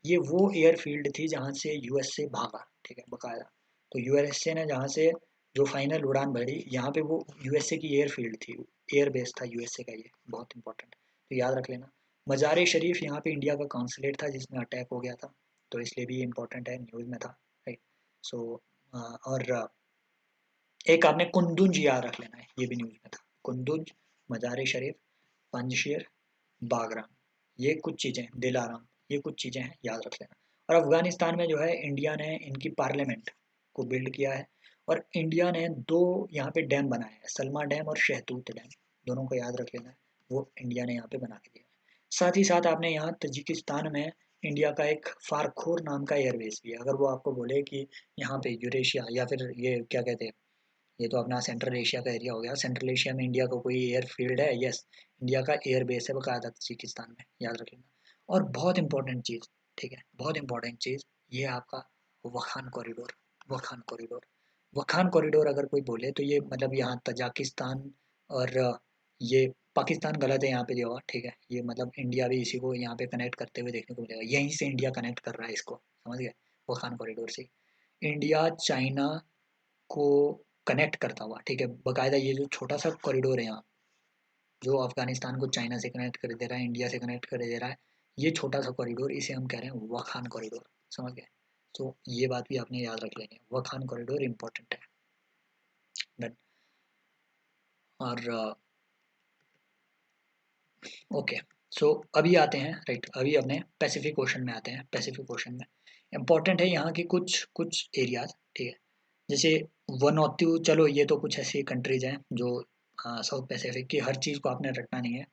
ये वो एयरफील्ड थी जहाँ से यूएसए भागा, ठीक है, बकायदा। तो यूएसए ने जहाँ से जो फाइनल उड़ान भरी, यहाँ पे वो यूएसए की एयरफील्ड थी, एयर बेस था यूएसए का, ये बहुत इंपॉर्टेंट, तो याद रख लेना। मज़ार शरीफ यहाँ पे इंडिया का कॉन्सुलेट था जिसमें अटैक हो गया था, तो इसलिए भी इम्पोर्टेंट है, न्यूज़ में था, राइट। सो और एक आपने कुंदुज याद रख लेना है, ये भी न्यूज़ में था, कुंदुज, मज़ार शरीफ, पंजशीर, बागराम, ये कुछ चीज़ें, दिलाराम, ये कुछ चीज़ें हैं, याद रख लेना। और अफगानिस्तान में जो है इंडिया ने इनकी पार्लियामेंट को बिल्ड किया है, और इंडिया ने दो यहाँ पे डैम बनाए हैं, सलमा डैम और शहतूत डैम, दोनों को याद रख लेना है, वो इंडिया ने यहाँ पे बना के दिया है। साथ ही साथ आपने यहाँ तजिकिस्तान में इंडिया का एक फारखोर नाम का एयरबेस भी है। अगर वो आपको बोले कि यहाँ पे यूरेशिया या फिर ये क्या कहते हैं, ये तो अपना सेंट्रल एशिया का एरिया हो गया, सेंट्रल एशिया में इंडिया का कोई एयर फील्ड है, यस, इंडिया का एयर बेस है बकायदा तजिकिस्तान में, याद रख लेना। और बहुत इंपॉर्टेंट चीज़, ठीक है, बहुत इंपॉर्टेंट चीज़, ये है आपका वखान कॉरिडोर। वखान कॉरिडोर, वखान कॉरिडोर अगर कोई बोले तो ये मतलब यहाँ तजाकिस्तान और ये पाकिस्तान गलत है यहाँ पे दिया हुआ, ठीक है, ये मतलब इंडिया भी इसी को यहाँ पे कनेक्ट करते हुए देखने को मिलेगा, यहीं से इंडिया कनेक्ट कर रहा है इसको, समझ गए, वखान कॉरिडोर से इंडिया चाइना को कनेक्ट करता हुआ, ठीक है, बकायदा ये जो छोटा सा कॉरिडोर है यहाँ, जो अफगानिस्तान को चाइना से कनेक्ट कर दे रहा है, इंडिया से कनेक्ट कर दे रहा है, ये छोटा सा कॉरिडोर, इसे हम कह रहे हैं वखान कॉरिडोर, समझ गए। तो ये बात भी आपने याद रख लेनी है, वखान कॉरिडोर इंपॉर्टेंट है। डन। और ओके, सो अभी आते हैं, राइट, अभी अपने पैसिफिक ओशन में आते हैं। पैसिफिक ओशन में इंपॉर्टेंट है यहाँ की कुछ कुछ एरियाज, ठीक है, जैसे वनोतु, चलो ये तो कुछ ऐसी कंट्रीज हैं जो साउथ पैसिफिक की, हर चीज़ को आपने रटना नहीं है।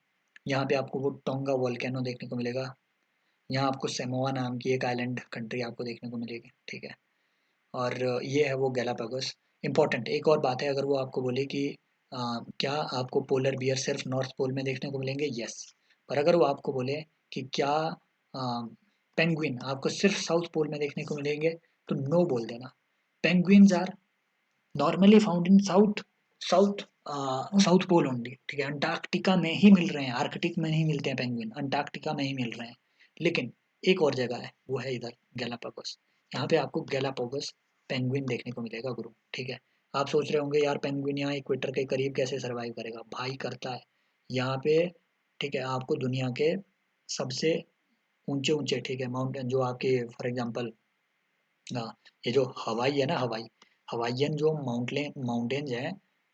यहाँ पे आपको वो टोंगा वोल्केनो देखने को मिलेगा, यहाँ आपको सेमोआ नाम की एक आइलैंड कंट्री आपको देखने को मिलेगी, ठीक है। और ये है वो गैलापागोस। इम्पॉर्टेंट एक और बात है, अगर वो आपको बोले कि क्या आपको पोलर बियर सिर्फ नॉर्थ पोल में देखने को मिलेंगे, यस। पर अगर वो आपको बोले कि क्या पेंगुइन आपको सिर्फ साउथ पोल में देखने को मिलेंगे, तो नो बोल देना। Penguins are normally found in south south south pole only, ठीक है, अंटार्कटिका में ही मिल रहे हैं, आर्कटिक में नहीं मिलते हैं पेंगुइन, अंटार्कटिका में ही मिल रहे हैं। लेकिन एक और जगह है, वो है इधर गैलापागोस, यहाँ पे आपको गैलापागोस पेंगुइन देखने को मिलेगा गुरु, ठीक है। आप सोच रहे होंगे यार पेंगुइन यहाँ इक्वेटर के करीब कैसे सरवाइव करेगा, भाई करता है यहाँ पे, ठीक है। आपको दुनिया के सबसे ऊंचे ऊंचे, ठीक है, माउंटेन जो आपके फॉर एग्जांपल, हाँ, ये जो हवाई है ना, हवाईयन जो माउंटेन्स हैं,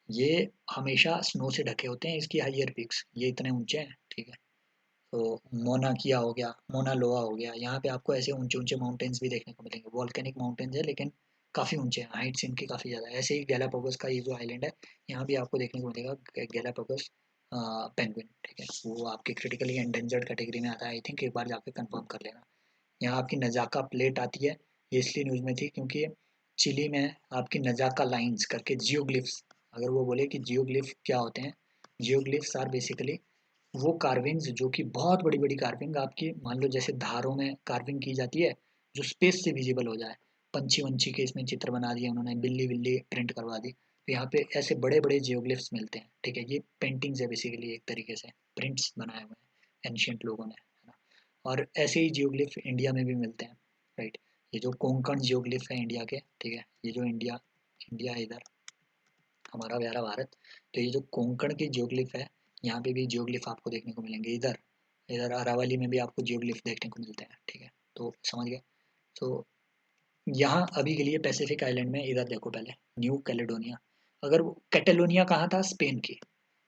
ये हमेशा स्नो से ढके होते हैं, इसकी हाइयर पीक्स ये इतने ऊंचे हैं, ठीक है। तो मोना किया हो गया, मोना लोआ हो गया, यहाँ पे आपको ऐसे ऊंचे ऊंचे माउंटेन्स भी देखने को मिलेंगे, वॉल्केनिक माउंटेन्स है लेकिन काफ़ी ऊंचे हैं, हाइट्स इनकी काफ़ी ज़्यादा है। ऐसे ही गैलापागोस का ये जो आइलैंड है, यहाँ भी आपको देखने को मिलेगा गैलापागोस पेंगुइन, ठीक है, वो आपके क्रिटिकली एंडेंजर्ड कैटेगरी में आता है, आई थिंक, एक बार जाके कंफर्म कर लेना। यहाँ आपकी नज़ाका प्लेट आती है, ये इसलिए न्यूज़ में थी क्योंकि चिली में आपकी नज़ाका लाइंस करके जियोग्लिफ्स, अगर वो बोले कि जियोग्लिफ क्या होते हैं, जियोग्लिफ्स आर बेसिकली वो कार्विंग्स जो कि बहुत बड़ी बड़ी कार्विंग आपकी, मान लो जैसे धारों में कार्विंग की जाती है, जो स्पेस से विजिबल हो जाए, पंछी वंछी के इसमें चित्र बना दिए उन्होंने, बिल्ली बिल्ली प्रिंट करवा दी, तो यहाँ पे ऐसे बड़े बड़े जियोग्लिफ्स मिलते हैं, ठीक है, ये पेंटिंग्स है बेसिकली, एक तरीके से प्रिंट्स बनाए हुए हैं एंशियंट लोगों ने, है ना। और ऐसे ही जियोग्लिफ इंडिया में भी मिलते हैं, राइट। ये जो कोंकण जियोग्लिफ है इंडिया के, ठीक है, ये जो इंडिया इंडिया है इधर, हमारा प्यारा भारत, तो ये जो कोंकण की जियोग्लिफ है, यहाँ पे भी जियोग्लिफ आपको देखने को मिलेंगे, इधर इधर अरावली में भी आपको जियोग्लिफ देखने को मिलते हैं, ठीक है, तो समझ गए। तो यहाँ अभी के लिए पैसिफिक आइलैंड में इधर देखो पहले, न्यू कैलेडोनिया, अगर कैटेलोनिया कहाँ था, स्पेन की,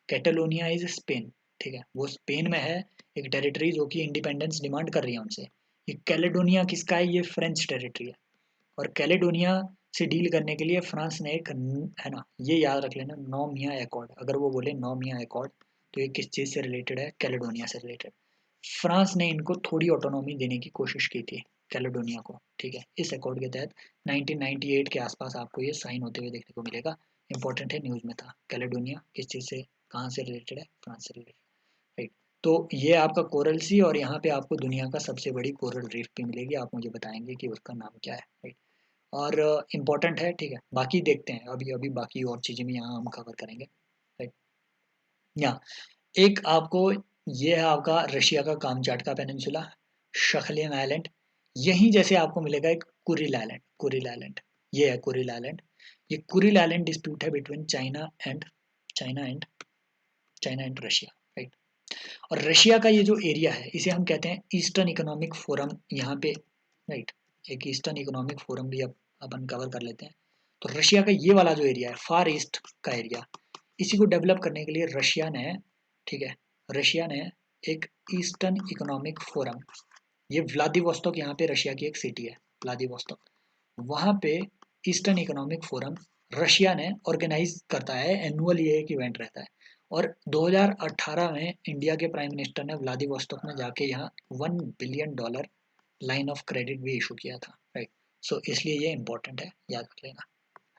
कैटेलोनिया इज स्पेन, ठीक है, वो स्पेन में है, एक टेरिटरी जो कि इंडिपेंडेंस डिमांड कर रही है उनसे। ये कैलेडोनिया किसका है, ये फ्रेंच टेरिटरी है, और कैलेडोनिया से डील करने के लिए फ्रांस ने एक है ना, ये याद रख लेना, नौ मियाँ एकॉर्ड, अगर वो बोले नौ मियाँ एकॉर्ड तो ये किस चीज़ से रिलेटेड है, कैलेडोनिया से रिलेटेड। फ्रांस ने इनको थोड़ी ऑटोनॉमी देने की कोशिश की थी कैलेडोनिया को, ठीक है। इस अकॉर्ड के तहत 1998 के आसपास आपको ये साइन होते हुए देखने को मिलेगा। इंपॉर्टेंट है, न्यूज़ में था। कैलेडोनिया किस चीज़ से, कहाँ से रिलेटेड है, फ्रांस से रिलेटेड, राइट। तो ये आपका कोरल सी, और यहाँ पे आपको दुनिया का सबसे बड़ी कोरल रीफ भी मिलेगी, आप मुझे बताएंगे कि उसका नाम क्या है, राइट। और इम्पॉर्टेंट है, ठीक है। बाकी देखते हैं, अभी अभी बाकी और चीज़ें भी यहाँ हम कवर करेंगे, राइट। यहाँ एक आपको, ये है आपका रशिया का कामचाटका पेनिनसुला, शखलिन आइलैंड। यहीं जैसे आपको मिलेगा एक कुरिल आइलैंड, कुरिल आइलैंड, ये है कुरिल आइलैंड। ये कुरिल आइलैंड डिस्प्यूट है between China and China and Russia, right. और रशिया का ये जो एरिया है इसे हम कहते हैं ईस्टर्न इकोनॉमिक फोरम, यहाँ पे, राइट। एक ईस्टर्न इकोनॉमिक फोरम भी अपन कवर कर लेते हैं। तो रशिया का ये वाला जो एरिया है, फार ईस्ट का एरिया, इसी को डेवलप करने के लिए रशिया ने, ठीक है, रशिया ने एक ईस्टर्न इकोनॉमिक फोरम, ये व्लादिवोस्तोक, यहाँ पे रशिया की एक सिटी है व्लादिवोस्तोक, वहाँ पे ईस्टर्न इकोनॉमिक फोरम रशिया ने ऑर्गेनाइज करता है, एनुअल ये एक इवेंट रहता है। और 2018 में इंडिया के प्राइम मिनिस्टर ने व्लादिवोस्तोक में जाके यहाँ $1 बिलियन लाइन ऑफ क्रेडिट भी इशू किया था, राइट। सो इसलिए ये इंपॉर्टेंट है, याद रख लेना,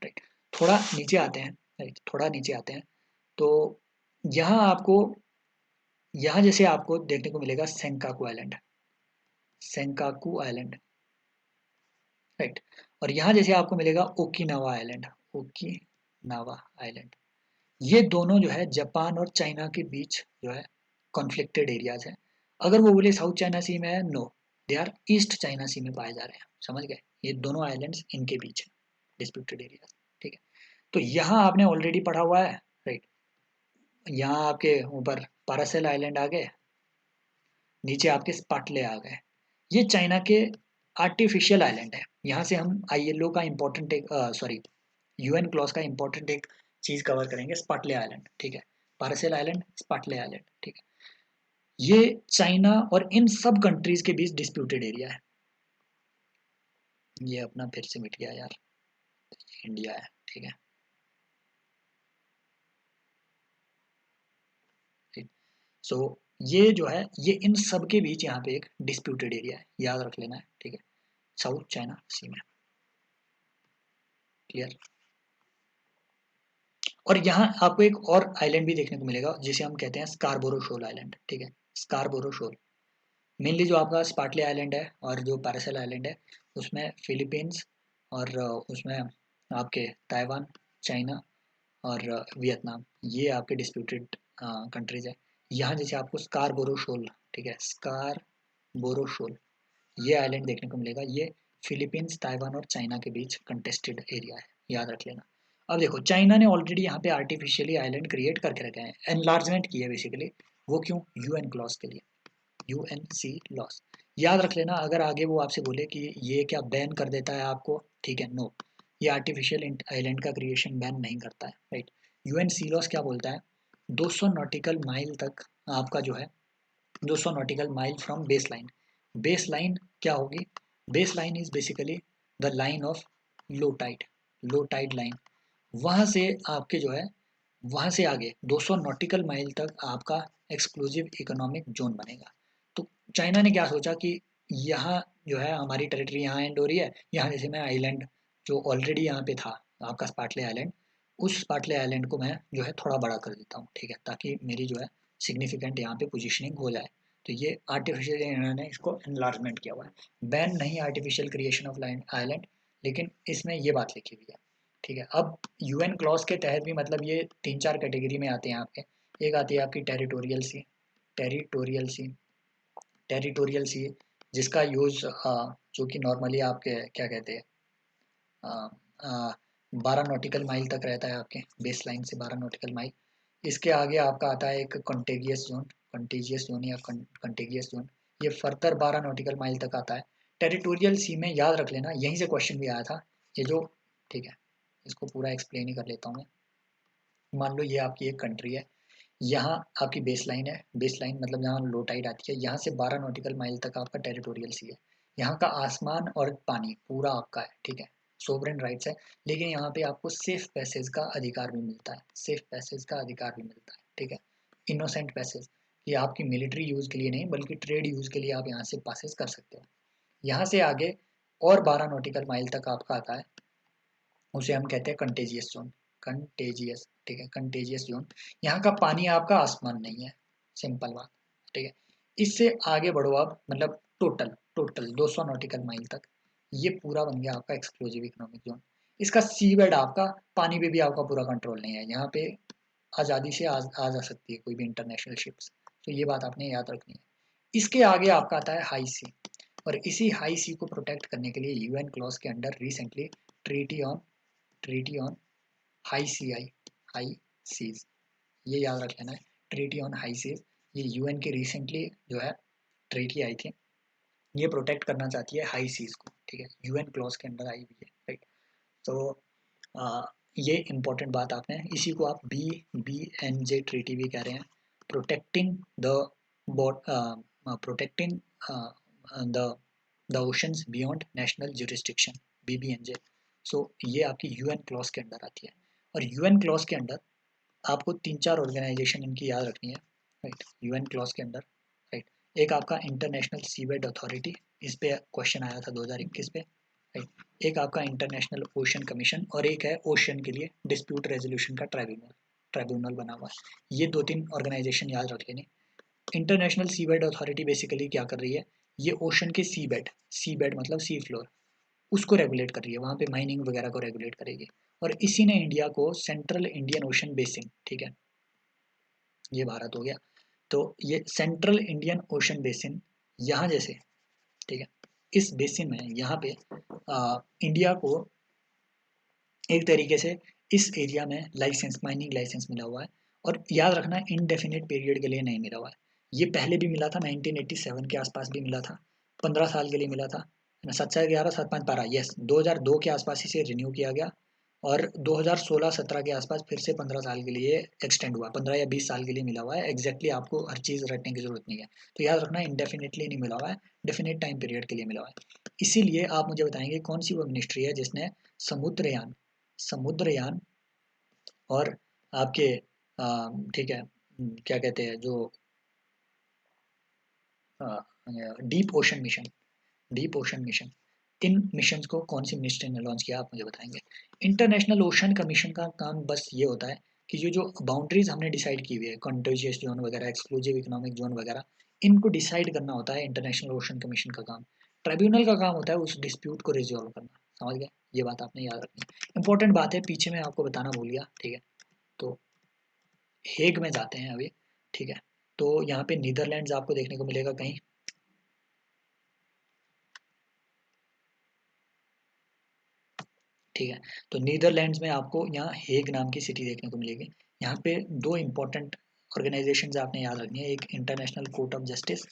राइट। थोड़ा नीचे आते हैं, राइट, थोड़ा नीचे आते हैं। तो यहाँ आपको, यहाँ जैसे आपको देखने को मिलेगा Senkaku island, Senkaku island, right. और यहाँ जैसे आपको मिलेगा ओकिनावा आइलैंड, ओकिनावा आइलैंड। ये दोनों जो है जापान और चाइना के बीच जो है कॉन्फ्लिक्टेड एरियाज हैं। अगर वो बोले साउथ चाइना सी में है, no, they are East China sea में पाए जा रहे हैं, समझ गए। ये दोनों आइलैंड्स इनके बीच है, डिस्प्यूटेड एरियाज, ठीक है। तो यहाँ आपने ऑलरेडी पढ़ा हुआ है, राइट। यहाँ आपके ऊपर पारासेल आइलैंड आ गए, नीचे आपके स्पाटले आ गए। ये चाइना के आर्टिफिशियल आइलैंड है। यहाँ से हम ILO का इम्पोर्टेंट एक, सॉरी, UN क्लॉज का इम्पोर्टेंट एक चीज कवर करेंगे, स्पाटले आइलैंड, ठीक है। पारासेल आइलैंड, स्पाटले आइलैंड, ठीक है। ये चाइना और इन सब कंट्रीज के बीच डिस्प्यूटेड एरिया है। ये अपना फिर से मिट गया यार, इंडिया है, ठीक है, ठीक। सो ये जो है, ये इन सब के बीच यहाँ पे एक डिस्प्यूटेड एरिया है, याद रख लेना है, ठीक है, साउथ चाइना सी में, क्लियर। और यहाँ आपको एक और आइलैंड भी देखने को मिलेगा जिसे हम कहते हैं स्कारबोरो शोल आइलैंड, ठीक है, स्कारबोरो शोल। मेनली जो आपका स्पाटले आइलैंड है और जो पैरासेल आइलैंड है, उसमें फिलीपींस और उसमें आपके ताइवान, चाइना और वियतनाम, ये आपके डिस्प्यूटेड कंट्रीज है। यहाँ जैसे आपको स्कारबोरो शोल, ठीक है, स्कारबोरो शोल, ये आइलैंड देखने को मिलेगा। ये फिलीपींस, ताइवान और चाइना के बीच कंटेस्टेड एरिया है, याद रख लेना। अब देखो, चाइना ने ऑलरेडी यहाँ पे आर्टिफिशियली आइलैंड क्रिएट करके रखे हैं, एनलार्जमेंट की है बेसिकली। वो क्यों? UN क्लॉज के लिए, UNC लॉस, याद रख लेना। अगर आगे वो आपसे बोले कि ये क्या बैन कर देता है आपको, ठीक है, नो, ये आर्टिफिशियल आइलैंड का क्रिएशन बैन नहीं करता है, राइट। UN लॉस क्या बोलता है, 200 नॉटिकल माइल तक आपका जो है, 200 nautical mile from base line. Base line क्या होगी? Base line is basically the line of low tide line. वहां से आपके जो है, वहां से आगे 200 नॉटिकल माइल तक आपका एक्सक्लूसिव इकोनॉमिक जोन बनेगा। तो चाइना ने क्या सोचा कि यहाँ जो है हमारी टेरिटरी यहाँ एंड हो रही है, यहाँ जैसे मैं आइलैंड जो ऑलरेडी यहाँ पे था आपका स्पाटले आइलैंड, उस स्पाटले आइलैंड को मैं जो है थोड़ा बड़ा कर देता हूँ, ठीक है, ताकि मेरी जो है सिग्निफिकेंट यहाँ पे पोजिशनिंग हो जाए। तो ये आर्टिफिशियल इन्होंने इसको एनलार्जमेंट किया हुआ है। बैन नहीं आर्टिफिशियल क्रिएशन ऑफ आइलैंड, लेकिन इसमें ये बात लिखी हुई है, ठीक है। अब UN क्लॉज के तहत भी मतलब ये 3-4 कैटेगरी में आते हैं आपके। एक आती है आपकी टेरिटोरियल सी, टेरिटोरियल सी, टेरिटोरियल सी, जिसका यूज जो कि नॉर्मली आपके क्या कहते हैं, 12 नॉटिकल माइल तक रहता है आपके बेस लाइन से, 12 नॉटिकल माइल। इसके आगे आपका आता है एक कंटेजियस जोन या कंटेगियस जोन, ये फर्दर 12 नॉटिकल माइल तक आता है। टेरिटोरियल सी में याद रख लेना, यहीं से क्वेश्चन भी आया था ये जो, ठीक है, इसको पूरा एक्सप्लेन ही कर लेता हूँ मैं। मान लो ये आपकी एक कंट्री है, यहाँ आपकी बेस लाइन है, बेस लाइन मतलब जहाँ लो टाइड आती है, यहाँ से 12 नॉटिकल माइल तक आपका टेरिटोरियल सी है। यहाँ का आसमान और पानी पूरा आपका है, ठीक है। सोवरेन राइट्स है, लेकिन यहाँ पे आपको सेफ पैसेज का अधिकार भी मिलता है, सेफ पैसेज का अधिकार भी मिलता है, ठीक है। इनोसेंट पैसेज, ये आपकी मिलिट्री यूज के लिए नहीं बल्कि ट्रेड यूज के लिए आप यहाँ से पासेज कर सकते हो। यहाँ से आगे और 12 नॉटिकल माइल तक आपका आता है, उसे हम कहते हैं कंटेजियस जोन। कंटेजियस, ठीक है, कंटेजियस जोन। यहाँ का पानी आपका आसमान नहीं है, सिंपल बात, ठीक है। इससे आगे बढ़ो आप, मतलब टोटल टोटल 200 नॉटिकल माइल तक, ये पूरा बन गया आपका एक्सक्लूसिव इकोनॉमिक जोन। इसका सी बेड आपका, पानी पे भी आपका पूरा कंट्रोल नहीं है, यहाँ पे आज़ादी से आ जा सकती है कोई भी इंटरनेशनल शिप्स, तो ये बात आपने याद रखनी है। इसके आगे आपका आता है हाई सी, और इसी हाई सी को प्रोटेक्ट करने के लिए यूएन क्लॉज के under recently treaty on treaty on high sea I, high seas, ये याद रख लेना है। ट्रीटी ऑन हाई सीज, ये यूएन की रिसेंटली जो है ट्रीटी आई थी, ये प्रोटेक्ट करना चाहती है हाई सीज को, ठीक है, यूएन क्लॉज के अंडर आई हुई है, राइट। तो आ, ये इंपॉर्टेंट बात आपने, इसी को आप बी एन जे ट्रीटी भी कह रहे हैं, protecting the protecting the the oceans beyond national jurisdiction, BBNJ। सो ये आपकी यूएन क्लॉज के अंडर आती है, और यूएन क्लॉज के अंडर आपको 3-4 ऑर्गेनाइजेशन इनकी याद रखनी है, राइट, यूएन क्लॉज के अंडर, राइट। एक आपका इंटरनेशनल सीबेड अथॉरिटी, इस पे क्वेश्चन आया था 2021 पे, राइट। एक आपका इंटरनेशनल ओशन कमीशन, और एक है ओशन के लिए डिस्प्यूट रेजोल्यूशन का ट्राइब्यूनल, ट्राइब्यूनल बना हुआ है। ये 2-3 ऑर्गेनाइजेशन याद रख लेने। इंटरनेशनल सीबेड अथॉरिटी बेसिकली क्या कर रही है, ये ओशन के सी बेड मतलब सी फ्लोर, उसको रेगुलेट कर रही है, वहाँ पे माइनिंग वगैरह को रेगुलेट करेगी। और इसी ने इंडिया को सेंट्रल इंडियन ओशन बेसिन, ठीक है, ये भारत हो गया, तो ये सेंट्रल इंडियन ओशन बेसिन, यहाँ जैसे, ठीक है, इस बेसिन में यहाँ पे इंडिया को एक तरीके से इस एरिया में लाइसेंस, माइनिंग लाइसेंस मिला हुआ है, और याद रखना इनडेफिनिट पीरियड के लिए नहीं मिला हुआ है। ये पहले भी मिला था, 1987 के आसपास भी मिला था, 15 साल के लिए मिला था, 7/11 7/5 यस, 2002 के आसपास इसे रिन्यू किया गया, और 2016-17 के आसपास फिर से 15 साल के लिए एक्सटेंड हुआ, 15 या 20 साल के लिए मिला हुआ है, एग्जैक्टली आपको हर चीज़ रटने की जरूरत नहीं है। तो याद रखना इंडेफिनिटली नहीं मिला हुआ है, डेफिनेट टाइम पीरियड के लिए मिला हुआ है। इसीलिए आप मुझे बताएंगे कौन सी वो मिनिस्ट्री है जिसने समुद्रयान समुद्रयान और आपके ठीक है, क्या कहते हैं जो deep ocean mission, deep ocean mission, इन मिशंस को कौन सी मिनिस्ट्री ने लॉन्च किया, आप मुझे बताएंगे। इंटरनेशनल ओशन कमीशन का काम बस ये होता है कि ये जो बाउंड्रीज हमने डिसाइड की हुई है, कॉन्टेजियस जोन वगैरह, एक्सक्लूसिव इकोनॉमिक जोन वगैरह, इनको डिसाइड करना होता है इंटरनेशनल ओशन कमीशन का काम। ट्राइब्यूनल का काम होता है उस डिस्प्यूट को रिजॉल्व करना, समझ गए, ये बात आपने याद रखनी है, इंपॉर्टेंट बात है, पीछे मैं आपको बताना भूल गया, ठीक है। तो हेग में जाते हैं अभी, ठीक है, तो यहाँ पे नीदरलैंड्स आपको देखने को मिलेगा कहीं, ठीक है। तो नीदरलैंड्स में आपको यहाँ हेग नाम की सिटी देखने को मिलेगी। यहाँ पे दो इंपॉर्टेंट ऑर्गेनाइजेशंस आपने याद रखनी है, एक इंटरनेशनल कोर्ट ऑफ जस्टिस,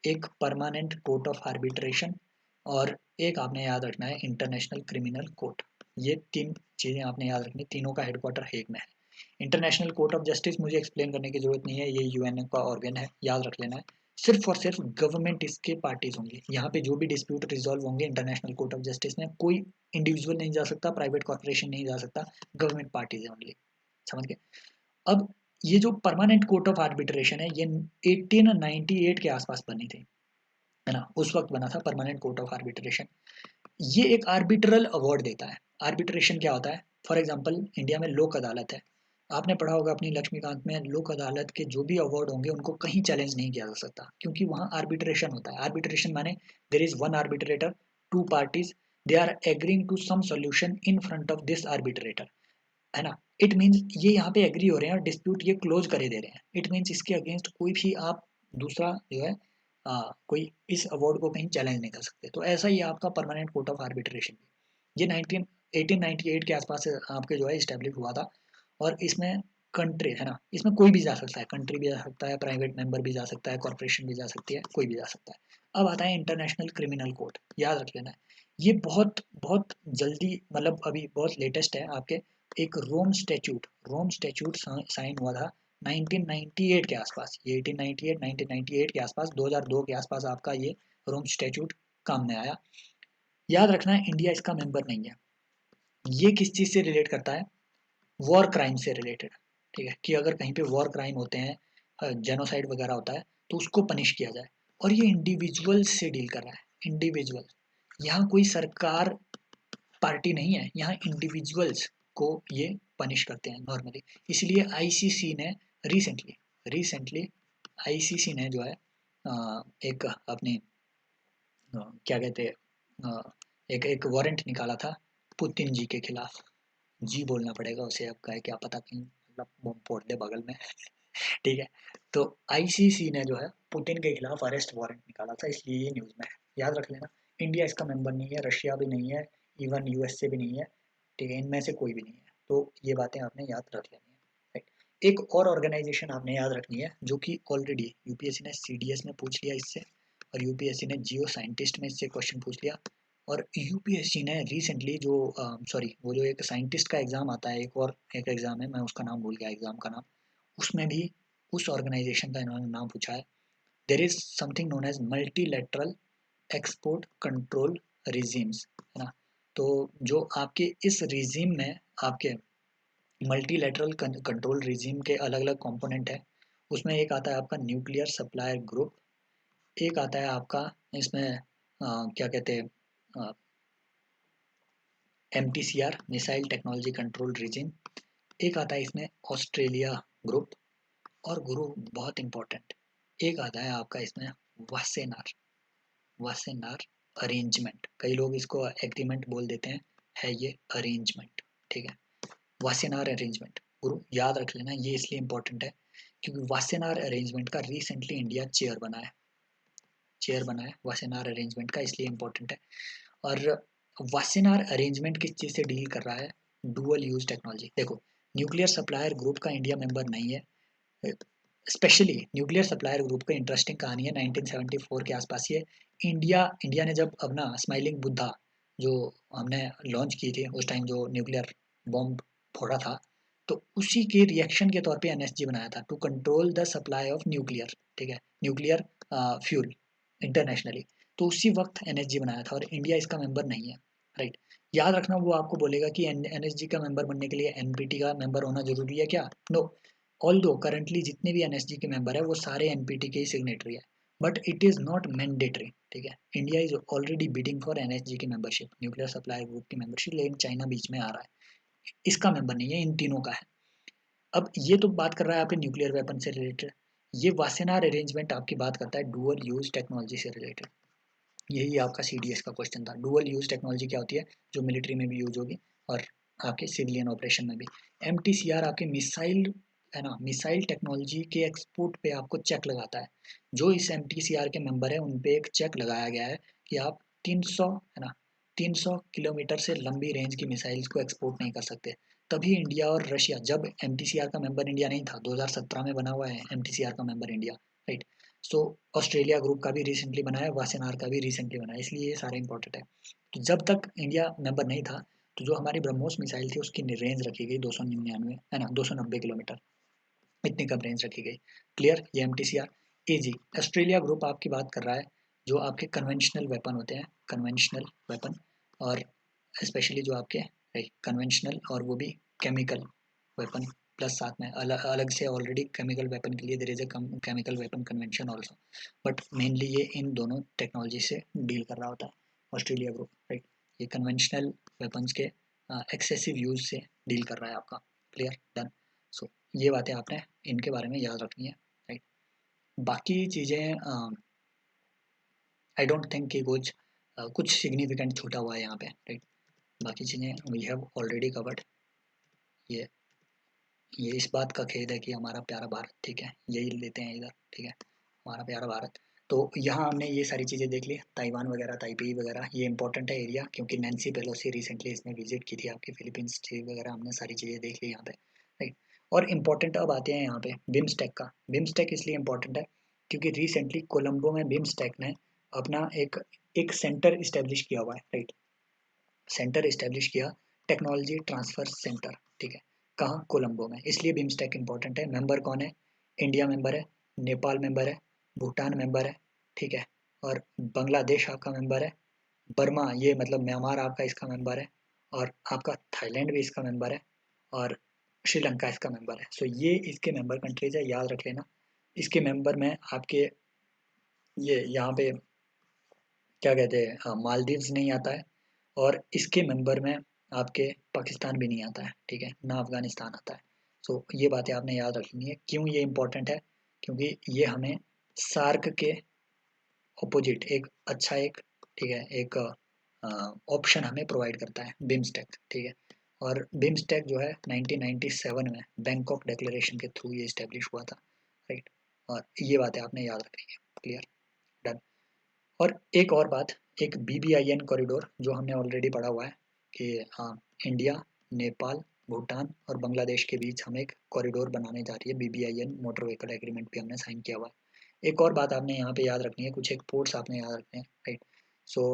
एक परमानेंट कोर्ट ऑफ आर्बिट्रेशन, और एक आपने याद रखना है इंटरनेशनल क्रिमिनल कोर्ट। ये 3 चीज़ें आपने याद रखनी, तीनों का हेडक्वार्टर हेग में है। इंटरनेशनल कोर्ट ऑफ जस्टिस मुझे एक्सप्लेन करने की जरूरत नहीं है, ये यूएन का ऑर्गन है, याद रख लेना है। सिर्फ और सिर्फ गवर्नमेंट इसके पार्टीज होंगे, यहाँ पे जो भी डिस्प्यूट रिजॉल्व होंगे इंटरनेशनल कोर्ट ऑफ जस्टिस में, कोई इंडिविजुअल नहीं जा सकता, प्राइवेट कॉर्पोरेशन नहीं जा सकता, गवर्नमेंट पार्टीज है ओनली, समझ गए। अब ये जो परमानेंट कोर्ट ऑफ आर्बिट्रेशन है, ये 1898 के आसपास बनी थी, है ना, उस वक्त बना था परमानेंट कोर्ट ऑफ आर्बिट्रेशन। ये एक आर्बिट्रल अवार्ड देता है। आर्बिट्रेशन क्या होता है, फॉर एग्जांपल इंडिया में लोक अदालत है, आपने पढ़ा होगा अपनी लक्ष्मीकांत में, लोक अदालत के जो भी अवार्ड होंगे उनको कहीं चैलेंज नहीं किया जा सकता, क्योंकि वहाँ आर्बिट्रेशन होता है। आर्बिट्रेशन माने there is one arbitrator, two parties, they are agreeing to some solution in front of this arbitrator, है ना। इट मीन्स ये यहाँ पे एग्री हो रहे हैं और डिस्प्यूट ये क्लोज करे दे रहे हैं, इट मीन्स इसके अगेंस्ट कोई भी आप दूसरा जो है कोई इस अवार्ड को कहीं चैलेंज नहीं कर सकते। तो ऐसा ही आपका परमानेंट कोर्ट ऑफ आर्बिट्रेशन, ये 1898 के आसपास आपके जो है इस्टेब्लिश हुआ था, और इसमें कंट्री, है ना, इसमें कोई भी जा सकता है, कंट्री भी जा सकता है, प्राइवेट मेंबर भी जा सकता है, कॉर्पोरेशन भी जा सकती है, कोई भी जा सकता है। अब आता है इंटरनेशनल क्रिमिनल कोर्ट, याद रख लेना है, ये बहुत बहुत जल्दी, मतलब अभी बहुत लेटेस्ट है आपके, एक रोम स्टैच्यूट साइन हुआ था 1998 के आसपास, ये 1898 1998 के आसपास, 2002 के आसपास आपका ये रोम स्टैच्यूट काम में आया। याद रखना है इंडिया इसका मेंबर नहीं है, ये किस चीज़ से रिलेट करता है? वॉर क्राइम से रिलेटेड, ठीक है, कि अगर कहीं पे वॉर क्राइम होते हैं, जेनोसाइड वगैरह होता है, तो उसको पनिश किया जाए। और ये इंडिविजुअल से डील कर रहा है, इंडिविजुअल। यहाँ कोई सरकार पार्टी नहीं है, यहाँ इंडिविजुअल्स को ये पनिश करते हैं नॉर्मली। इसलिए आईसीसी ने रिसेंटली रिसेंटली आईसीसी ने जो है एक अपनी क्या कहते हैं, एक एक वारंट निकाला था पुतिन जी के खिलाफ। जी बोलना पड़ेगा उसे, अब का क्या पता कहीं मतलब बम फोड़ दे बगल में। ठीक है, तो आईसीसी ने जो है पुतिन के खिलाफ अरेस्ट वारंट निकाला था, इसलिए ये न्यूज़ में है, याद रख लेना। इंडिया इसका मेंबर नहीं है, रशिया भी नहीं है, इवन यूएसए भी नहीं है, ठीक है, इनमें से कोई भी नहीं है। तो ये बातें आपने याद रख लेनी है, राइट। एक और ऑर्गेनाइजेशन आपने याद रखनी है जो कि ऑलरेडी यूपीएससी ने सीडीएस में पूछ लिया इससे, और यूपीएससी ने जियो साइंटिस्ट में इससे क्वेश्चन पूछ लिया। और यूपीएससी ने रिसेंटली जो सॉरी वो जो एक साइंटिस्ट का एग्ज़ाम आता है, एक और एक एग्ज़ाम है, मैं उसका नाम भूल गया एग्ज़ाम का नाम, उसमें भी उस ऑर्गेनाइजेशन का इन्होंने नाम पूछा है। There is something known as multilateral export control regimes, है ना। तो जो आपके इस रिजीम में आपके मल्टीलेटरल कंट्रोल रिजीम के अलग अलग कंपोनेंट है। उसमें एक आता है आपका न्यूक्लियर सप्लायर ग्रुप, एक आता है आपका इसमें क्या कहते हैं, MTCR missile technology control regime, एक आता है इसमें ऑस्ट्रेलिया ग्रुप, और ग्रुप बहुत इंपॉर्टेंट एक आता है आपका इसमें वासेनार, वासेनार अरेंजमेंट, कई लोग इसको एग्रीमेंट बोल देते हैं, है ये अरेंजमेंट, ठीक है। वासेनार अरेंजमेंट गुरु याद रख लेना, ये इसलिए इंपॉर्टेंट है क्योंकि वासेनार अरेंजमेंट का रिसेंटली इंडिया चेयर बना है वासेनार अरेंजमेंट का, इसलिए इंपॉर्टेंट है। और वासेनार अरेंजमेंट किस चीज़ से डील कर रहा है? Dual use technology. देखो, न्यूक्लियर सप्लायर ग्रुप का इंडिया मेंबर नहीं है, स्पेशली न्यूक्लियर सप्लायर ग्रुप का इंटरेस्टिंग कहानी है 1974 के आसपास। ये इंडिया ने जब अपना स्माइलिंग बुद्धा जो हमने लॉन्च की थी उस टाइम, जो न्यूक्लियर बॉम्ब फोड़ा था, तो उसी के रिएक्शन के तौर पे एनएसजी बनाया था, to control the supply of nuclear, ठीक है, न्यूक्लियर फ्यूल इंटरनेशनली। तो उसी वक्त एनएसजी बनाया था और इंडिया इसका मेंबर नहीं है, राइट। याद रखना, वो आपको बोलेगा कि एनएसजी का मेंबर बनने के लिए एनपीटी का मेंबर होना जरूरी है क्या? नो। ऑल्दो करंटली जितने भी एनएसजी के मेंबर है वो सारे एनपीटी के ही सिग्नेटरी है, but it is not mandatory, ठीक है। India is already bidding for NSG की मेंबरशिप, न्यूक्लियर सप्लाई ग्रुप की मेंबरशिप, लेकिन चाइना बीच में आ रहा है, इसका मेंबर नहीं है, इन तीनों का है। अब ये तो बात कर रहा है आपके न्यूक्लियर वेपन से रिलेटेड, ये वासेनार अरेंजमेंट आपकी बात करता है डुअल यूज टेक्नोलॉजी से रिलेटेड। यही आपका सीडीएस का क्वेश्चन था, डुअल यूज टेक्नोलॉजी क्या होती है, जो मिलिट्री में भी यूज होगी और आपके सिविलियन ऑपरेशन में भी। एमटीसीआर आपके मिसाइल, है ना, मिसाइल टेक्नोलॉजी के एक्सपोर्ट पे आपको चेक लगाता है। जो इस एमटीसीआर के मेंबर है उन पे एक चेक लगाया गया है कि आप 300, है ना, 300 किलोमीटर से लंबी रेंज की मिसाइल्स को एक्सपोर्ट नहीं कर सकते। तभी इंडिया और रशिया, जब एमटीसीआर का मेंबर इंडिया नहीं था, 2017 में बना हुआ है एमटीसीआर का member India, right. So Australia group का भी रिसेंटली बनाया, वासेनार का भी रिसेंटली बनाया, इसलिए ये सारे इंपॉर्टेंट है। तो जब तक इंडिया मेंबर नहीं था, तो जो हमारी ब्रह्मोस मिसाइल थी उसकी रेंज रखी गई 299, है ना, 290 किलोमीटर, इतनी कम रेंज रखी गई। क्लियर, ये एमटीसीआर। एजी ऑस्ट्रेलिया ग्रुप आपकी बात कर रहा है जो आपके कन्वेंशनल वेपन होते हैं, कन्वेंशनल वेपन, और स्पेशली जो आपके कन्वेंशनल और वो भी केमिकल वेपन, प्लस साथ में अलग अलग से ऑलरेडी केमिकल वेपन के लिए there is a chemical weapon convention also, but mainly ये इन दोनों टेक्नोलॉजी से डील कर रहा होता है ऑस्ट्रेलिया ग्रुप, राइट। ये कन्वेंशनल वेपन्स के एक्सेसिव यूज से डील कर रहा है आपका। Clear, done. सो ये बातें आपने इनके बारे में याद रखनी है, राइट। बाकी चीज़ें आई डोंट थिंक कि कुछ सिग्निफिकेंट छूटा हुआ है यहाँ पे, राइट। बाकी चीज़ें वी हैव ऑलरेडी कवर्ड। ये ये इस बात का खेद है कि हमारा प्यारा भारत, ठीक है, यही लेते हैं इधर, ठीक है, हमारा प्यारा भारत। तो यहाँ हमने ये सारी चीज़ें देख ली, ताइवान वगैरह, ताइपी वगैरह, ये इंपॉर्टेंट है एरिया, क्योंकि नैन्सी पेलोसी रिसेंटली इसमें विजिट की थी आपकी फिलीपींस वगैरह, हमने सारी चीज़ें देख ली यहाँ पे, राइट। और इम्पॉर्टेंट अब आते हैं यहाँ पे बिम्स्टेक का। बिम्स्टेक इसलिए इम्पॉर्टेंट है क्योंकि रिसेंटली कोलंबो में बिम्स्टेक ने अपना एक एक सेंटर इस्टेब्लिश किया हुआ है, राइट। सेंटर इस्टेब्लिश किया, टेक्नोलॉजी ट्रांसफर सेंटर, ठीक है, कहाँ? कोलंबो में। इसलिए बिम्स्टेक इंपॉर्टेंट है। मेंबर कौन है? इंडिया मेंबर है, नेपाल मेंबर है, भूटान मेंबर है, ठीक है, और बांग्लादेश आपका मेंबर है, बर्मा, ये मतलब म्यांमार आपका इसका मेंबर है, और आपका थाईलैंड भी इसका मेंबर है और श्रीलंका इसका मेंबर है। सो ये इसके मेंबर कंट्रीज है, याद रख लेना। इसके मेंबर में आपके ये यहाँ पे क्या कहते हैं मालदीव्स नहीं आता है, और इसके मेंबर में आपके पाकिस्तान भी नहीं आता है, ठीक है ना, अफगानिस्तान आता है। सो ये बातें आपने याद रखनी है। क्यों ये इंपॉर्टेंट है? क्योंकि ये हमें सार्क के अपोजिट एक अच्छा एक, ठीक है, एक ऑप्शन हमें प्रोवाइड करता है बिम्स्टेक, ठीक है। और बिम्स्टेक जो है 1997 में बैंकॉक डिक्लेरेशन के थ्रू ये इस्टेब्लिश हुआ था, राइट। और ये बातें आपने याद रखनी है, क्लियर, डन। और एक और बात, एक BBIN कॉरिडोर जो हमने ऑलरेडी पढ़ा हुआ है कि हाँ, इंडिया, नेपाल, भूटान और बांग्लादेश के बीच हम एक कॉरिडोर बनाने जा रही है, BBIN मोटर व्हीकल एग्रीमेंट भी हमने साइन किया हुआ है। एक और बात आपने यहाँ पे याद रखनी है, कुछ एक पोर्ट्स आपने याद रखने हैं, राइट। सो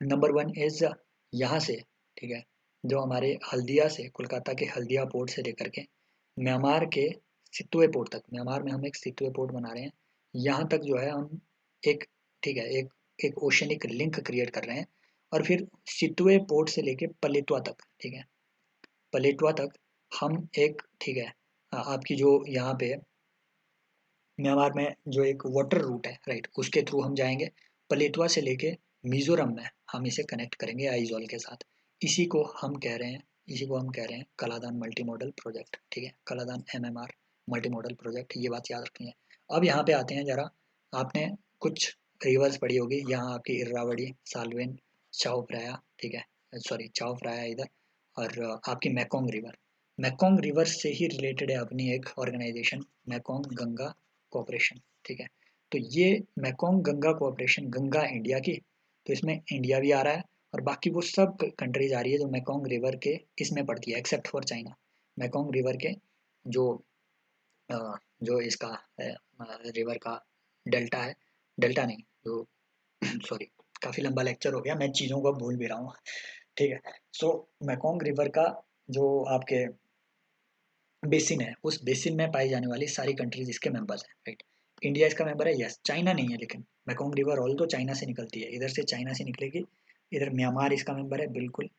नंबर 1 इज यहाँ से, ठीक है, जो हमारे हल्दिया से, कोलकाता के हल्दिया पोर्ट से लेकर के म्यांमार के सितुए पोर्ट तक, म्यांमार में हम एक सितुए पोर्ट बना रहे हैं, यहाँ तक जो है हम एक, ठीक है, एक एक ओशनिक लिंक क्रिएट कर रहे हैं। और फिर सितुए पोर्ट से लेके पलेटुआ तक, ठीक है, पलेटुआ तक हम एक, ठीक है, आपकी जो यहाँ पे म्यांमार में जो एक वाटर रूट है, राइट, उसके थ्रू हम जाएंगे पलेटुआ से लेके मिजोरम में, हम इसे कनेक्ट करेंगे आइजॉल के साथ। इसी को हम कह रहे हैं, इसी को हम कह रहे हैं कलादान मल्टी मॉडल प्रोजेक्ट, ठीक है, Kaladan MMR multi modal project, ये बात याद रखनी है। अब यहाँ पे आते हैं जरा, आपने कुछ रिवर्स पढ़ी होगी, यहाँ आपकी इर्रावडी, साल्वेन, चाओ फ्राया, ठीक है, सॉरी चाओ फ्राया इधर, और आपकी मैकोंग रिवर, मैकोंग रिवर से ही रिलेटेड है अपनी एक ऑर्गेनाइजेशन, मैकोंग गंगा कोऑपरेशन, ठीक है। तो ये Mekong Ganga cooperation, Ganga India की, तो इसमें इंडिया भी आ रहा है और बाकी वो सब कंट्रीज आ रही है जो मैकोंग रिवर के इसमें पड़ती है, except for China. Mekong river के जो अ, जो इसका रिवर का डेल्टा है, डेल्टा नहीं, जो सॉरी, काफ़ी लंबा लेक्चर हो गया, मैं चीज़ों को भूल भी रहा हूँ, ठीक है। सो मैकोंग रिवर का जो आपके बेसिन है, उस बेसिन में पाई जाने वाली सारी कंट्रीज इसके मेंबर्स हैं, राइट। इंडिया इसका मेंबर है, यस, चाइना नहीं है, लेकिन मैकोंग रिवर ऑल तो चाइना से निकलती है, इधर से चाइना से निकलेगी, इधर म्यांमार इसका मेंबर है, बिल्कुल।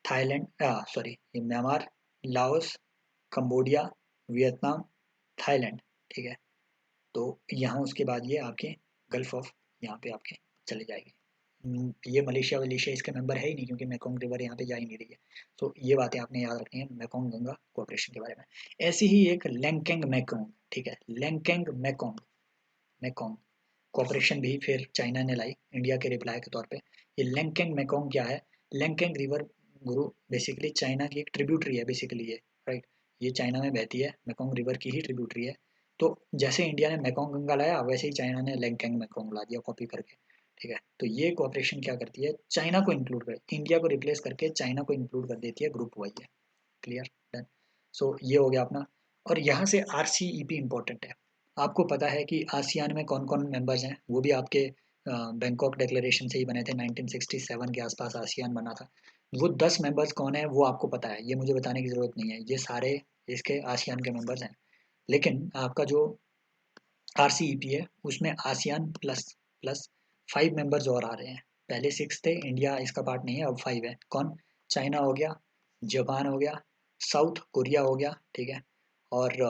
थाईलैंड, सॉरी, ये Myanmar, Laos, Cambodia, Vietnam, Thailand, ठीक है। तो यहाँ उसके बाद ये आपके गल्फ ऑफ यहाँ पे आपके चले जाएंगे। ये मलेशिया वलेशिया इसके मेंबर है ही नहीं, क्योंकि मैकोंग रिवर यहाँ पे जा ही नहीं रही है। तो ये बातें आपने याद रखनी है मैकोंग गंगा कोऑपरेशन के बारे में। ऐसी ही एक लैंकेंग मैकोंग, ठीक है, लैंकेंग मैकोंग, मैकोंग कोऑपरेशन भी फिर चाइना ने लाई इंडिया के रिप्लाई के तौर पे। ये लैंकेंग मैकोंग क्या है? लैंकेंग रिवर गुरु बेसिकली चाइना की एक ट्रिब्यूटरी है बेसिकली ये, राइट। ये चाइना में बहती है, मैकोंग रिवर की ही ट्रिब्यूटरी है। तो जैसे इंडिया ने मैकोंग गंगा लाया, वैसे ही चाइना ने लैंकेंग मैकोंग ला दिया कॉपी करके, ठीक है। तो ये कोऑपरेशन क्या करती है, चाइना को इंक्लूड कर, इंडिया को रिप्लेस करके चाइना को इंक्लूड कर देती है ग्रुप वाइज है, क्लियर, डन। सो ये हो गया अपना। और यहाँ से RCEP इंपॉर्टेंट है। आपको पता है कि आसियान में कौन कौन मेंबर्स हैं, वो भी आपके बैंकॉक डिक्लेरेशन से ही बने थे, 1967 के आसपास आसियान बना था। वो 10 मेंबर्स कौन है वो आपको पता है, ये मुझे बताने की ज़रूरत नहीं है, ये सारे इसके आसियान के मेंबर्स हैं। लेकिन आपका जो RCEP है उसमें आसियान प्लस प्लस 5 मेंबर्स और आ रहे हैं। पहले 6 थे, इंडिया इसका पार्ट नहीं है, अब 5 है। कौन? चाइना हो गया, जापान हो गया, साउथ कोरिया हो गया, ठीक है, और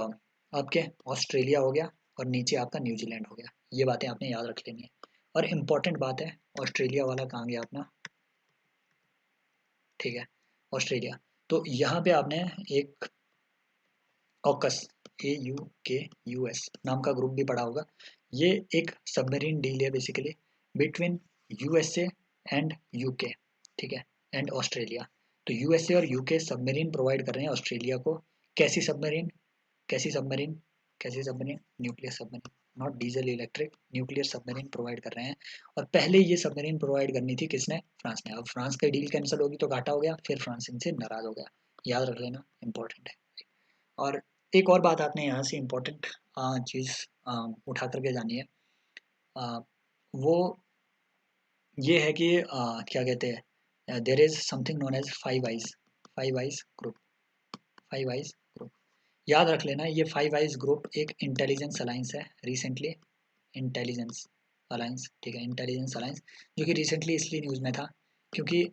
आपके ऑस्ट्रेलिया हो गया, और नीचे आपका न्यूजीलैंड हो गया। ये बातें आपने याद रख लेनी है। और इम्पॉर्टेंट बात है, ऑस्ट्रेलिया वाला कहाँ गया अपना, ठीक है, ऑस्ट्रेलिया। तो यहाँ पे आपने एक ऑकस, AUKUS नाम का ग्रुप भी पढ़ा होगा। ये एक सबमरीन डील है basically between USA and UK, ठीक है, एंड ऑस्ट्रेलिया। तो USA और UK सबमरीन प्रोवाइड कर रहे हैं ऑस्ट्रेलिया को। कैसी सबमरीन, कैसी सबमरीन, कैसी submarine, nuclear submarine, not diesel electric, nuclear submarine provide कर रहे हैं। और पहले ये सबमरीन प्रोवाइड करनी थी किसने, फ्रांस ने। अब फ्रांस का डील कैंसिल होगी तो घाटा हो गया, फिर फ्रांस इनसे नाराज हो गया, याद रख लेना, इंपॉर्टेंट है। और एक और बात आपने यहाँ से इम्पोर्टेंट चीज़ उठा करके जानी है, अ, वो ये है कि क्या कहते हैं, there is something known as five eyes, five eyes group, five eyes group, याद रख लेना। ये फाइव आइज ग्रुप एक इंटेलिजेंस अलाइंस है, रिसेंटली इंटेलिजेंस अलाइंस, ठीक है, इंटेलिजेंस अलाइंस, जो कि रिसेंटली इसलिए न्यूज़ में था क्योंकि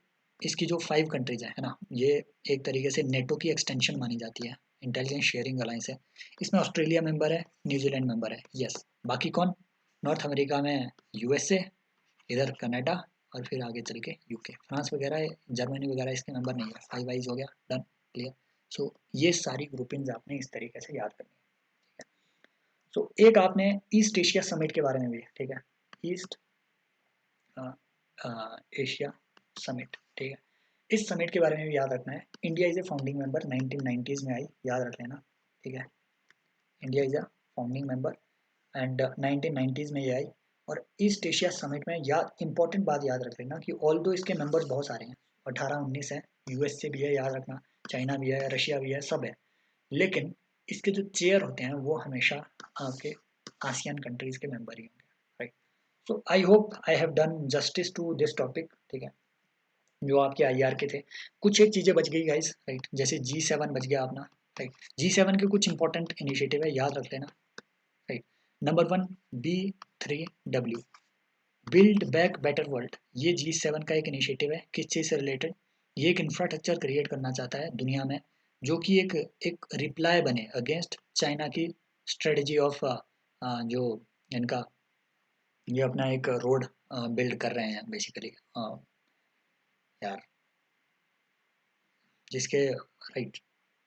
इसकी जो 5 कंट्रीज है ना, ये एक तरीके से नेटो की एक्सटेंशन मानी जाती है, इंटेलिजेंस शेयरिंग अलायंस है। इसमें ऑस्ट्रेलिया मेंबर है, न्यूजीलैंड मेंबर है, यस। बाकी कौन? नॉर्थ अमेरिका में यूएसए, इधर कनाडा, और फिर आगे चल के यूके, फ्रांस वगैरह, जर्मनी वगैरह इसके मेंबर नहीं है। 5 वाइज हो गया, डन, क्लियर। सो ये सारी ग्रुपिंग्स आपने इस तरीके से याद करनी है। सो एक आपने ईस्ट एशिया समिट के बारे में भी, ठीक है, ईस्ट एशिया समिट, ठीक है, इस समिट के बारे में भी याद रखना है। India is a founding member, 1990s में आई, याद रख लेना, ठीक है। India is a founding member and 1990s में ये आई। और ईस्ट एशिया समिट में याद इंपॉर्टेंट बात याद रख लेना कि ऑल दो इसके मेंबर्स बहुत सारे हैं, 18-19 है, यूएस से भी है, याद रखना, चाइना भी है, रशिया भी है, सब है। लेकिन इसके जो चेयर होते हैं वो हमेशा आपके आसियान कंट्रीज के मेंबर ही होंगे, right. So I hope I have done justice to this topic, ठीक है, जो आपके आईआर के थे। कुछ एक चीज़ें बच गई गाइस, राइट, जैसे G7 बच गया अपना, राइट। G7 के कुछ इंपॉर्टेंट इनिशिएटिव है, याद रख लेना, right. Number 1, B3W, build back better world. ये G7 का एक इनिशिएटिव है, किस चीज़ से रिलेटेड? ये एक इंफ्रास्ट्रक्चर क्रिएट करना चाहता है दुनिया में, जो कि एक एक रिप्लाई बने अगेंस्ट चाइना की स्ट्रेटजी ऑफ जो इनका ये अपना एक रोड बिल्ड कर रहे हैं बेसिकली, यार जिसके, राइट,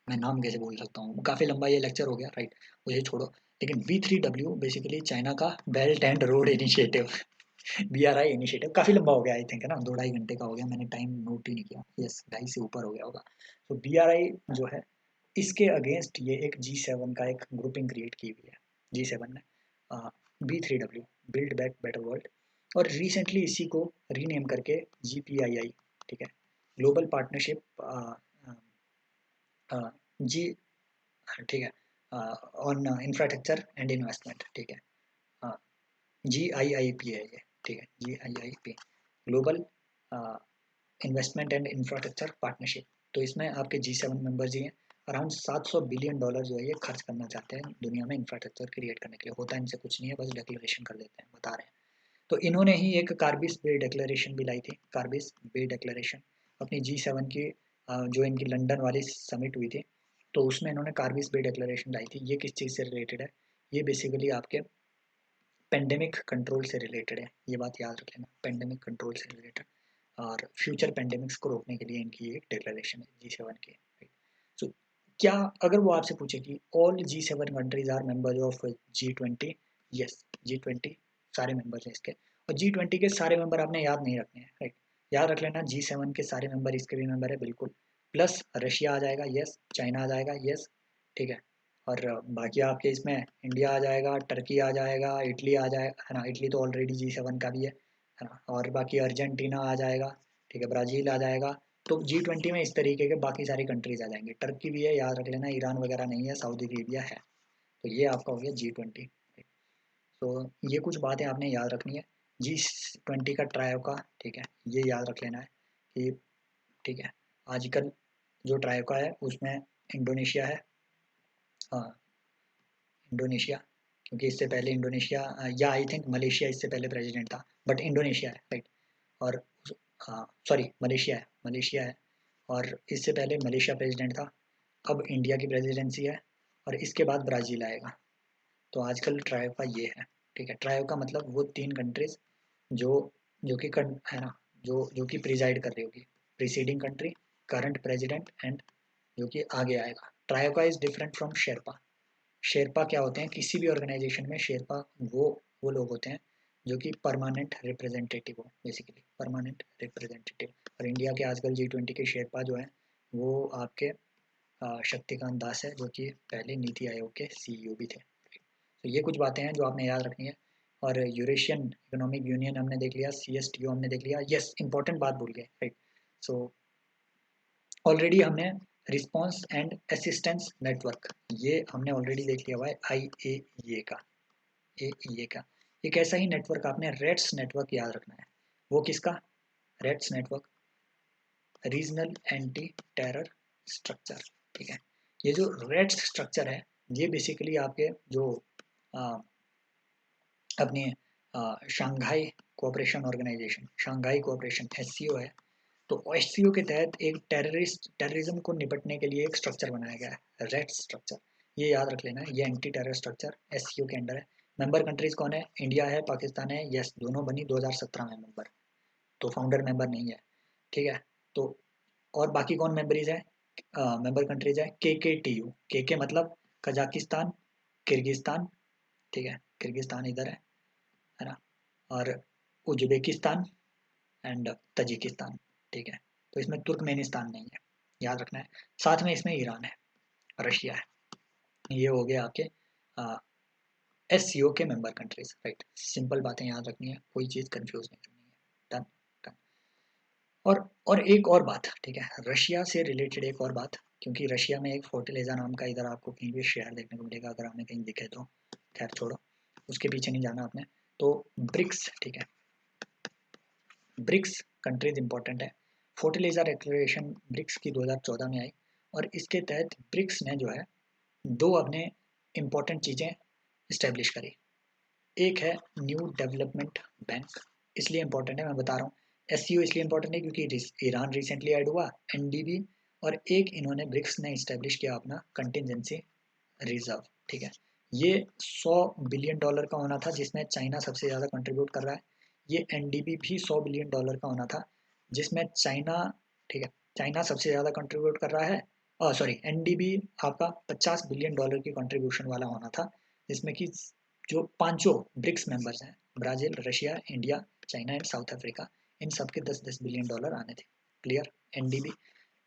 मैं नाम कैसे बोल सकता हूँ, काफ़ी लंबा ये लेक्चर हो गया, राइट, मुझे छोड़ो। लेकिन B3W बेसिकली चाइना का belt and road initiative, BRI initiative, काफ़ी लंबा हो गया, आई थिंक, है ना, 2-2.5 घंटे का हो गया, मैंने टाइम नोट ही नहीं किया, यस, 2.5 से ऊपर हो गया होगा। तो BRI जो है, इसके अगेंस्ट ये एक G7 का एक ग्रुपिंग क्रिएट की हुई है, G7 ने, B3W, build back better world. और रिसेंटली इसी को रीनेम करके GPII, ठीक है, ग्लोबल पार्टनरशिप, जी, ठीक है, ऑन इंफ्रास्ट्रक्चर एंड इन्वेस्टमेंट, ठीक है, GIIP है ये, ठीक है, GIIP, global investment and infrastructure partnership. तो इसमें आपके G7 मेंबर्स ही हैं। अराउंड $700 बिलियन जो है ये खर्च करना चाहते हैं दुनिया में इंफ्रास्ट्रक्चर क्रिएट करने के लिए। होता इनसे कुछ नहीं है, बस डिक्लेरेशन कर देते हैं, बता रहे हैं। तो इन्होंने ही एक कार्बिस बे डिक्लेरेशन भी लाई थी, कार्बिस बे डिक्लेरेशन, अपनी G7 की जो इनकी लंदन वाली समिट हुई थी, तो उसमें इन्होंने कार्बिस बे डिक्लेरेशन लाई थी। ये किस चीज़ से रिलेटेड है? ये बेसिकली आपके पेंडेमिक कंट्रोल से रिलेटेड है, ये बात याद रख लेना, पेंडेमिक कंट्रोल से रिलेटेड, और फ्यूचर पेंडेमिक्स को रोकने के लिए इनकी एक डिक्लेरेशन है G7 की। सो क्या, अगर वो आपसे पूछे कि all G7 countries are members of G20, yes, G20 सारे मेंबर्स हैं इसके, और G20 के सारे मेंबर आपने याद नहीं रखने हैं, राइट, याद रख लेना G7 के सारे मेंबर इसके भी मेंबर है, बिल्कुल, प्लस रशिया आ जाएगा, यस, चाइना आ जाएगा, यस, ठीक है, और बाकी आपके इसमें इंडिया आ जाएगा, टर्की आ जाएगा, इटली आ जाएगा, है ना, इटली तो ऑलरेडी G7 का भी है ना, और बाकी अर्जेंटीना आ जाएगा, ठीक है, ब्राज़ील आ जाएगा। तो G20 में इस तरीके के बाकी सारी कंट्रीज आ जाएंगे, टर्की भी है, याद रख लेना, ईरान वगैरह नहीं है, सऊदी अरेबिया है। तो ये आपका हो गया G20। तो ये कुछ बातें आपने याद रखनी है। G20 का ट्रायो का, ठीक है, ये याद रख लेना है कि, ठीक है, आजकल जो ट्रायो का है उसमें इंडोनेशिया है, हाँ, इंडोनेशिया, क्योंकि इससे पहले इंडोनेशिया, या आई थिंक मलेशिया इससे पहले प्रेसिडेंट था, बट इंडोनेशिया है, राइट। और हाँ, सॉरी, मलेशिया है, मलेशिया है, और इससे पहले मलेशिया प्रेसिडेंट था, अब इंडिया की प्रेसिडेंसी है, और इसके बाद ब्राज़ील आएगा। तो आजकल ट्रायो का ये है, ठीक है, ट्रायो का मतलब वो 3 कंट्रीज जो जो कि है ना, जो कि प्रिजाइड कर रही होगी, preceding country, current president, and जो कि आगे आएगा। ट्रायो का is different from Sherpa. Sherpa क्या होते हैं? किसी भी ऑर्गेनाइजेशन में शेरपा वो लोग होते हैं जो कि परमानेंट रिप्रेजेंटेटिव हो, बेसिकली परमानेंट रिप्रेजेंटेटिव। और इंडिया के आजकल G20 के शेरपा जो हैं वो आपके शक्तिकांत दास है, जो कि पहले नीति आयोग के CEO भी थे। तो ये कुछ बातें हैं जो आपने याद रखनी है। और यूरेशियन इकोनॉमिक यूनियन हमने देख लिया, CSTO हमने देख लिया, यस, इंपॉर्टेंट बात भूल गए, राइट। सो ऑलरेडी हमने रिस्पांस एंड असिस्टेंस नेटवर्क, ये हमने ऑलरेडी देख लिया हुआ है, IAEA का, AEA का। एक ऐसा ही नेटवर्क आपने रेट्स नेटवर्क याद रखना है। वो किसका? Rates network, regional anti terror structure, ठीक है। ये जो रेट्स स्ट्रक्चर है, ये बेसिकली आपके जो आ, अपनी Shanghai cooperation organisation, Shanghai cooperation SCO है, तो एचसीओ के तहत एक टेररिज्म को निपटने के लिए एक स्ट्रक्चर बनाया गया है, रेड स्ट्रक्चर। ये याद रख लेना, ये एंटी टेरर स्ट्रक्चर एससीओ के अंडर है। मेंबर कंट्रीज कौन है? इंडिया है, पाकिस्तान है, यस दोनों बनी 2017 में मेंबर, तो फाउंडर मेंबर नहीं है, ठीक है। तो और बाकी कौन मेंबरीज है? मेंबर कंट्रीज है के मतलब कजाकिस्तान, किर्गिस्तान, ठीक है, किर्गिस्तान इधर है ना, और उज्बेकिस्तान एंड तजिकिस्तान, ठीक है। तो इसमें तुर्कमेनिस्तान नहीं है, याद रखना है। साथ में इसमें ईरान है, रशिया है। ये हो गया आपके एससीओ के मेंबर कंट्रीज, राइट। सिंपल बातें याद रखनी है, कोई चीज़ कंफ्यूज नहीं करनी है। Done done. और एक और बात, ठीक है, रशिया से रिलेटेड एक और बात, क्योंकि रशिया में एक फोर्टिलेजा नाम का इधर आपको कहीं भी शेयर देखने को मिलेगा, अगर हमें कहीं दिखे तो, खैर छोड़ो, उसके पीछे नहीं जाना आपने। तो ब्रिक्स, ठीक है, ब्रिक्स कंट्रीज इंपॉर्टेंट है। फोर्टिलाइजर डिक्लेरेशन ब्रिक्स की 2014 में आई, और इसके तहत ब्रिक्स ने जो है दो अपने इंपॉर्टेंट चीज़ें इस्टेब्लिश करी। एक है न्यू डेवलपमेंट बैंक, इसलिए इंपॉर्टेंट है, मैं बता रहा हूँ। एससीओ इसलिए इंपॉर्टेंट है क्योंकि ईरान रिसेंटली ऐड हुआ, एनडीबी, और एक इन्होंने ब्रिक्स ने इस्टेब्लिश किया अपना कंटिजेंसी रिजर्व, ठीक है। ये $100 बिलियन का होना था, जिसमें चाइना सबसे ज़्यादा कंट्रीब्यूट कर रहा है। ये एनडीबी भी $100 बिलियन का होना था, जिसमें चाइना, ठीक है, चाइना सबसे ज़्यादा कंट्रीब्यूट कर रहा है। सॉरी, एनडीबी आपका $50 बिलियन की कंट्रीब्यूशन वाला होना था, जिसमें कि जो पांचों ब्रिक्स मेंबर्स हैं, Brazil, Russia, India, China and South Africa, इन सब के $10-10 बिलियन आने थे। क्लियर? एनडीबी,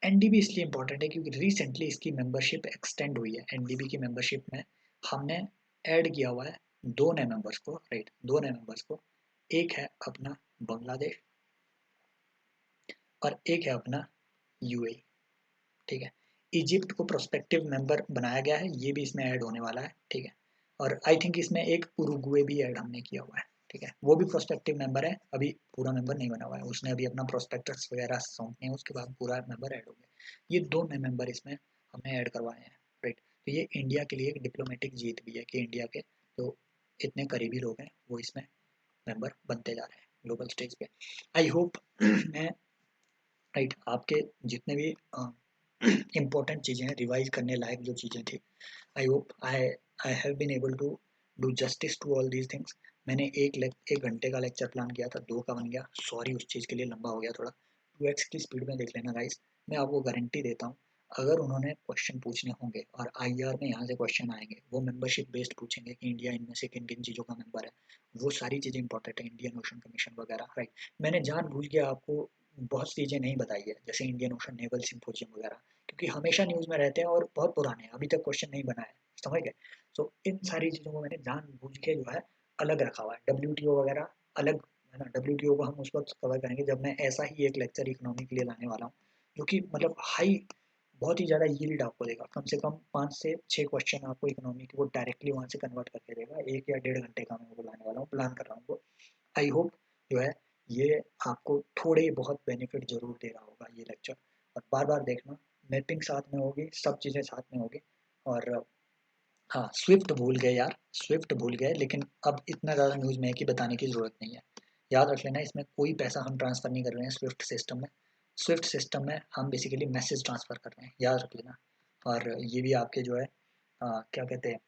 एनडीबी इसलिए इंपॉर्टेंट है क्योंकि रिसेंटली इसकी मेंबरशिप एक्सटेंड हुई है। एनडीबी की मेंबरशिप में हमने ऐड किया हुआ है दो नए मेंबर्स को, राइट, दो नए मेंबर्स को। एक है अपना बांग्लादेश और एक है अपना यूएई, ठीक है। इजिप्ट को प्रोस्पेक्टिव मेंबर बनाया गया है, ये भी इसमें ऐड होने वाला है, ठीक है। और आई थिंक इसमें एक उरुग्वे भी ऐड हमने किया हुआ है, ठीक है, वो भी प्रोस्पेक्टिव मेंबर है, अभी पूरा मेंबर नहीं बना हुआ है, उसने अभी अपना प्रोस्पेक्टस वगैरह सौंपने हैं, उसके बाद पूरा मेंबर ऐड हो गया। ये दो नए मेंबर इसमें हमने ऐड करवाए हैं, राइट। तो ये इंडिया के लिए एक डिप्लोमेटिक जीत भी है कि इंडिया के जो इतने करीबी लोग हैं वो इसमें मेंबर बनते जा रहे हैं ग्लोबल स्टेज पे। आई होप मैं, राइट, आपके जितने भी इम्पोर्टेंट चीज़ें हैं, रिवाइज करने लायक जो चीज़ें थी, I hope I have been able to do justice to all these things. मैंने एक घंटे का लेक्चर प्लान किया था, 2 का बन गया, सॉरी उस चीज़ के लिए, लंबा हो गया थोड़ा। 2x की स्पीड में देख लेना गाइस। मैं आपको गारंटी देता हूँ, अगर उन्होंने क्वेश्चन पूछने होंगे और आईआर में यहाँ से क्वेश्चन आएंगे, वो मेंबरशिप बेस्ड पूछेंगे कि इंडिया इनमें से किन किन चीज़ों का मेंबर है, वो सारी चीज़ें इंपॉर्टेंट है, इंडियन ओशन कमीशन वगैरह, राइट। मैंने जानबूझ के आपको बहुत सी चीज़ें नहीं बताई है, जैसे इंडियन ओशन नेवल सिम्पोजियम वगैरह, क्योंकि हमेशा न्यूज़ में रहते हैं और बहुत पुराने हैं, अभी तक क्वेश्चन नहीं बना है, समझ गए। सो इन सारी चीज़ों को मैंने जानबूझ के जो है अलग रखा हुआ है। डब्ल्यूटीओ वगैरह अलग है ना, डब्ल्यूटीओ को हम उस वक्त कवर करेंगे जब मैं ऐसा ही एक लेक्चर इकोनॉमी के लिए लाने वाला हूँ, जो कि मतलब हाई, बहुत ही ज़्यादा यील्ड आपको देगा। कम से कम 5 से 6 क्वेश्चन आपको इकोनॉमी के वो डायरेक्टली वहाँ से कन्वर्ट करके देगा। 1 या 1.5 घंटे का मैं वो लाने वाला हूँ, प्लान कर रहा हूँ वो। आई होप जो है ये आपको थोड़े बहुत बेनिफिट जरूर दे रहा होगा ये लेक्चर। और बार बार देखना, मैपिंग साथ में होगी, सब चीज़ें साथ में होगी। और हाँ, स्विफ्ट भूल गए यार, स्विफ्ट भूल गए, लेकिन अब इतना ज़्यादा न्यूज़ में है कि बताने की ज़रूरत नहीं है। याद रख लेना, इसमें कोई पैसा हम ट्रांसफ़र नहीं कर रहे हैं स्विफ्ट सिस्टम में। स्विफ्ट सिस्टम में हम बेसिकली मैसेज ट्रांसफ़र कर रहे हैं, याद रख लेना। और ये भी आपके जो है क्या कहते हैं,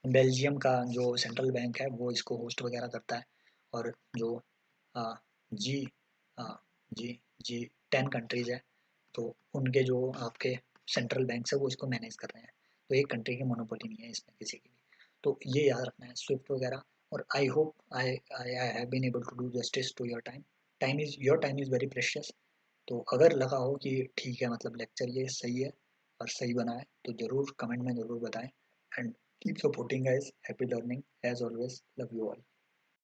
बेल्जियम का जो सेंट्रल बैंक है वो इसको होस्ट वगैरह करता है। और जो आ, जी आ, जी जी 10 कंट्रीज़ है, तो उनके जो आपके सेंट्रल बैंक्स है वो इसको मैनेज कर रहे हैं। तो एक कंट्री की मोनोपोली नहीं है इसमें किसी की भी। तो ये याद रखना है स्विफ्ट वगैरह। और I hope I I have been able to do justice to your time. Time is very precious. तो अगर लगा हो कि ठीक है, मतलब लेक्चर ये सही है और सही बना है, तो ज़रूर कमेंट में ज़रूर बताएं। And keep supporting guys, happy learning as always, love you all.